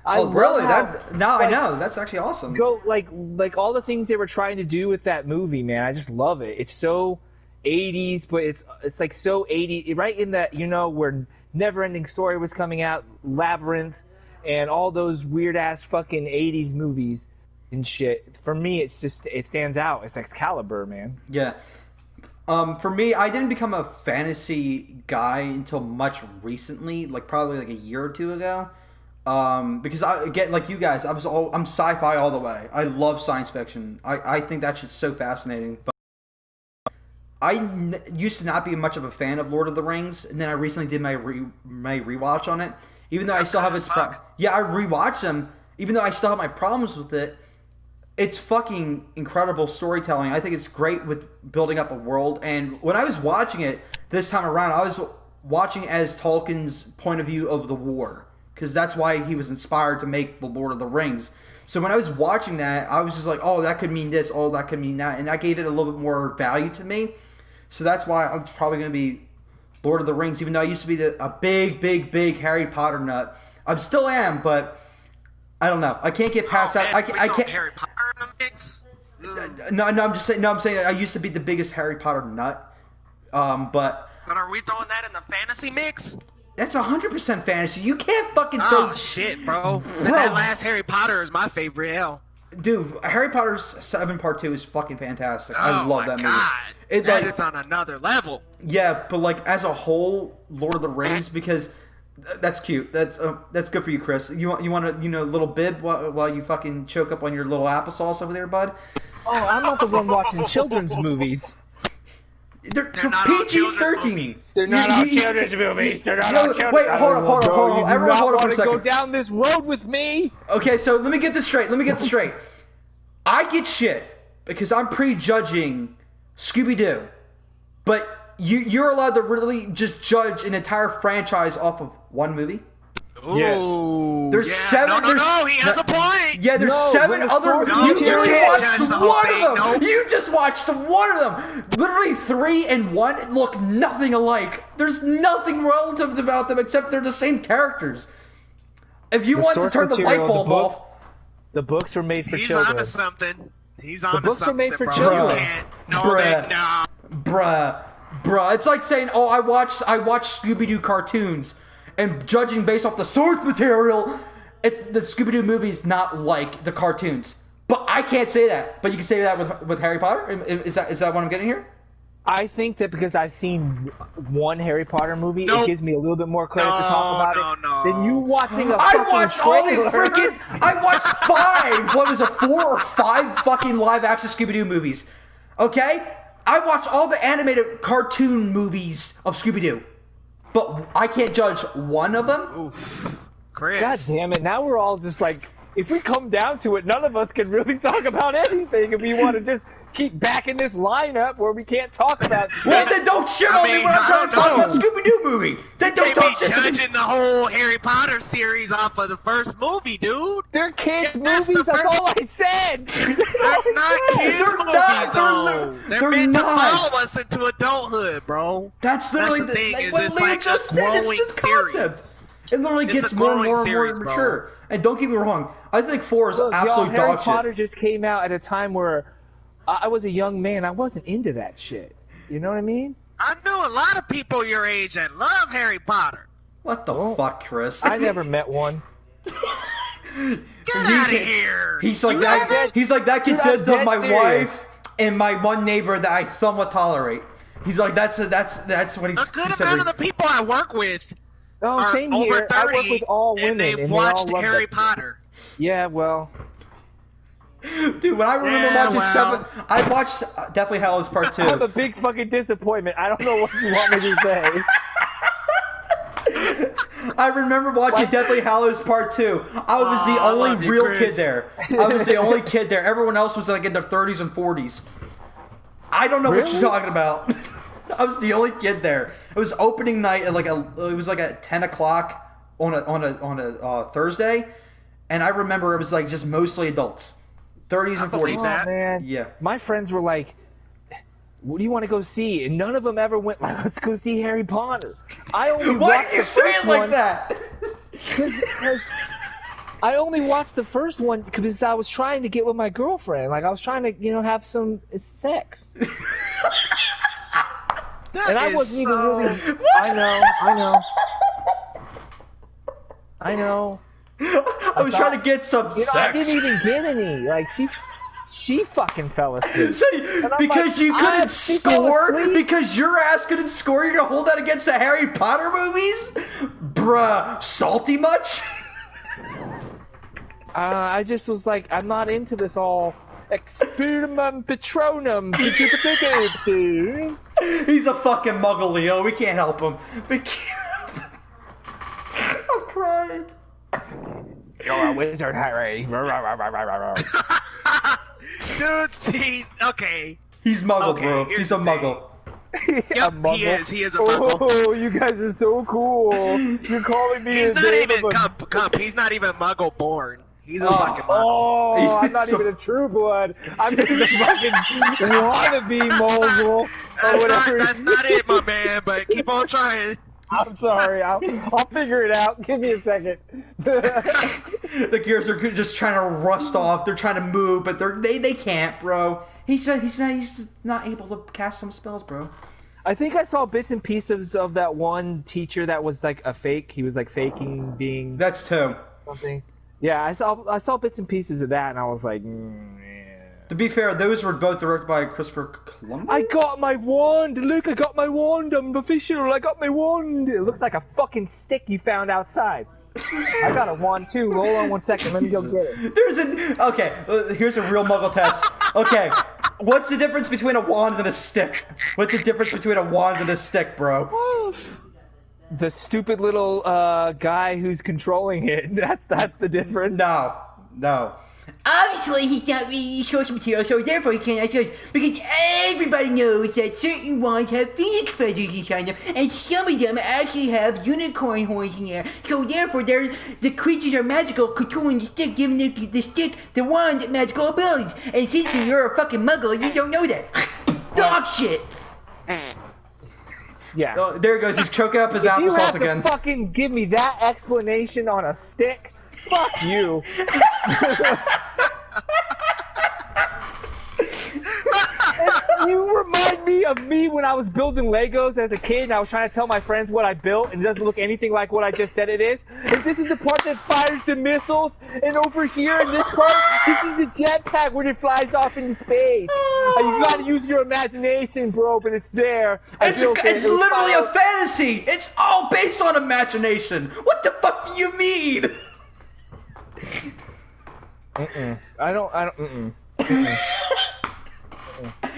Really? Now I know. That's actually awesome. Go like all the things they were trying to do with that movie, man. I just love it. It's so 80s, but it's like so 80s, right in that, where Neverending Story was coming out, Labyrinth, and all those weird ass fucking 80s movies and shit. For me, it stands out. It's Excalibur, man. Yeah. For me, I didn't become a fantasy guy until much recently, like probably like a year or two ago. Because like you guys, I'm sci-fi all the way. I love science fiction. I think that shit's so fascinating. But I used to not be much of a fan of Lord of the Rings, and then I recently did my rewatch on it. Even though I still have I rewatched them. Even though I still have my problems with it, it's fucking incredible storytelling. I think it's great with building up a world. And when I was watching it this time around, I was watching as Tolkien's point of view of the war, because that's why he was inspired to make the Lord of the Rings. So when I was watching that, I was just like, oh, that could mean this, oh, that could mean that, and that gave it a little bit more value to me. So that's why I'm probably going to be Lord of the Rings, even though I used to be a big, big, big Harry Potter nut. I still am, but I don't know. I can't get past that. I can't. Harry Potter in the mix? No, I'm just saying. No, I'm saying I used to be the biggest Harry Potter nut. But are we throwing that in the fantasy mix? That's 100% fantasy. You can't fucking throw. Oh shit, bro! That last Harry Potter is my favorite. Hell, dude, Harry Potter 7 Part 2 is fucking fantastic. I love that movie. It's on another level. Yeah, but like as a whole, Lord of the Rings, because that's cute. That's good for you, Chris. You want a little bib while you fucking choke up on your little applesauce over there, bud? Oh, I'm not the one watching children's movies. They're PG-13. They're not all children's movies. They're not all children's. Wait, hold on. Everyone, hold on for a second. Go down this road with me. Okay, so let me get this straight. I get shit because I'm prejudging Scooby-Doo, but you're allowed to really just judge an entire franchise off of one movie. Ooh, there's 7. No, he has a point. Yeah, there's 7 other. You just watched one of them. Literally 3 and 1 look nothing alike. There's nothing relative about them except they're the same characters. If you want to turn the light bulb off, the books were made for children. He's onto something. The books are made for bro. children. Bruh. It's like saying, oh, I watch Scooby-Doo cartoons. And judging based off the source material, it's the Scooby-Doo movies not like the cartoons. But I can't say that. But you can say that with Harry Potter? Is that what I'm getting here? I think that because I've seen one Harry Potter movie, Nope. it gives me a little bit more credit to talk about it than you watching a I fucking watched all the trailer. freaking. I watched 5. What was it, 4 or 5 fucking live action Scooby Doo movies? Okay, I watched all the animated cartoon movies of Scooby Doo, but I can't judge one of them. Oof. Chris. God damn it! Now we're all just like, if we come down to it, none of us can really talk about anything if we want to just keep back in this lineup where we can't talk about. Well, then don't shit on me when I'm trying to talk about Scooby Doo movie. Then don't Can't talk be shit. judging the whole Harry Potter series off of the first movie, dude. They're kids' That's movies. the That's first- all I said. They're not kids' They're movies, not. though. They're They're meant not. to follow us into adulthood, bro. That's literally the thing. like Is what it's Liam like just a said. It's growing this concept. series. It literally It's gets a more and growing more and more series, bro. mature. And don't get me wrong, I think 4 is Look, absolute y'all, Harry dog Potter shit. just came out at a time where I was a young man. I wasn't into that shit. You know what I mean? I know a lot of people your age that love Harry Potter. What the fuck, Chris? I never met one. Get out of here. He's like You that. haven't? He's like that Dude, consists I'm of dead my serious. wife and my one neighbor that I somewhat tolerate. He's like that's what he's A good considering. amount of the people I work with No, are same over here. I 30 work with all women, and they've they watched all love Harry that Potter. shit. Yeah, well, Dude, when I remember Yeah, watching well. I watched Deathly Hallows Part 2. I'm a big fucking disappointment. I don't know what you want me to say. I remember watching Deathly Hallows Part 2. I was the I only love you, real Chris. kid there. I was the only kid there. Everyone else was like in their 30s and 40s. I don't know what Really? you're talking about. I was the only kid there. It was opening night at it was like at 10 o'clock on a Thursday, and I remember it was like just mostly adults, 30s and 40s. believe that. Oh, man. Yeah. My friends were like, what do you want to go see? And none of them ever went, like, let's go see Harry Potter. I only Why watched do you the say first it like one that? because I only watched the first one because I was trying to get with my girlfriend. Like, I was trying to, have some sex. That And I is wasn't even so- really... I know. I was trying to get some I sex. didn't even get any. Like, she fucking fell asleep. So, I'm because like, you couldn't she fell score, asleep. because your ass couldn't score, you're gonna hold that against the Harry Potter movies? Bruh, salty much? I just was like, I'm not into this all experiment patronum. He's a fucking muggle, Leo. We can't help him. We can't. I'm crying. You're a wizard, Harry. Dude, see, okay. He's muggle, Okay, bro. here's He's a the thing. muggle. Yep, he is a muggle. Oh, you guys are so cool. You're calling me He's a not name even of a... Gump. He's not even muggle born. He's a fucking muggle. Oh, He's I'm not so- even a true blood. I'm just a fucking wannabe mogul. That's not it, my man, but keep on trying. I'm sorry. I'll figure it out. Give me a second. The gears are just trying to rust off. They're trying to move, but they can't, bro. He's not able to cast some spells, bro. I think I saw bits and pieces of that one teacher that was like a fake. He was like faking being That's 2. something. Yeah, I saw bits and pieces of that, and I was like, yeah. To be fair, those were both directed by Christopher Columbus. I got my wand! Look, I got my wand! I'm official! I got my wand! It looks like a fucking stick you found outside. I got a wand too. Hold on 1 second. Let me go get it. Okay, here's a real muggle test. Okay, what's the difference between a wand and a stick? What's the difference between a wand and a stick, bro? The stupid little guy who's controlling it. That's the difference. No. Obviously, he's not really source material, so therefore he cannot judge. Because everybody knows that certain wands have phoenix feathers inside them, and some of them actually have unicorn horns in there. So therefore, the creatures are magical, controlling the stick, giving the stick, the wand, magical abilities. And since you're a fucking muggle, you don't know that. Dog shit. Yeah. Oh, there he goes. He's choking up his If you applesauce have again. to fucking give me that explanation on a stick, fuck you. You remind me of me when I was building Legos as a kid and I was trying to tell my friends what I built and it doesn't look anything like what I just said it is. And this is the part that fires the missiles, and over here in this part, This is a jetpack when it flies off into space. You gotta use your imagination, bro, but it's there. It's literally a fantasy. It's all based on imagination. What the fuck do you mean? I don't.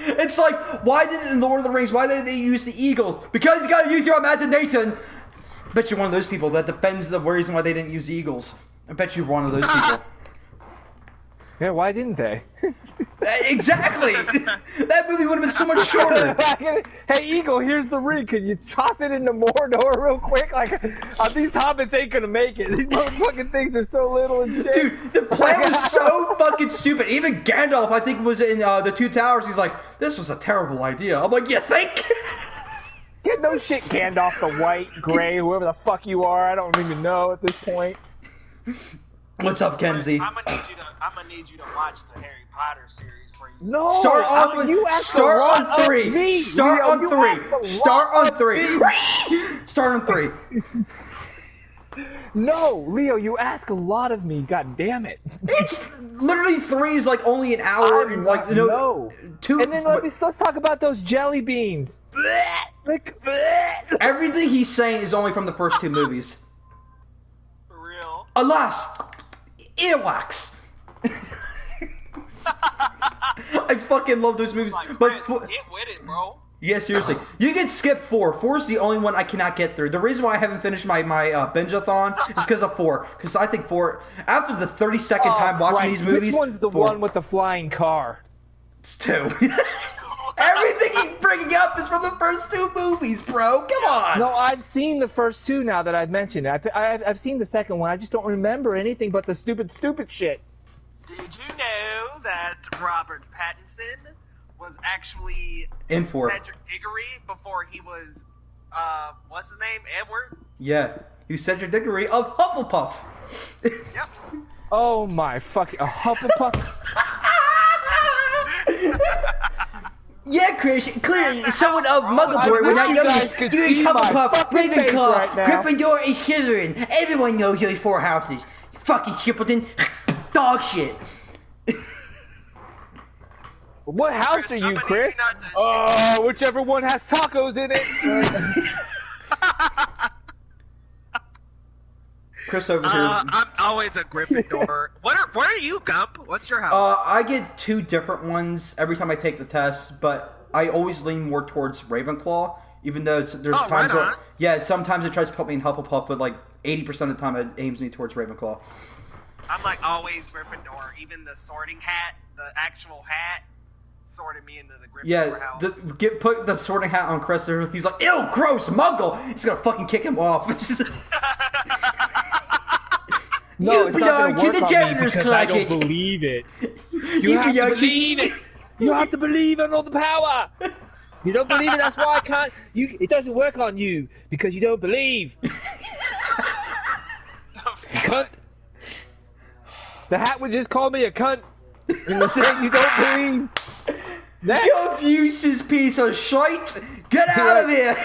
It's like, why did in Lord of the Rings, why did they use the eagles? Because you gotta use your imagination. I bet you're one of those people that defends the reason why they didn't use the eagles. I bet you're one of those people. Yeah, why didn't they? Exactly! That movie would have been so much shorter. Hey, Eagle, here's the ring. Can you toss it into Mordor real quick? Like, these hobbits ain't gonna make it. These motherfucking things are so little and shit. Dude, the plan was so fucking stupid. Even Gandalf, I think, was in the Two Towers. He's like, this was a terrible idea. I'm like, you think? Get no shit, Gandalf the White, Gray, whoever the fuck you are. I don't even know at this point. What's up, Kenzie? I'm gonna need you to watch the Harry Potter series for you. No, Start on 3. Start on 3. Start on 3. Start on 3. No, Leo, you ask a lot of me. God damn it. It's literally 3 is like only an hour and like no. 2. And then let's talk about those jelly beans. Everything he's saying is only from the first 2 movies. For real. Alas, earwax. I fucking love those movies. Like, But Chris, get with it, bro. yeah, seriously. You can skip 4. 4 is the only one I cannot get through. The reason why I haven't finished my binge-a-thon is because of 4. Because I think 4, after the 32nd time watching these movies... Which one's the 4. one with the flying car? It's 2. Everything he's bringing up is from the first 2 movies, bro. Come on. No, I've seen the first 2 now that I've mentioned it. I've seen the second one. I just don't remember anything but the stupid shit. Did you know that Robert Pattinson was actually In 4. Cedric Diggory before he was, what's his name, Edward? Yeah. You said your degree of Hufflepuff. Yep. Oh my fucking... A Hufflepuff? Yeah, Chris, clearly someone of Muggleborn when I know you're Hufflepuff, Ravenclaw, right now. Gryffindor, and Slytherin. Everyone knows those 4 houses. You fucking simpleton. Dog shit. What house Chris, are I'm you, gonna Chris? need you not to Whichever one has tacos in it. Chris over here. I'm always a Gryffindor. What are you, Gump? What's your house? I get 2 different ones every time I take the test, but I always lean more towards Ravenclaw, even though there's times right where... on. Yeah, sometimes it tries to put me in Hufflepuff, but like 80% of the time it aims me towards Ravenclaw. I'm like always Gryffindor. Even the sorting hat, the actual hat, sorted me into the Gryffindor house. Put the sorting hat on Chris. He's like, ew, gross, Muggle. He's gonna fucking kick him off. No, You it's not belong gonna to work the on me janitor's because I don't closet. believe it. You You have to belong to- believe it. You have to believe in all the power. You don't believe it, that's why I can't. It doesn't work on you because you don't believe. Cunt. The hat would just call me a cunt. And the thing you don't believe. You useless piece of shite. Get out of here.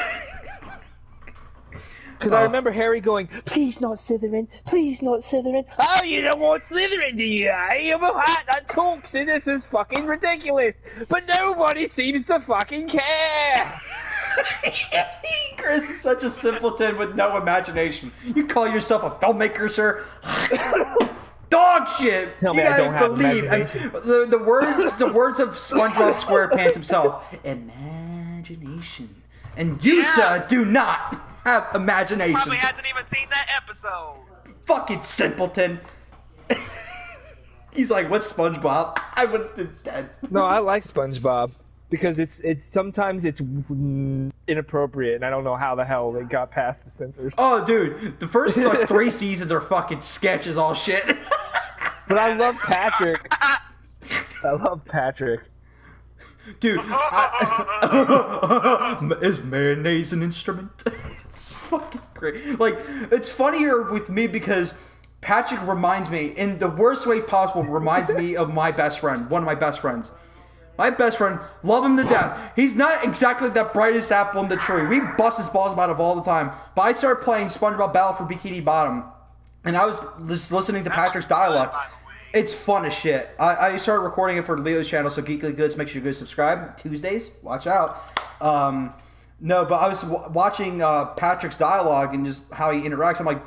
Because I remember Harry going, please not Slytherin, please not Slytherin. Oh, you don't want Slytherin, do you? You have a hat that talks, and this is fucking ridiculous. But nobody seems to fucking care. Chris is such a simpleton with no imagination. You call yourself a filmmaker, sir? Dog shit! Tell me you I don't gotta have believe. imagination. The words of SpongeBob SquarePants himself. Imagination. And you, sir, do not have imagination. Probably hasn't even seen that episode. Fucking simpleton. He's like, what's SpongeBob? I would have been dead. No, I like SpongeBob. Because it's sometimes it's inappropriate, and I don't know how the hell they got past the censors. Oh, dude, the first like 3 seasons are fucking sketches, all shit. But I love Patrick. I love Patrick. Dude, is mayonnaise an instrument? It's fucking great. Like, it's funnier with me because Patrick reminds me, in the worst way possible, reminds me of my best friend, one of my best friends. My best friend, love him to death. He's not exactly that brightest apple in the tree. We bust his balls about it all the time. But I started playing SpongeBob Battle for Bikini Bottom, and I was just listening to Patrick's dialogue. By the way. It's fun as shit. I started recording it for Leo's channel, so Geekly Goods, make sure you go subscribe. Tuesdays, watch out. No, but I was watching Patrick's dialogue and just how he interacts. I'm like,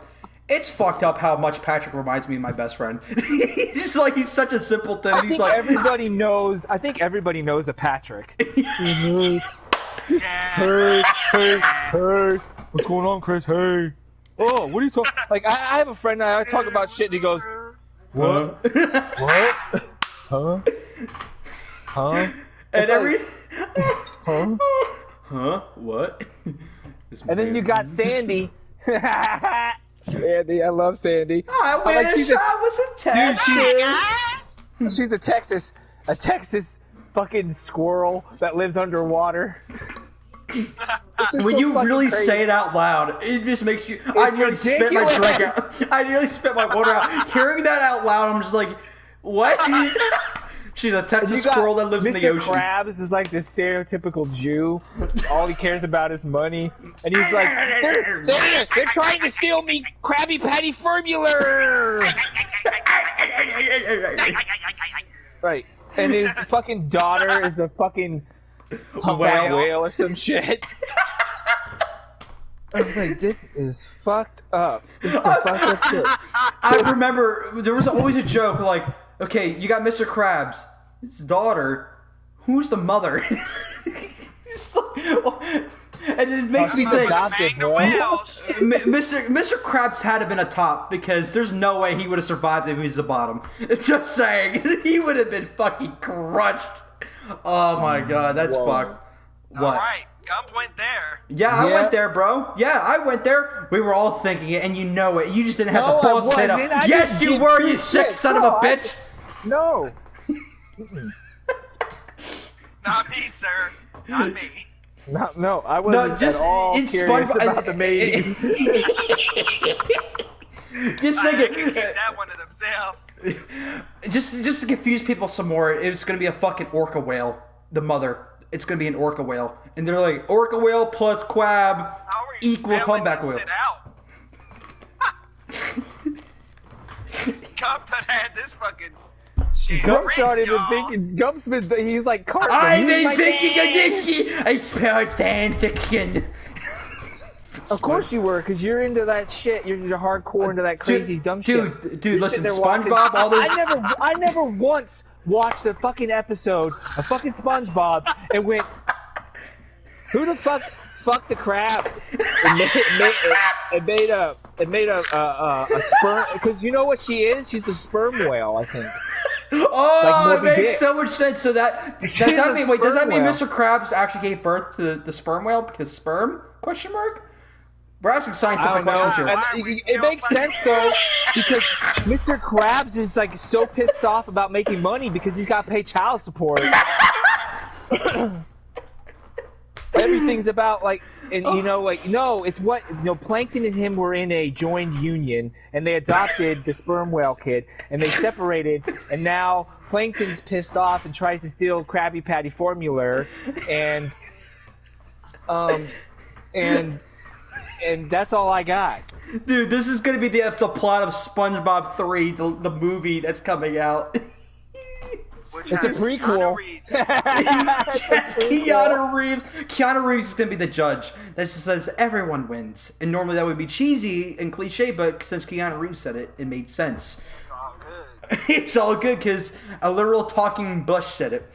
it's fucked up how much Patrick reminds me of my best friend. He's like, he's such a simpleton. I think everybody knows a Patrick. Hey, what's going on, Chris? Hey. Oh, what are you talking? Like, I have a friend that I talk about shit, and he goes, "What? What? Huh? Huh?" And every huh? Huh? What? And then you got Sandy. Sandy, I love Sandy. I wish I was in Texas. Dude, she's a Texas fucking squirrel that lives underwater. When you really say it out loud, it just makes you. I nearly spit my drink out. I nearly spit my water out. Hearing that out loud, I'm just like, what? She's a Texas squirrel that lives in the ocean. Mr. Krabs is like this stereotypical Jew. All he cares about is money. And he's like, they're trying to steal me Krabby Patty formula! Right. And his fucking daughter is a fucking humpback whale or some shit. I was like, this is fucked up. This is fucked up shit. I remember there was always a joke like, okay, you got Mr. Krabs, his daughter. Who's the mother? And it makes me think, Mr. Krabs had to have been a top because there's no way he would have survived if he was the bottom. Just saying, he would have been fucking crushed. Oh my god, that's fucked. What? All right, Gump went there. Yeah, I went there, bro. Yeah, I went there. We were all thinking it, and you know it. You just didn't have the balls to say it. Yes, you were, you sick son of a bitch. No. Not me, sir. Not me. No, I wasn't at all curious about the mating. Just think it. Keep that one to themselves. Just to confuse people some more, it's gonna be a fucking orca whale. The mother. It's gonna be an orca whale, and they're like orca whale plus crab equal humpback whale. Gump done had this fucking shit. Gump's not even thinking. He's like Cartman. I've been thinking of this shit. I spelled fan fiction. Of course you were, because you're into that shit. You're hardcore into that crazy dumb shit. Dude, listen, SpongeBob, all those. I never once watched a fucking episode of fucking SpongeBob and went, who the fuck fucked the crab? It made a sperm, because you know what she is? She's a sperm whale, I think. Oh, like it makes so much sense. So does that mean Mr. Krabs actually gave birth to the sperm whale because sperm? Question mark. We're asking scientific questions here. It makes sense though, because Mr. Krabs is like so pissed off about making money because he's got to pay child support. Everything's about like, and it's what Plankton and him were in a joined union, and they adopted the sperm whale kid, and they separated, and now Plankton's pissed off and tries to steal Krabby Patty formula, and that's all I got. Dude, this is gonna be the plot of SpongeBob 3, the movie that's coming out. It's a prequel. Keanu Reeves is gonna be the judge. That just says everyone wins, and normally that would be cheesy and cliche, but since Keanu Reeves said it, it made sense. It's all good. It's all good because a literal talking bush said it.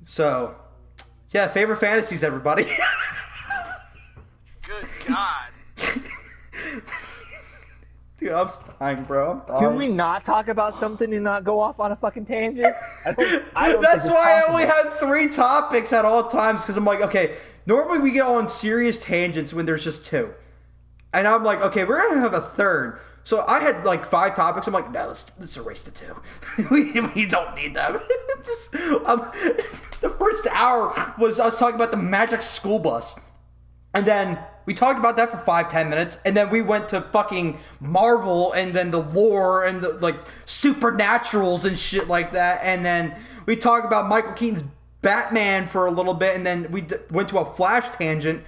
So, yeah, favorite fantasies, everybody. Good God. Dude, I'm dying, bro. Can we not talk about something and not go off on a fucking tangent? That's why I only have 3 topics at all times, because I'm like, okay, normally we get on serious tangents when there's just 2. And I'm like, okay, we're going to have a third. So I had like 5 topics. I'm like, no, let's erase the 2. we don't need them. The first hour was us talking about the magic school bus. And then we talked about that for 5-10 minutes, and then we went to fucking Marvel, and then the lore, and the like supernaturals and shit like that, and then we talked about Michael Keaton's Batman for a little bit, and then we went to a Flash tangent,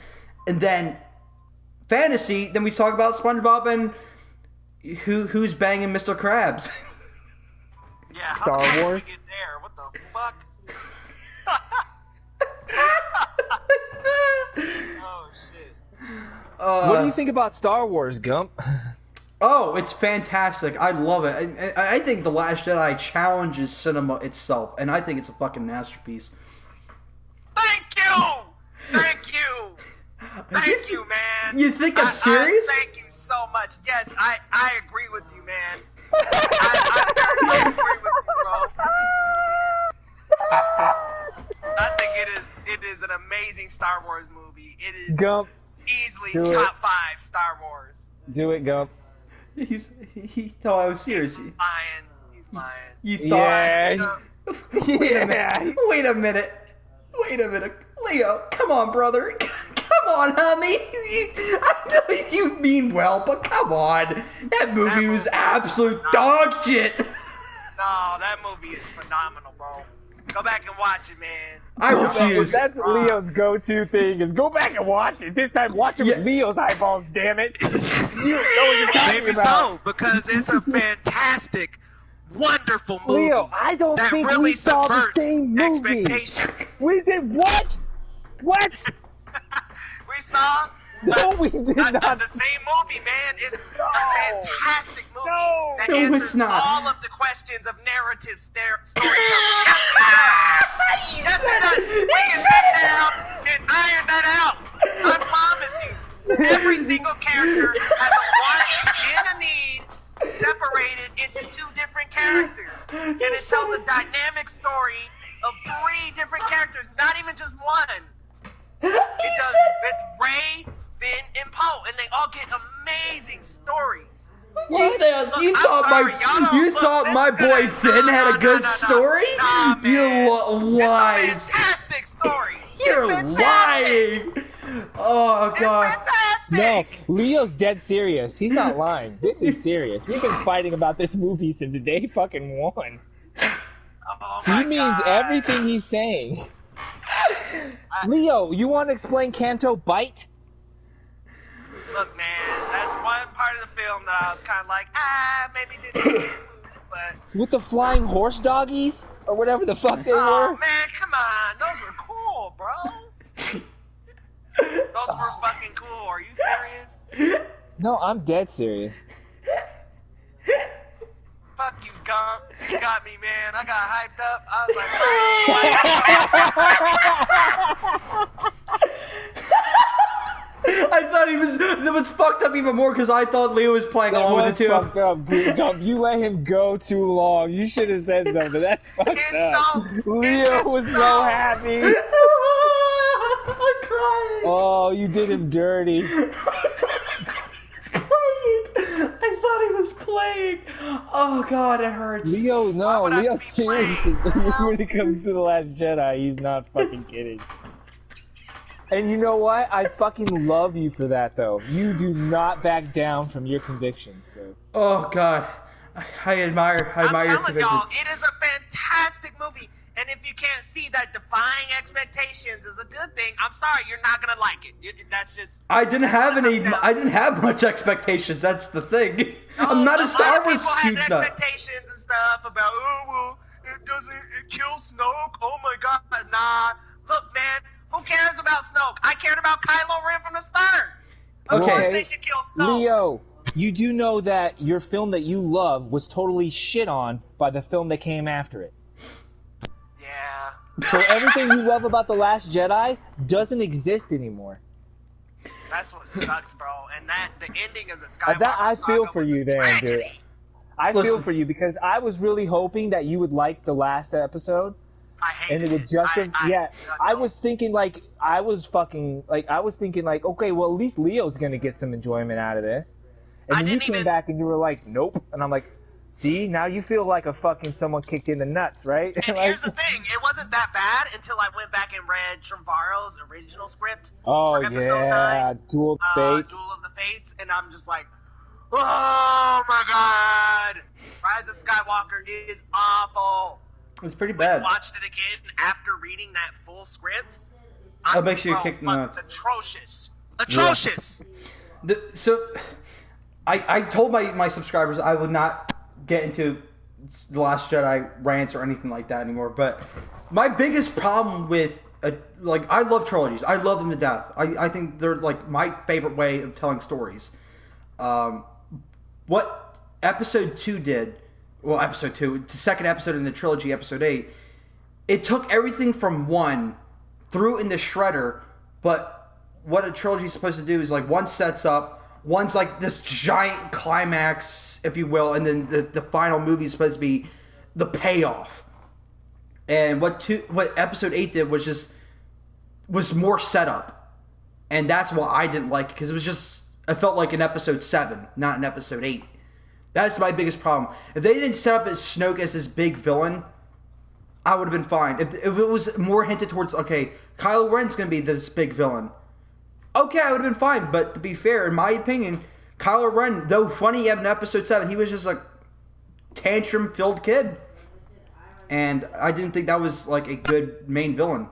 and then fantasy. Then we talked about SpongeBob and Who's banging Mr. Krabs? Yeah, how Star the fuck Wars? did we get there? What the fuck? Oh shit. What do you think about Star Wars, Gump? Oh, it's fantastic. I love it. I think The Last Jedi challenges cinema itself, and I think it's a fucking masterpiece. Thank you! Thank you! Thank you, man! You think I'm serious? Thank you so much. Yes, I agree with you, man. I agree with you, bro. I think it is an amazing Star Wars movie. It is Gump, easily do it. top 5 Star Wars. do it, Gump. He thought I was serious. He's lying. You thought? Yeah. Wait a minute, Leo. Come on, brother. Come on, homie. I know you mean well, but come on. That movie was absolute dog shit. No, that movie is phenomenal, bro. Go back and watch it, man. I refuse. That's Leo's go-to thing, is go back and watch it. This time, watch it with Leo's eyeballs, damn it. You know what you're talking Maybe about. so, because it's a fantastic, wonderful movie Leo, I don't that think really we saw the subverts same movie. expectations. We did what? What? We saw No, we did not. the same movie, man. It's a fantastic movie that No, answers it's not. all of the questions of narrative storytelling. Yes, it does. We can sit down and iron that out. I promise you. Every single character has a want and a need separated into 2 different characters. And it tells a dynamic story of 3 different characters, not even just one. It's Ray, Finn, and Poe, and they all get amazing stories. You thought my boy Finn had a good story? Nah, man. You lies. It's a fantastic story. You're It's fantastic. lying. Oh god. It's fantastic. No, Leo's dead serious. He's not lying. This is serious. We've been fighting about this movie since the day he fucking won. Oh my He means God. everything he's saying. Leo, you want to explain Canto Bite? Look, man, that's one part of the film that I was kind of like, maybe didn't, but With the flying horse doggies? Or whatever the fuck they oh were? man, come on, those were cool, bro. Those were fucking cool. Are you serious? No, I'm dead serious. Fuck you, Gump. You got me, man. I got hyped up. I was like, I thought he was. That was fucked up even more because I thought Leo was playing along with it too. Fucked up, dude. Gump, you let him go too long. You should have said something. That's fucked It's up. Leo was so happy. I'm crying. Oh, you did him dirty. I thought he was playing. Oh god, it hurts. Leo, no, would I Leo's be serious. playing? When it comes to The Last Jedi, he's not fucking kidding. And you know what? I fucking love you for that, though. You do not back down from your convictions. So. Oh god, I admire I'm your telling conviction. y'all, it is a fantastic movie. And if you can't see that defying expectations is a good thing, I'm sorry, you're not gonna like it. That's just. I didn't have what it comes down I to. didn't have much expectations. That's the thing. No, I'm not a lot Star of Wars people had huge nut. expectations and stuff about, it kills Snoke. Oh my god, nah. Look, man, who cares about Snoke? I cared about Kylo Ren from the start. Of Okay. course they should kill Snoke. Leo, you do know that your film that you love was totally shit on by the film that came after it. Yeah. So everything you love about The Last Jedi doesn't exist anymore. That's what sucks, bro. And the ending of the Skywalker That I feel saga for was you a there, dude. tragedy. I feel Listen. for you because I was really hoping that you would like the last episode. I hate And it would just I was thinking okay, well at least Leo's gonna get some enjoyment out of this. And I then you didn't came even- back and you were like, nope. And I'm like, see, now you feel like a fucking someone kicked in the nuts, right? And Like, here's the thing, it wasn't that bad until I went back and read Trevorrow's original script. oh for episode yeah, 9, Dual Fate. Duel of the Fates, and I'm just like, oh my god! Rise of Skywalker is awful. It's pretty bad. Watched it again after reading that full script. Makes you kick fucking nuts. Atrocious. Atrocious! So, I told my subscribers I would not get into The Last Jedi rants or anything like that anymore. But my biggest problem with I love trilogies. I love them to death. I think they're like my favorite way of telling stories. What episode 2 did, well, episode 2, the second episode in the trilogy, episode 8, it took everything from 1, threw it in the shredder, but what a trilogy is supposed to do is like one sets up, one's like this giant climax, if you will, and then the final movie is supposed to be the payoff. And what episode 8 did was more setup. And that's why I didn't like it, because it felt like an episode 7, not an episode 8. That's my biggest problem. If they didn't set up Snoke as this big villain, I would have been fine. If it was more hinted towards, okay, Kylo Ren's going to be this big villain, okay, I would have been fine. But to be fair, in my opinion, Kylo Ren, though funny in episode 7, he was just like tantrum-filled kid. And I didn't think that was like a good main villain.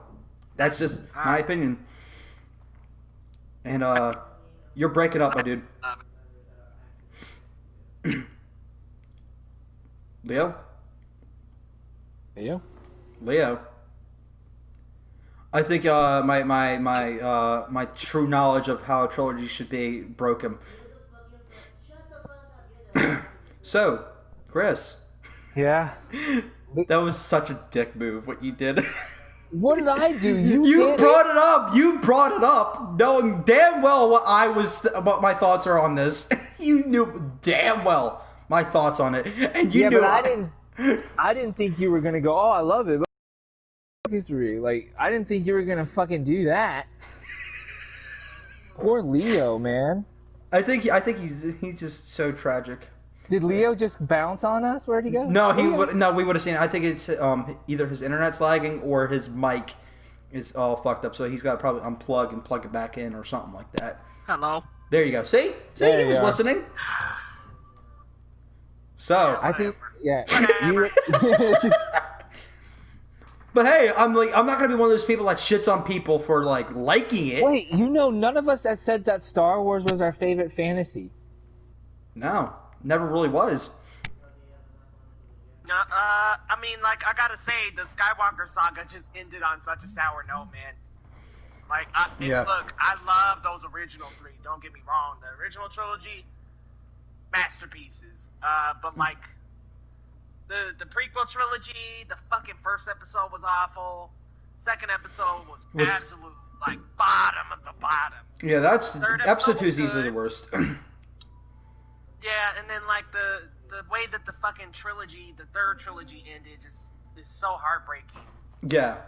That's just my opinion. And you're breaking up, my dude. Leo? Leo? I think my true knowledge of how a trilogy should be broke him. So, Chris. Yeah? That was such a dick move, what you did. What did I do? You brought it up. You brought it up, knowing damn well what my thoughts are on this. You knew damn well my thoughts on it, and you knew. But I didn't think you were gonna go. Oh, I love it. History. Like, I didn't think you were gonna fucking do that. Poor Leo, man. I think he's just so tragic. Did Leo just bounce on us? Where'd he go? No, we would have seen it. I think it's either his internet's lagging or his mic is all fucked up. So he's got to probably unplug and plug it back in or something like that. Hello. There you go. See, he was listening. So I think, yeah. But hey, I'm not gonna be one of those people that shits on people for liking it. Wait, none of us that said that Star Wars was our favorite fantasy. No. Never really was. I mean, I gotta say, the Skywalker saga just ended on such a sour note, man. Look, I love those original 3. Don't get me wrong. The original trilogy, masterpieces. But the prequel trilogy, the fucking first episode was awful. Second episode was absolute, bottom of the bottom. Yeah, that's episode 2 is easily the worst. Yeah, and then the way that the fucking trilogy, the third trilogy ended, just is so heartbreaking. Yeah.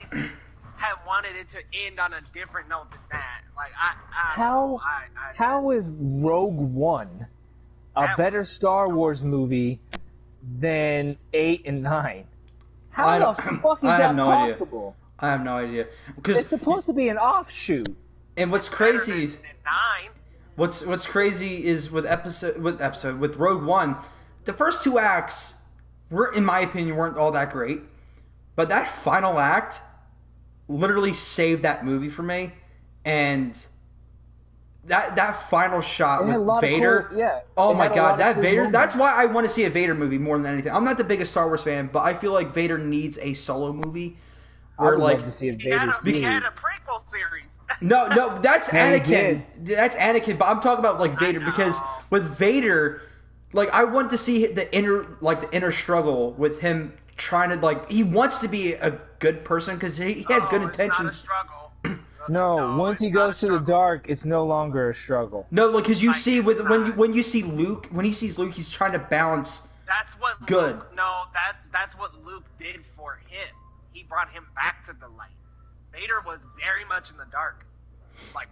Had wanted it to end on a different note than that. How is Rogue One a better Star Wars movie than 8 and 9? How the fuck is that possible? I have no idea. Because it's supposed to be an offshoot. And what's crazy is 9. What's crazy is with Rogue One, the first 2 acts in my opinion, weren't all that great, but that final act literally saved that movie for me, and that final shot with Vader, oh my god, that Vader! Moments. That's why I want to see a Vader movie more than anything. I'm not the biggest Star Wars fan, but I feel like Vader needs a solo movie. Where, I would love to see a Vader he had a prequel series. No, that's Anakin. That's Anakin. But I'm talking about Vader, because with Vader, I want to see the inner struggle with him trying to he wants to be a good person because he had good intentions. It's not a struggle. No, once he goes to the dark, it's no longer a struggle. No, because you see when you see Luke, when he sees Luke, he's trying to balance. That's what good. That's what Luke did for him. He brought him back to the light. Vader was very much in the dark.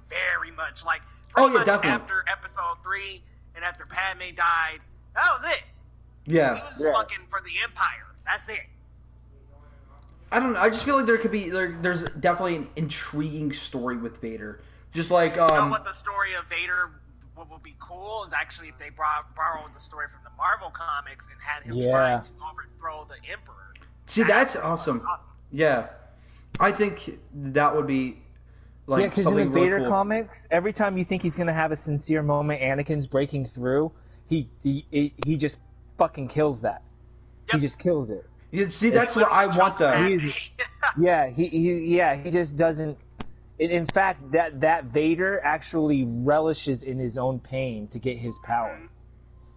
Very much. Pretty much definitely. After episode 3 and after Padme died, that was it. Yeah. He was fucking for the Empire. That's it. I don't know. I just feel like there could be there's definitely an intriguing story with Vader. Just you know what the story of Vader, what would be cool is actually if they borrowed the story from the Marvel comics and had him trying to overthrow the Emperor. See, that's awesome. Yeah. I think that would be like Yeah, because in something the really Vader cool. comics, every time you think he's gonna have a sincere moment, Anakin's breaking through. He just fucking kills that. He Yep. just kills it. You see, that's what I want though. He just doesn't. In fact, that Vader actually relishes in his own pain to get his power.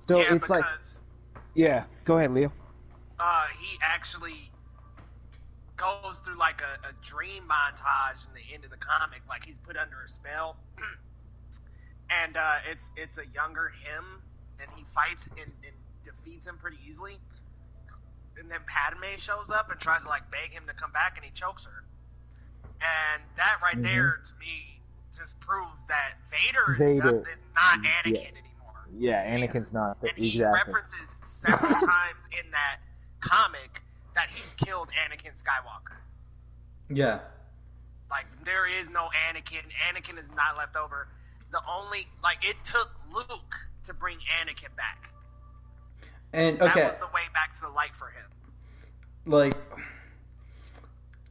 So yeah, it's like, because yeah. Go ahead, Leo. he actually goes through like a dream montage in the end of the comic, like he's put under a spell, and it's a younger him, and he fights and defeats him pretty easily. And then Padme shows up and tries to like beg him to come back, and he chokes her. And that right there, to me, just proves that Vader is not Anakin anymore. Yeah, Anakin's not. And he references several times in that comic that he's killed Anakin Skywalker. Yeah. Like, there is no Anakin. Anakin is not left over. The only, like, it took Luke to bring Anakin back. And, okay. That was the way back to the light for him. Like,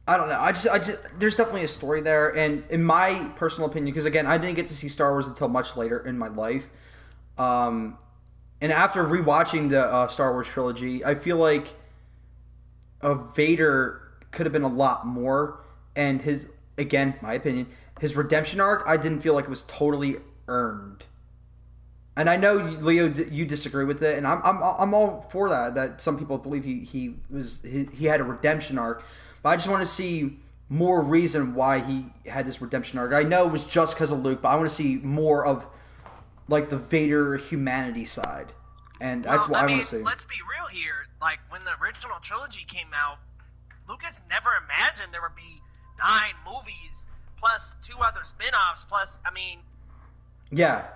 I don't know. I just, there's definitely a story there. And in my personal opinion, because again, I didn't get to see Star Wars until much later in my life. And after rewatching the Star Wars trilogy, I feel like Vader could have been a lot more. And his, again, my opinion, his redemption arc, I didn't feel like it was totally earned. And I know, Leo, you disagree with it, and I'm all for that. That some people believe he had a redemption arc, but I just want to see more reason why he had this redemption arc. I know it was just because of Luke, but I want to see more of like the Vader humanity side, and that's what I want to see. Let's be real here. Like when the original trilogy came out, Lucas never imagined there would be 9 movies plus 2 other spin-offs. Plus, I mean, yeah.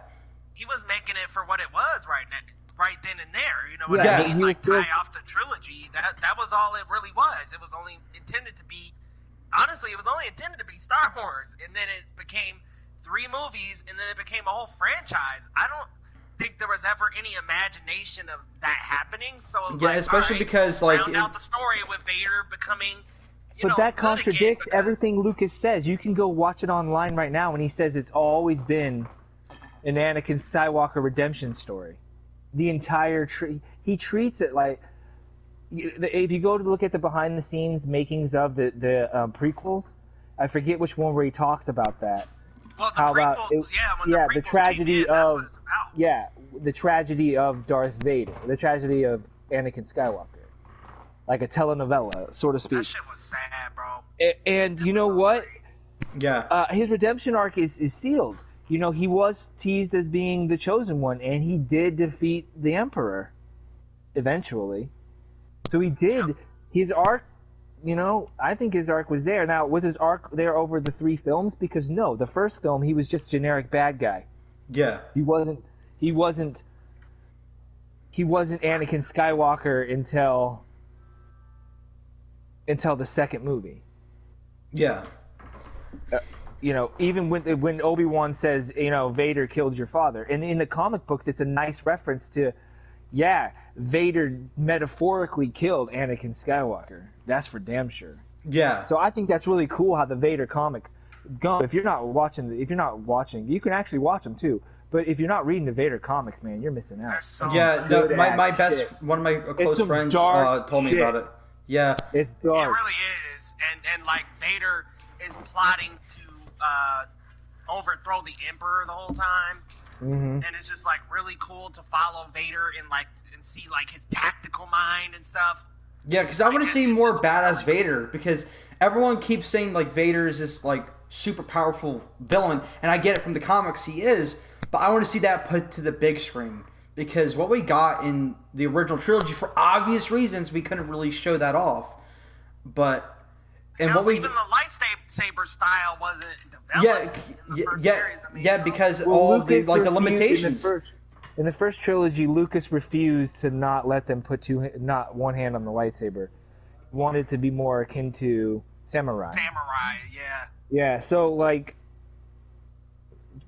He was making it for what it was right then and there. You know what Yeah, I mean? Like, tie off the trilogy. That was all it really was. It was only intended to be... Honestly, it was only intended to be Star Wars. And then it became 3 movies, and then it became a whole franchise. I don't think there was ever any imagination of that happening. So it was especially because, like... round out the story with Vader becoming... But that contradicts everything Lucas says. You can go watch it online right now, and he says it's always been an Anakin Skywalker redemption story. The entire he treats it like, if you go to look at the behind the scenes makings of the prequels, I forget which one where he talks about that. Well, the prequels, the tragedy the tragedy of Darth Vader, the tragedy of Anakin Skywalker, like a telenovela, so to speak. That shit was sad, bro. And you know what? Yeah. His redemption arc is sealed. You know, he was teased as being the chosen one, and he did defeat the Emperor eventually. So he did. Yep. His arc, you know, I think his arc was there. Now, was his arc there over the 3 films? Because no, the first film, he was just generic bad guy. Yeah. He wasn't Anakin Skywalker until the second movie. Yeah. You know, even when Obi-Wan says, you know, Vader killed your father, and in the comic books, it's a nice reference to, yeah, Vader metaphorically killed Anakin Skywalker. That's for damn sure. Yeah. So I think that's really cool how the Vader comics go. If you're not watching, you can actually watch them too. But if you're not reading the Vader comics, man, you're missing out. My best one of my close friends told me about it. Yeah. It's dark. It really is, and like Vader is plotting to overthrow the Emperor the whole time, and it's just like really cool to follow Vader and see like his tactical mind and stuff. Yeah, because I want to see more badass Vader, because everyone keeps saying like Vader is this like super powerful villain, and I get it from the comics, he is, but I want to see that put to the big screen, because what we got in the original trilogy, for obvious reasons, we couldn't really show that off, but. And hell, even the lightsaber style wasn't developed in the first series. I mean, because all of the the limitations. In the first trilogy, Lucas refused to not let them put not one hand on the lightsaber. He wanted it to be more akin to samurai. Yeah. Yeah, so like,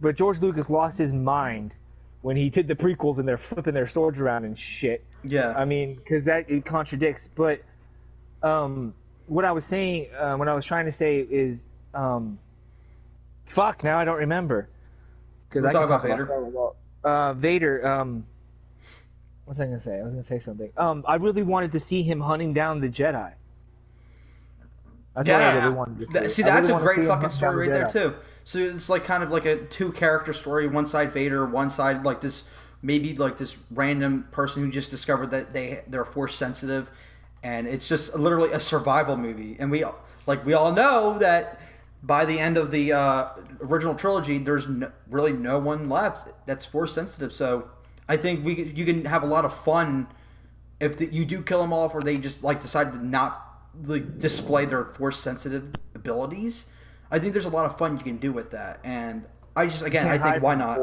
but George Lucas lost his mind when he did the prequels and they're flipping their swords around and shit. Yeah. I mean, because it contradicts. But what I was saying, what I was trying to say is, Fuck, now I don't remember. Because We're I can talking talk about about Vader. What was I gonna say? I was gonna say something. I really wanted to see him hunting down the Jedi. That's what I really wanted to see. See, that's a great fucking story right there too. So it's like kind of like a two character story. One side Vader, one side like this maybe like this random person who just discovered that they're force sensitive, and it's just literally a survival movie. And we all know that by the end of the original trilogy, there's really no one left that's force sensitive. So I think you can have a lot of fun if you do kill them off, or they just like decide to not like display their force sensitive abilities. I think there's a lot of fun you can do with that, and I think why not?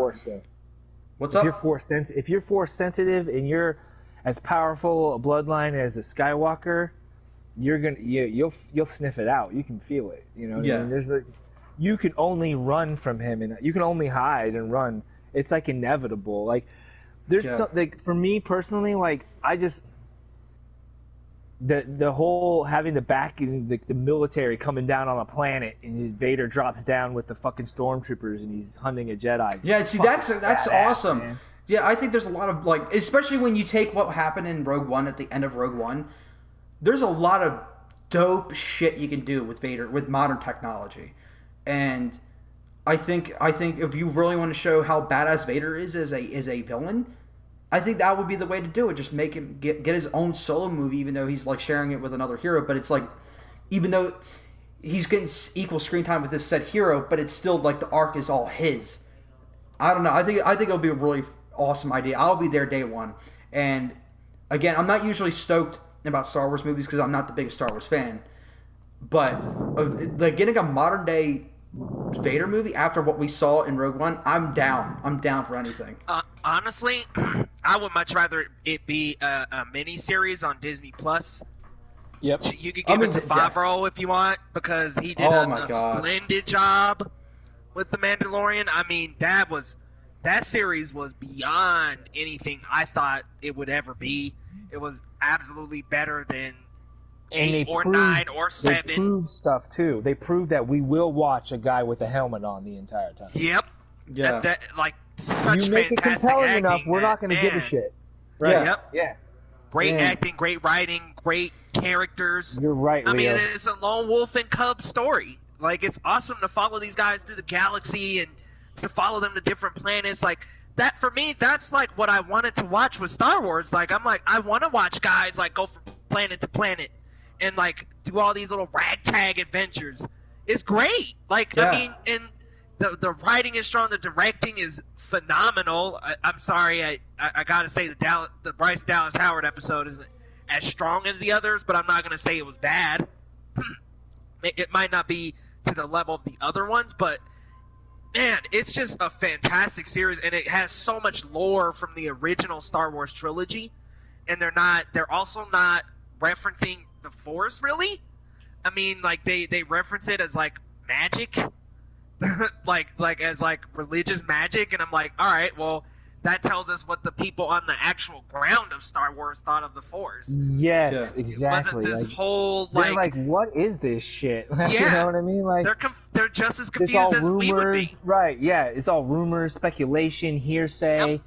What's up? If you're force sensitive and you're as powerful a bloodline as a Skywalker, you'll sniff it out. You can feel it. You know. What I mean? You can only run from him, and you can only hide and run. It's like inevitable. Like for me personally, like I just. The whole having the the military coming down on a planet and Vader drops down with the fucking stormtroopers and he's hunting a Jedi. Yeah, see that's awesome. Man. Yeah, I think there's a lot of like, especially when you take what happened in Rogue One at the end of Rogue One, there's a lot of dope shit you can do with Vader with modern technology, and I think if you really want to show how badass Vader is as a villain, I think that would be the way to do it. Just make him get his own solo movie, even though he's like sharing it with another hero. But it's like, even though he's getting equal screen time with this said hero, but it's still like the arc is all his. I don't know. I think it'll be a really awesome idea. I'll be there day one. And again, I'm not usually stoked about Star Wars movies because I'm not the biggest Star Wars fan. But like getting a modern day Vader movie after what we saw in Rogue One, I'm down. I'm down for anything. Honestly, I would much rather it be a mini series on Disney Plus. Yep. You could give it to Favreau if you want, because he did a splendid job with The Mandalorian. I mean, that series was beyond anything I thought it would ever be. It was absolutely better than 8 or 9 or 7. They proved stuff too. They proved that we will watch a guy with a helmet on the entire time. Yep. Yeah. That such you make it fantastic compelling acting. Enough, we're not going to give a shit. Right. Yeah. Yep. Yeah. Great acting, great writing, great characters. You're right, I Leo. mean, it's a lone wolf and cub story. Like, it's awesome to follow these guys through the galaxy and to follow them to different planets. Like, that, for me, that's like what I wanted to watch with Star Wars. Like, I'm like, I want to watch guys like go from planet to planet and like do all these little ragtag adventures. It's great. Like, I mean, and the writing is strong. The directing is phenomenal. I'm sorry, I gotta say the Bryce Dallas Howard episode isn't as strong as the others, but I'm not gonna say it was bad. It might not be to the level of the other ones, but man, it's just a fantastic series, and it has so much lore from the original Star Wars trilogy, and they're also not referencing the Force really. I mean, like they reference it as like magic, like as like religious magic, and I'm like, all right, well, that tells us what the people on the actual ground of Star Wars thought of the Force. Yes, exactly. It wasn't this whole they're like, what is this shit? Yeah, you know what I mean? Like they're just as confused as rumors, we would be. Right? Yeah, it's all rumors, speculation, hearsay. Yep.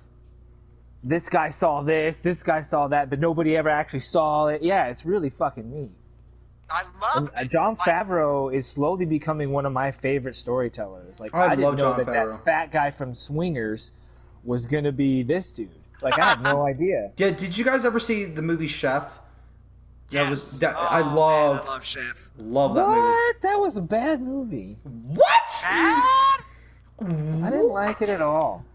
This guy saw this guy saw that, but nobody ever actually saw it. Yeah, it's really fucking neat. I love it. John Favreau is slowly becoming one of my favorite storytellers. Like I didn't love know Jon Favreau. that fat guy from Swingers was gonna be this dude. Like I had no idea. Yeah, did you guys ever see the movie Chef? Yes. I Man, love I love Chef. love that movie. What? That was a bad movie. What? Bad? I didn't like it at all.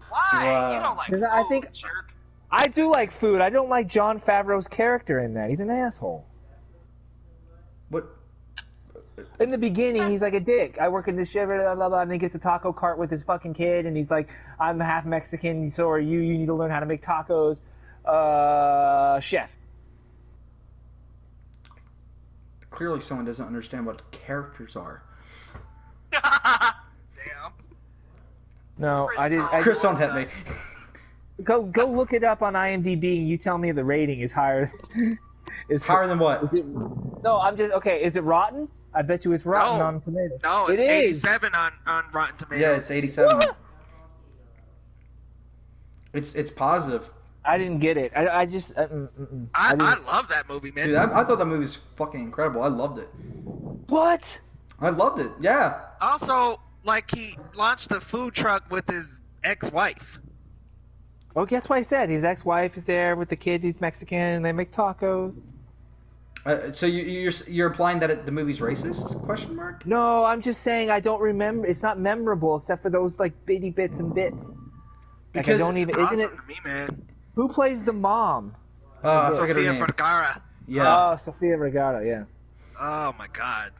Why? Wow. You don't like 'Cause food, I think- jerk. I do like food. I don't like John Favreau's character in that. He's an asshole. What? In the beginning, he's like a dick. I work in this shit, blah, blah, blah, and he gets a taco cart with his fucking kid, and he's like, I'm half Mexican, so are you. You need to learn how to make tacos. Chef. Clearly someone doesn't understand what characters are. Damn. No, I didn't. Chris, don't hit me. Go look it up on IMDb, and you tell me the rating is higher. Higher than what? No, I'm just okay. Is it rotten? I bet you it's rotten No. on Tomatoes. No, it's It is. 87 on Rotten Tomatoes. Yeah, it's 87. What? It's positive. I didn't get it. I just. I love that movie, man. Dude, I thought that movie was fucking incredible. I loved it. What? I loved it. Yeah. Also, like, he launched a food truck with his ex-wife. Okay, that's what I said. His ex-wife is there with the kid. He's Mexican, and they make tacos. So you're implying that the movie's racist? Question mark. No, I'm just saying I don't remember. It's not memorable except for those like bitty bits and bits. Like, Because I don't even. It's Isn't awesome it? to me, man. Who plays the mom? I forget her Sofia name. Vergara. Yeah. Oh, Sofia Vergara. Yeah. Oh my god.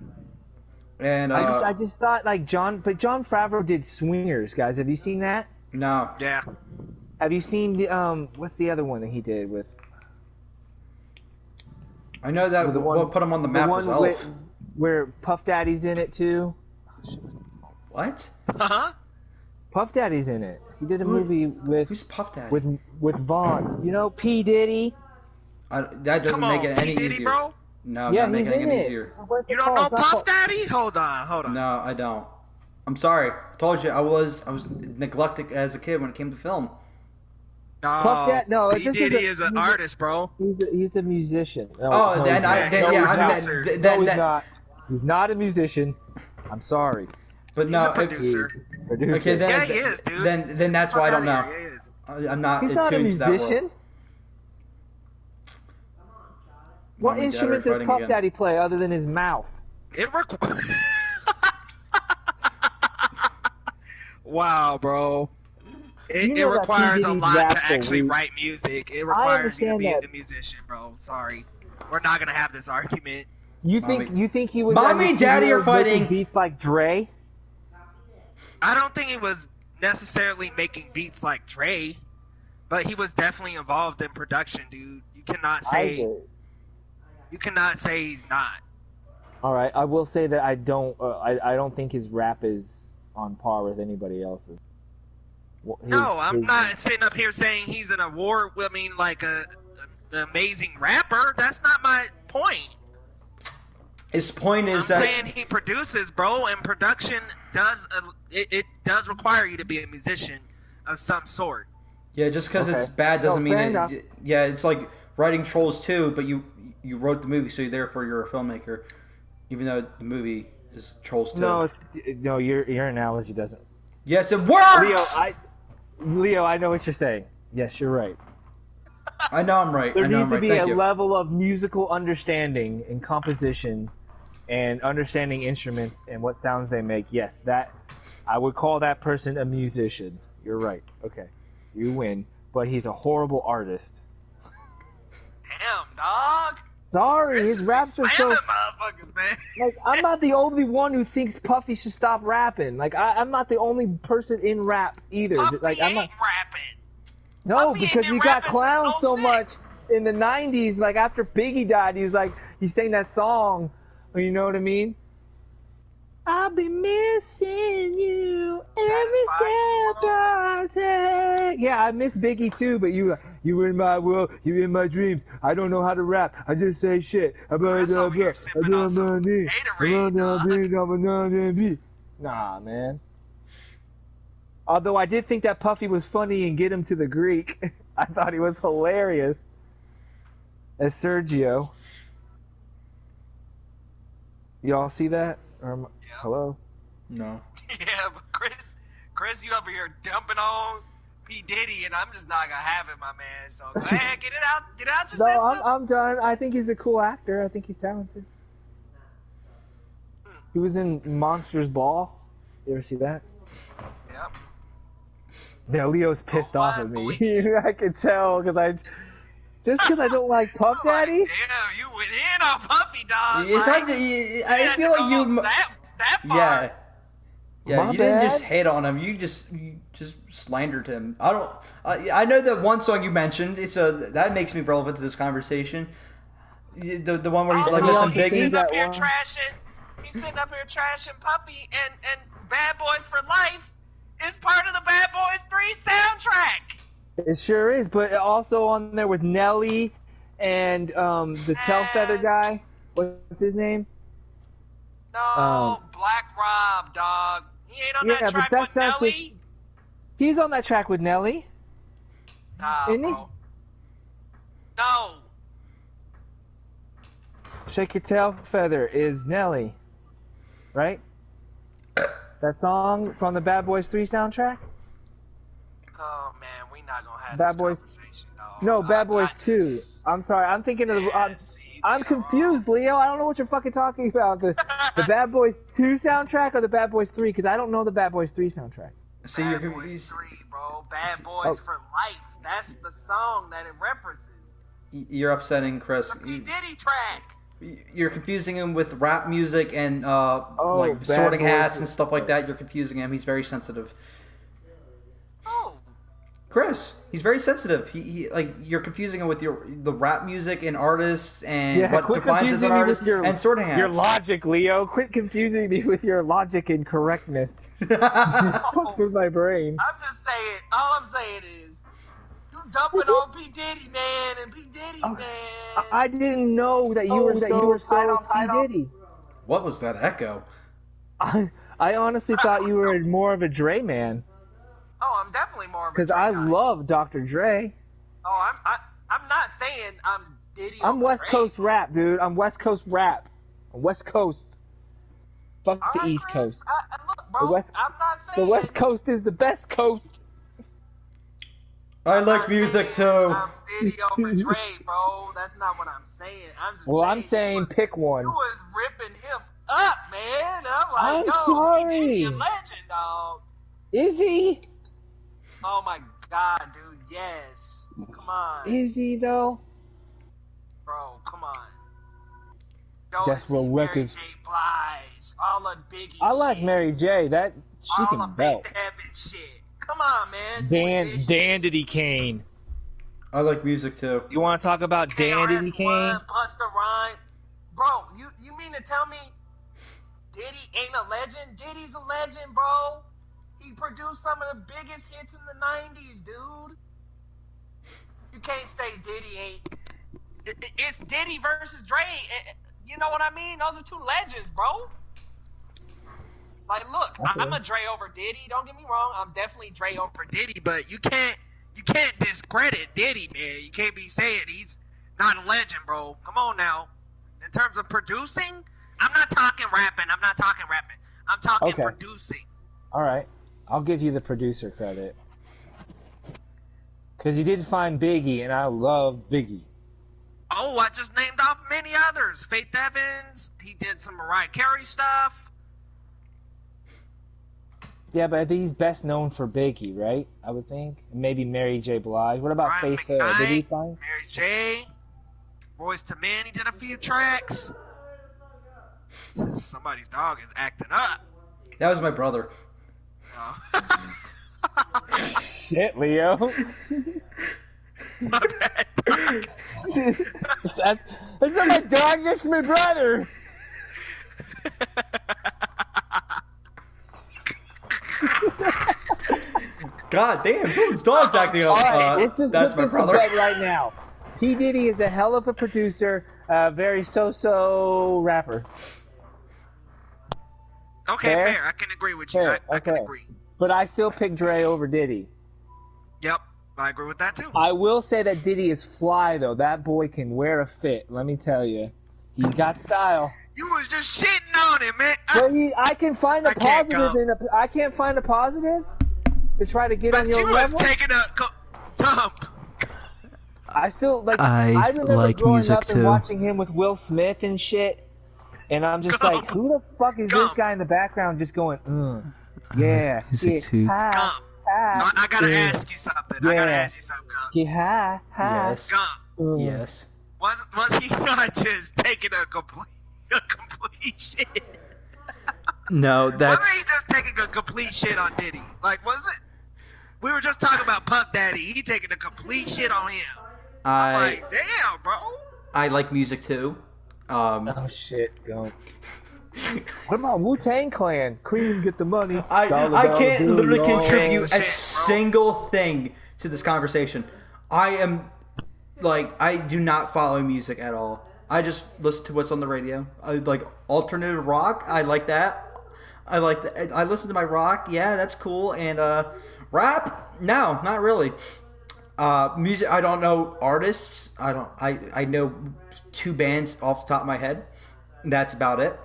And I just thought like John Favreau did Swingers, guys. Have you seen that? no. Yeah. Have you seen the what's the other one that he did with? I know that The one- what put him on the The map one was Elf. where Puff Daddy's in it too. What? Huh? Puff Daddy's in it. He did a movie with Who's Puff Daddy? with Vaughn. You know, P Diddy. That doesn't Come on, make it P. any Diddy, easier. bro. No, Yeah, not he's making in it it. easier. What's You it don't called? know It's not Puff called- Daddy? Hold on. No, I don't. I'm sorry. I told you I was neglected as a kid when it came to film. Puff Daddy- no, P. this is Diddy a- is an he's a- artist, bro. He's a musician. No, Oh, no, then he's I not. then, No, yeah, he's I not. meant, No, then, he's that, not. He's not a musician. I'm sorry. but He's no. a producer. Producer. Okay, then Yeah, he is, dude. Then that's why I don't know. Yeah, he is. I'm not He's not a attuned to that musician. world. What Mom and Dad are instrument does fighting Puff again. Daddy play other than his mouth? It requires. Wow, bro. It You know that requires a P. Diddy lot raps to a actually week. write music. It requires you to understand be that. a musician, bro. Sorry. We're not gonna have this argument. You Mommy- think he was? Mommy on the and Daddy studio are fighting. making beats like Dre? I don't think he was necessarily making beats like Dre, but he was definitely involved in production, dude. You cannot say he's not. All right, I will say that I don't. I don't think his rap is on par with anybody else's. No, I'm not sitting up here saying he's an award. I mean, like an amazing rapper. That's not my point. His point is I'm that saying he produces, bro, and production does it does require you to be a musician of some sort. yeah, just because Okay. it's bad doesn't No, mean fair it. enough. Yeah, it's like writing Trolls 2, but you wrote the movie, so therefore you're a filmmaker, even though the movie is Trolls 2. No, your analogy doesn't. Yes, it works. Leo, I know what you're saying. Yes, you're right. I know I'm right. There I know needs I'm to right. be Thank a you. level of musical understanding and composition and understanding instruments and what sounds they make. Yes, that I would call that person a musician. You're right. Okay. You win. But he's a horrible artist. Damn, dog. Sorry, his Just raps are so... slamming motherfuckers, man. Like, I'm not the only one who thinks Puffy should stop rapping. Like, I'm not the only person in rap either. Puffy Like, I'm ain't not... rapping. No, Puffy ain't because been you got rapping since clowned so much 06. in the 90s. Like, after Biggie died, he sang that song. You know what I mean? I'll be missing you every step I take. Yeah, I miss Biggie too, but you were in my world, you in my dreams. I don't know how to rap. I just say shit. Chris over here sipping on some Gatorade, Nah, man. Although I did think that Puffy was funny and Get Him to the Greek. I thought he was hilarious as Sergio. Y'all see that? Hello? No. Yeah, but Chris, you over here dumping on P. Diddy, and I'm just not gonna have it, my man. So go ahead, get out your No, system. I'm done. I think he's a cool actor. I think he's talented. He was in Monsters Ball. You ever see that? Yep. Yeah, Leo's pissed off at boy. me. I can tell because I don't like Puff I'm like, Daddy. damn, you went in on Puffy, dog. It's like, not, I you had feel to like go you. that far. Yeah. Yeah, My you didn't bad. just hate on him. You just slandered him. I know that one song you mentioned. That makes me relevant to this conversation. The one where he's Also, like, "Listen, he's Biggie." sitting up here That one. trashing. He's sitting up here trashing Puppy and Bad Boys for Life is part of the Bad Boys 3 soundtrack. It sure is, but also on there with Nelly and the Tail Feather guy. What's his name? No, Black Rob, dog. He ain't on that track with Nelly. He's on that track with Nelly. Nah, Isn't bro. No. Shake Your Tail Feather is Nelly, right? That song from the Bad Boys 3 soundtrack? Oh man, we not gonna have Bad this Boys. conversation, dog. No, Bad Boys 2. I'm sorry, I'm thinking of the. I'm confused, Leo. I don't know what you're fucking talking about. The Bad Boys 2 soundtrack or the Bad Boys 3? Because I don't know the Bad Boys 3 soundtrack. See, Bad Boys 3, bro. Bad Boys for Life. That's the song that it references. You're upsetting Chris. The P. Diddy track. You're confusing him with rap music and like Sorting Hats and stuff like that. You're confusing him. He's very sensitive. Oh. Chris, he's very sensitive. He like you're confusing him with the rap music and artists and what defines as an artist and Sorting Hats. Your logic, Leo. Quit confusing me with your logic and correctness. Fuck with my brain. I'm just saying. All I'm saying is, you dumping on P. Diddy, man, and P. Diddy, man. I didn't know that you were so P. Diddy. What was that echo? I honestly thought you were more of a Dre man. Oh, I'm definitely more of a Because Dre I guy. love Dr. Dre. Oh, I'm not saying I'm Diddy. I'm West Coast rap, dude. I'm West Coast rap. I'm West Coast. Fuck All the right, East Chris, Coast. Look, bro, I'm not saying The West Coast is the best coast. I like music too. I'm Diddy over Dre, bro. That's not what I'm saying. I'm just saying. I'm saying pick one. You was ripping him up, man. I'm like, I'm yo, sorry. P. Diddy a legend, dog. Is he? Oh my God, dude. Yes. Come on, Is he though? bro. Come on. That's what Mary records. J. Blige, all of Biggie. I like shit, Mary J. That she all can of belt. Faith Evans shit. Come on, man. Dan Diddy Kane. I like music too. You want to talk about Dan Diddy Kane? KRS-One, Busta Rhymes. Bro, you mean to tell me Diddy ain't a legend? Diddy's a legend, bro. He produced some of the biggest hits in the 90s, dude. You can't say Diddy ain't. It's Diddy versus Dre. You know what I mean? Those are two legends, bro. Like, look, I'm a Dre over Diddy. Don't get me wrong. I'm definitely Dre over Diddy, but you can't discredit Diddy, man. You can't be saying he's not a legend, bro. Come on now. In terms of producing, I'm not talking rapping. I'm talking producing. All right, I'll give you the producer credit because you did find Biggie, and I love Biggie. Oh, I just named off many others. Faith Evans. He did some Mariah Carey stuff. Yeah, but I think he's best known for Biggie, right? I would think. Maybe Mary J. Blige. What about Brian Faith? Did he McKnight, find? Mary J. Boys to Men. He did a few tracks. Somebody's dog is acting up. That was my brother. Oh. Shit, Leo. My bad. That's not my dog. That's my brother. God damn, someone's dog's acting up. That's my brother. Right now, P. Diddy is a hell of a producer, very so-so rapper. Okay, fair. I can agree with you. I can agree. But I still pick Dre over Diddy. Yep, I agree with that too. I will say that Diddy is fly, though. That boy can wear a fit, let me tell you. He's got style. You was just shitting on him, man. Well, I can find a positive in I can't find a positive to try to get on your level. But you was taking a dump. I still, I remember like growing music up and too. watching him with Will Smith and shit. And I'm just like, who the fuck is this guy in the background just going, yeah, music too. Gump. I gotta ask you something. Yeah. I gotta ask you something, Gump. Yeah, Yes. Gump. Yes. Was he not just taking a complete shit? No, that's. Wasn't he just taking a complete shit on Diddy? Like, was it? We were just talking about Puff Daddy. He taking a complete shit on him. I'm like, damn, bro. I like music too. Oh shit, Gump. What about Wu-Tang Clan? Cream, get the money. I can't literally contribute a Shit, single thing to this conversation. I am, like, I do not follow music at all. I just listen to what's on the radio. I like alternative rock. I like that. I like that. I listen to my rock. Yeah, that's cool. And rap? No, not really. Music. I don't know artists. I know 2 bands off the top of my head. That's about it.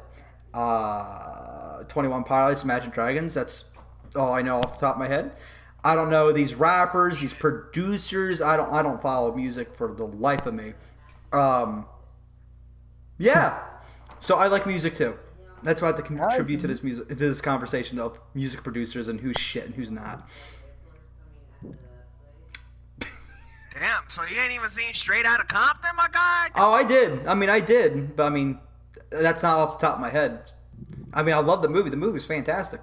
21 Pilots, Imagine Dragons. That's all I know off the top of my head. I don't know these rappers, these producers. I don't follow music for the life of me. Yeah. So I like music too. That's why I have to contribute to this conversation of music producers and who's shit and who's not. Damn, so you ain't even seen Straight Outta Compton, my guy? Oh, I did. I did. But that's not off the top of my head. I love the movie. The movie's fantastic.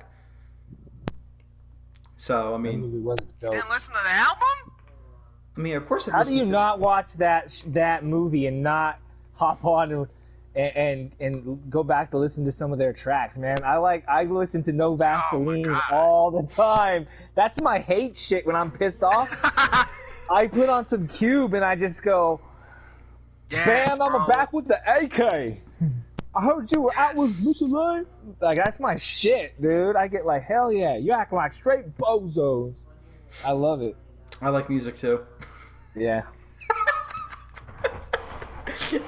So, That movie wasn't dope. You didn't listen to the album? Of course I How do you not watch that movie and not hop on and go back to listen to some of their tracks, man? I listen to No Vaseline all the time. That's my hate shit when I'm pissed off. I put on some Cube and I just go, yes, bam, I'm back with the AK. I heard you were out with Michelin. Like, that's my shit, dude. I get like, hell yeah. You act like straight bozos. I love it. I like music too. Yeah.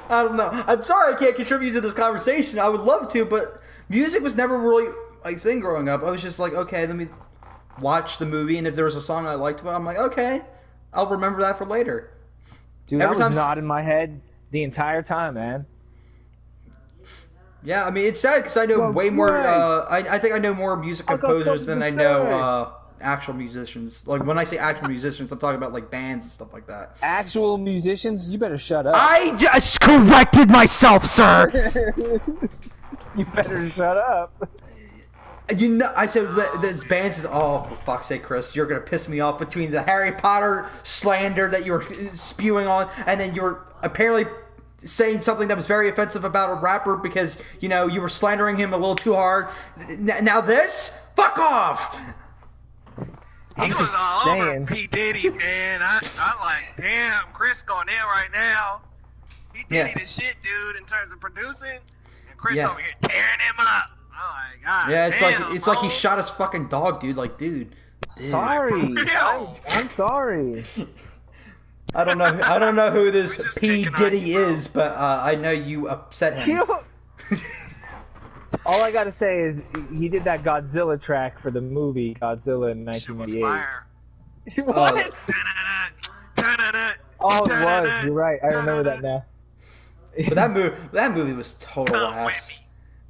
I don't know. I'm sorry I can't contribute to this conversation. I would love to, but music was never really a thing growing up. I was just like, okay, let me watch the movie, and if there was a song I liked, I'm like, okay, I'll remember that for later. Dude, that was not in my head the entire time, man. Yeah, it's sad because I know way more. I think I know more music composers than I know actual musicians. Like, when I say actual musicians, I'm talking about like bands and stuff like that. Actual musicians? You better shut up. I just corrected myself, sir. You better shut up. I said this bands is. Oh, for fuck's sake, Chris, you're gonna piss me off between the Harry Potter slander that you were spewing on, and then you were apparently saying something that was very offensive about a rapper because you were slandering him a little too hard. Now this, fuck off. He was all over P. Diddy, man. I like, damn, Chris going in right now. He Diddy the shit, dude, in terms of producing, and Chris over here tearing him up. Oh my god. Yeah, it's like he shot his fucking dog, dude. Like, dude. Sorry. I'm sorry. I don't know who this P. Diddy is, but I know you upset him. All I gotta say is he did that Godzilla track for the movie Godzilla in 1998. What? Oh, it was. You're right. I remember that now. But that movie was total ass.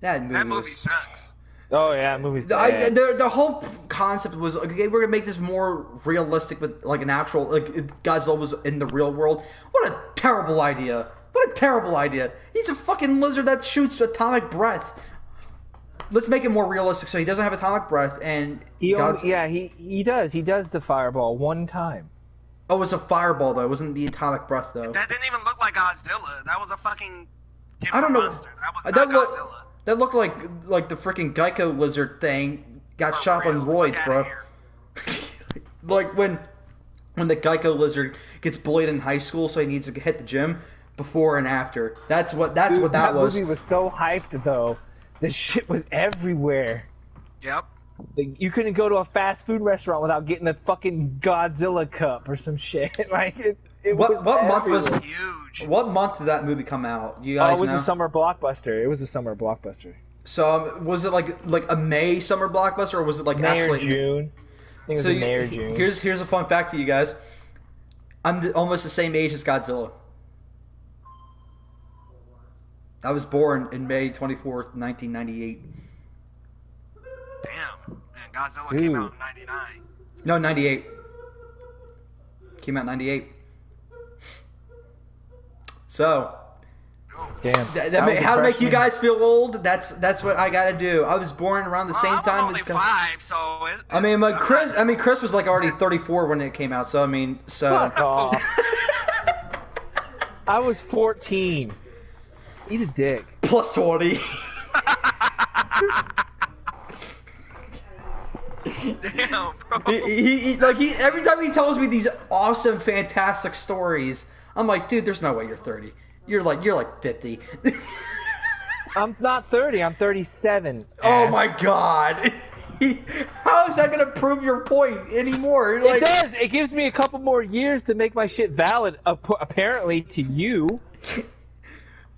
That movie sucks. Oh yeah, that movie's bad. The whole concept was, okay, we're gonna make this more realistic with like an actual, like, Godzilla was in the real world. What a terrible idea! What a terrible idea! He's a fucking lizard that shoots atomic breath. Let's make it more realistic so he doesn't have atomic breath and he does. He does the fireball one time. Oh, it was a fireball though. It wasn't the atomic breath though. That didn't even look like Godzilla. That was a fucking different I don't know. monster. That was not Godzilla. That looked like the freaking Geico lizard thing got shot on roids, bro. Like when the Geico lizard gets bullied in high school, so he needs to hit the gym before and after. That's what that was. That movie was so hyped though. This shit was everywhere. Yep. Like, you couldn't go to a fast food restaurant without getting a fucking Godzilla cup or some shit. Like what month was huge? What month did that movie come out? You guys know? It was a summer blockbuster. It was a summer blockbuster. So was it like a May summer blockbuster, or was it like May actually or June? I think it was May or June. Here's a fun fact to you guys. I'm almost the same age as Godzilla. I was born in May 24th, 1998. Damn. Man, Godzilla came out in 99. No, 98. Came out in 98. So, damn. How to make you guys feel old? That's what I gotta do. I was born around the same time. I was only 5, so. Chris was like already 34 when it came out. So Fuck off. I was 14. Eat a dick. Plus 20. Damn, bro. Every time he tells me these awesome, fantastic stories, I'm like, dude, there's no way you're 30. You're like 50. I'm not 30. I'm 37. Oh my god. How is that gonna prove your point anymore? It does. It gives me a couple more years to make my shit valid. Apparently to you.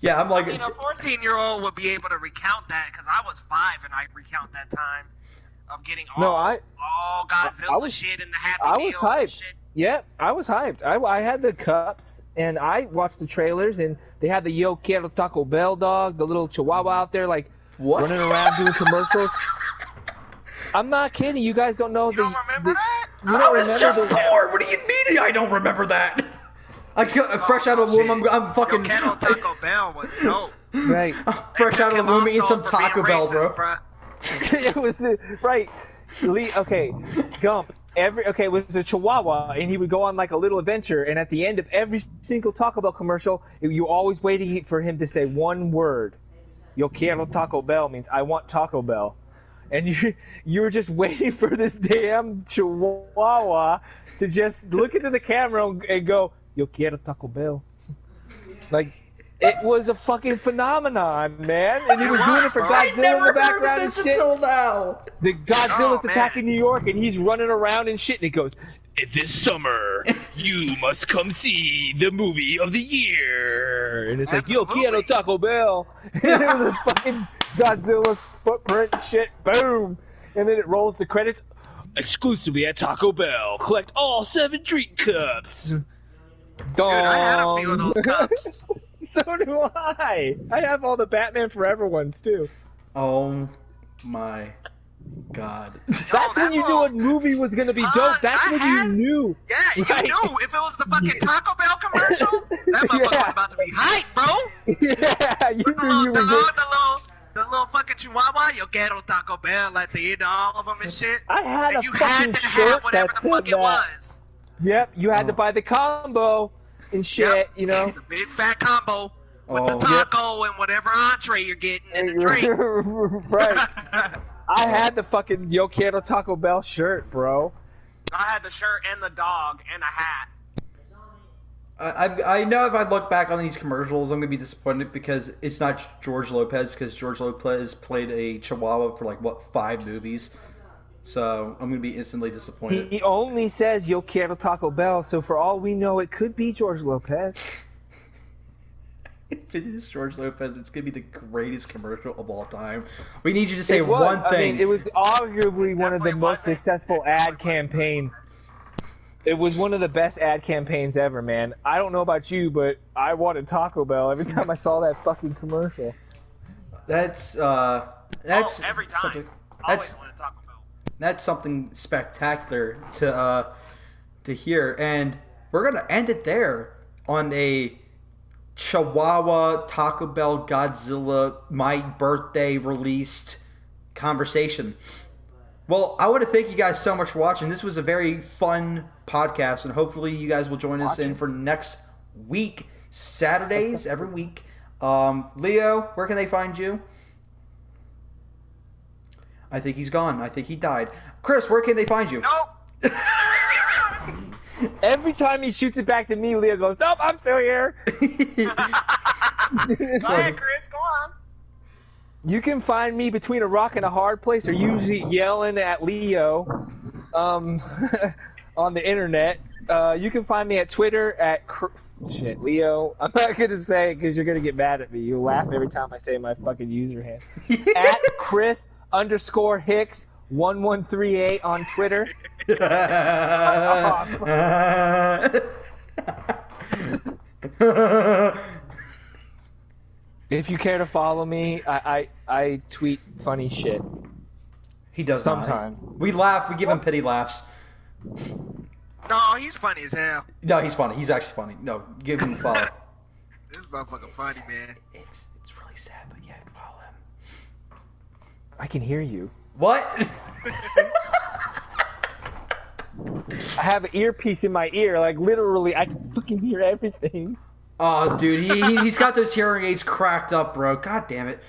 Yeah, I'm like. I mean, a 14-year-old would be able to recount that because I was 5 and I recount that time of getting all Godzilla shit in the Happy Meal and shit. Yeah, I was hyped. I had the cups and I watched the trailers and they had the Yo Quiero Taco Bell dog, the little chihuahua out there like running around doing commercials. I'm not kidding. You guys don't know you don't remember that? I was just born. What do you mean I don't remember that? Fresh out of the womb, I'm fucking. Yo Quiero Taco Bell was dope. Right. Fresh out of the womb, eating some Taco Bell, racist, bro. It was right. Okay, Gump. It was a Chihuahua, and he would go on like a little adventure. And at the end of every single Taco Bell commercial, you always waiting for him to say one word. Yo quiero Taco Bell means I want Taco Bell, and you were just waiting for this damn Chihuahua to just look into the camera and go Yo quiero Taco Bell. Like. It was a fucking phenomenon, man, and he was doing it for Godzilla in the background and shit. Until now. The Godzilla's attacking New York, and he's running around and shit, and he goes, "This summer, you must come see the movie of the year." And it's like, Yo quiero Taco Bell. And it was a fucking Godzilla's footprint and shit, boom. And then it rolls the credits, exclusively at Taco Bell. Collect all 7 drink cups. Dude, I had a few of those cups. So do I. I have all the Batman Forever ones too. Oh my god. That's when you knew a movie was gonna be dope. That's when you knew. Yeah, you knew. If it was the fucking Taco Bell commercial, that motherfucker was about to be hype, bro. Yeah, you knew you were the little fucking Chihuahua, Yo quiero Taco Bell at the end of all of them and shit. I had and a you fucking had to shirt have whatever that the fuck said it that. was. Yep, you had to buy the combo and shit, you know. The big fat combo with the taco and whatever entree you're getting in the drink. Right. I had the fucking Yo quiero Taco Bell shirt, bro. I had the shirt and the dog and a hat. I know if I look back on these commercials, I'm going to be disappointed because it's not George Lopez, because George Lopez played a Chihuahua for, 5 movies. So, I'm going to be instantly disappointed. He only says Yo quiero Taco Bell, so for all we know, it could be George Lopez. If it is George Lopez, it's going to be the greatest commercial of all time. We need you to say one thing. I mean, it was arguably one of the most successful ad campaigns. It was one of the best ad campaigns ever, man. I don't know about you, but I wanted Taco Bell every time I saw that fucking commercial. That's every time. Something, always wanted Taco Bell. That's something spectacular to hear, and we're gonna end it there on a Chihuahua Taco Bell Godzilla my birthday released conversation. Well, I want to thank you guys so much for watching. This was a very fun podcast, and hopefully you guys will join us in for next week, Saturdays, every week. Leo, where can they find you? I think he's gone. I think he died. Chris, where can they find you? Nope. Every time he shoots it back to me, Leo goes, "Nope, I'm still here." Go ahead, Chris. Go on. You can find me between a rock and a hard place, or usually yelling at Leo on the internet. You can find me at Twitter at Leo. I'm not gonna say it because you're gonna get mad at me. You laugh every time I say my fucking user handle. At Chris_Hicks 1138 on Twitter. If you care to follow me, I tweet funny shit. He does sometimes. We laugh. We give him pity laughs. No, he's funny as hell. No, he's funny. He's actually funny. No, give him a follow. This motherfucker funny, man. It's really sad, but yeah, follow him. I can hear you. What? I have an earpiece in my ear. Like, literally, I can fucking hear everything. Oh, dude, he's got those hearing aids cracked up, bro. God damn it.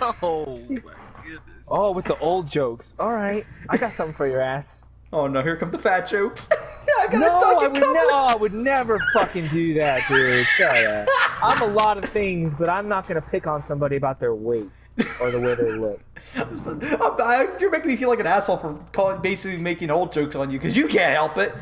Oh, my goodness. Oh, with the old jokes. All right. I got something for your ass. Oh, no, here come the fat jokes. I'm gonna No, fucking come with... I would never fucking do that, dude. Shut up. I'm a lot of things, but I'm not gonna pick on somebody about their weight or the way they look. You're making me feel like an asshole for basically making old jokes on you because you can't help it.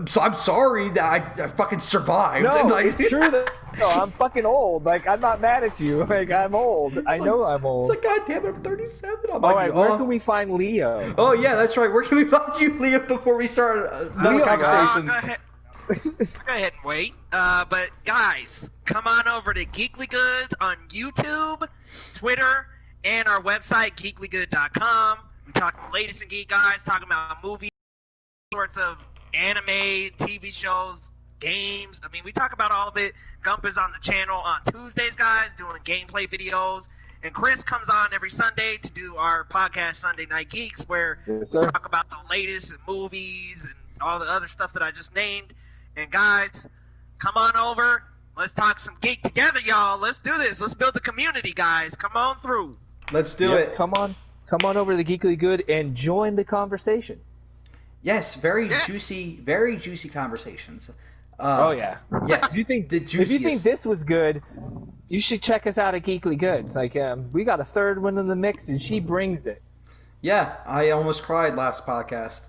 So I'm sorry that I fucking survived. No, like, it's true that I'm fucking old. Like, I'm not mad at you. Like, I'm old. I know I'm old. It's like, God damn it, I'm 37. I'm All like, right, where can we find Leo? Oh yeah, that's right. Where can we find you, Leo? Before we start another conversation. Go ahead and wait. But guys, come on over to Geekly Goods on YouTube, Twitter, and our website, geeklygood.com. We talk the latest in geek, guys, talking about movies, sorts of anime, TV shows, games. I mean, we talk about all of it. Gump is on the channel on Tuesdays, guys, doing gameplay videos. And Chris comes on every Sunday to do our podcast, Sunday Night Geeks, where we talk about the latest in movies and all the other stuff that I just named. And guys, come on over. Let's talk some geek together, y'all. Let's do this. Let's build the community, guys. Come on through. Let's do it. Come on over to the Geekly Good and join the conversation. Yes, very juicy conversations. Oh yeah. Yes. If you think this was good, you should check us out at Geekly Goods. Like, we got a third one in the mix, and she brings it. Yeah, I almost cried last podcast.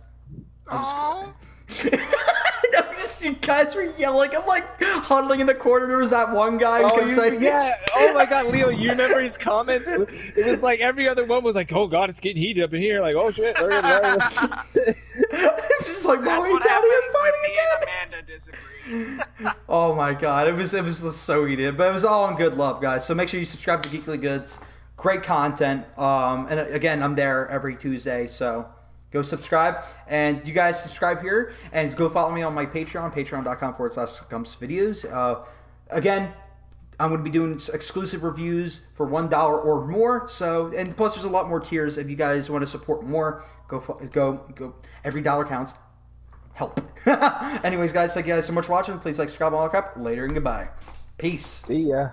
You guys were yelling. I'm like huddling in the corner. There was that one guy who kept saying, "Yeah, oh my God, Leo, you remember his comments? It was like every other one was like, oh God, it's getting heated up in here. Like, oh shit." It's just like, that's what happens when me and Amanda disagree. Oh my God, it was just so heated, but it was all in good love, guys. So make sure you subscribe to Geekly Goods. Great content. And again, I'm there every Tuesday, so. Go subscribe, and you guys subscribe here, and go follow me on my Patreon, patreon.com/Gumps videos. Again, I'm going to be doing exclusive reviews for $1 or more. So, and plus there's a lot more tiers. If you guys want to support more, go. Every dollar counts. Help. Anyways, guys, thank you guys so much for watching. Please like, subscribe, all that crap. Later and goodbye. Peace. See ya.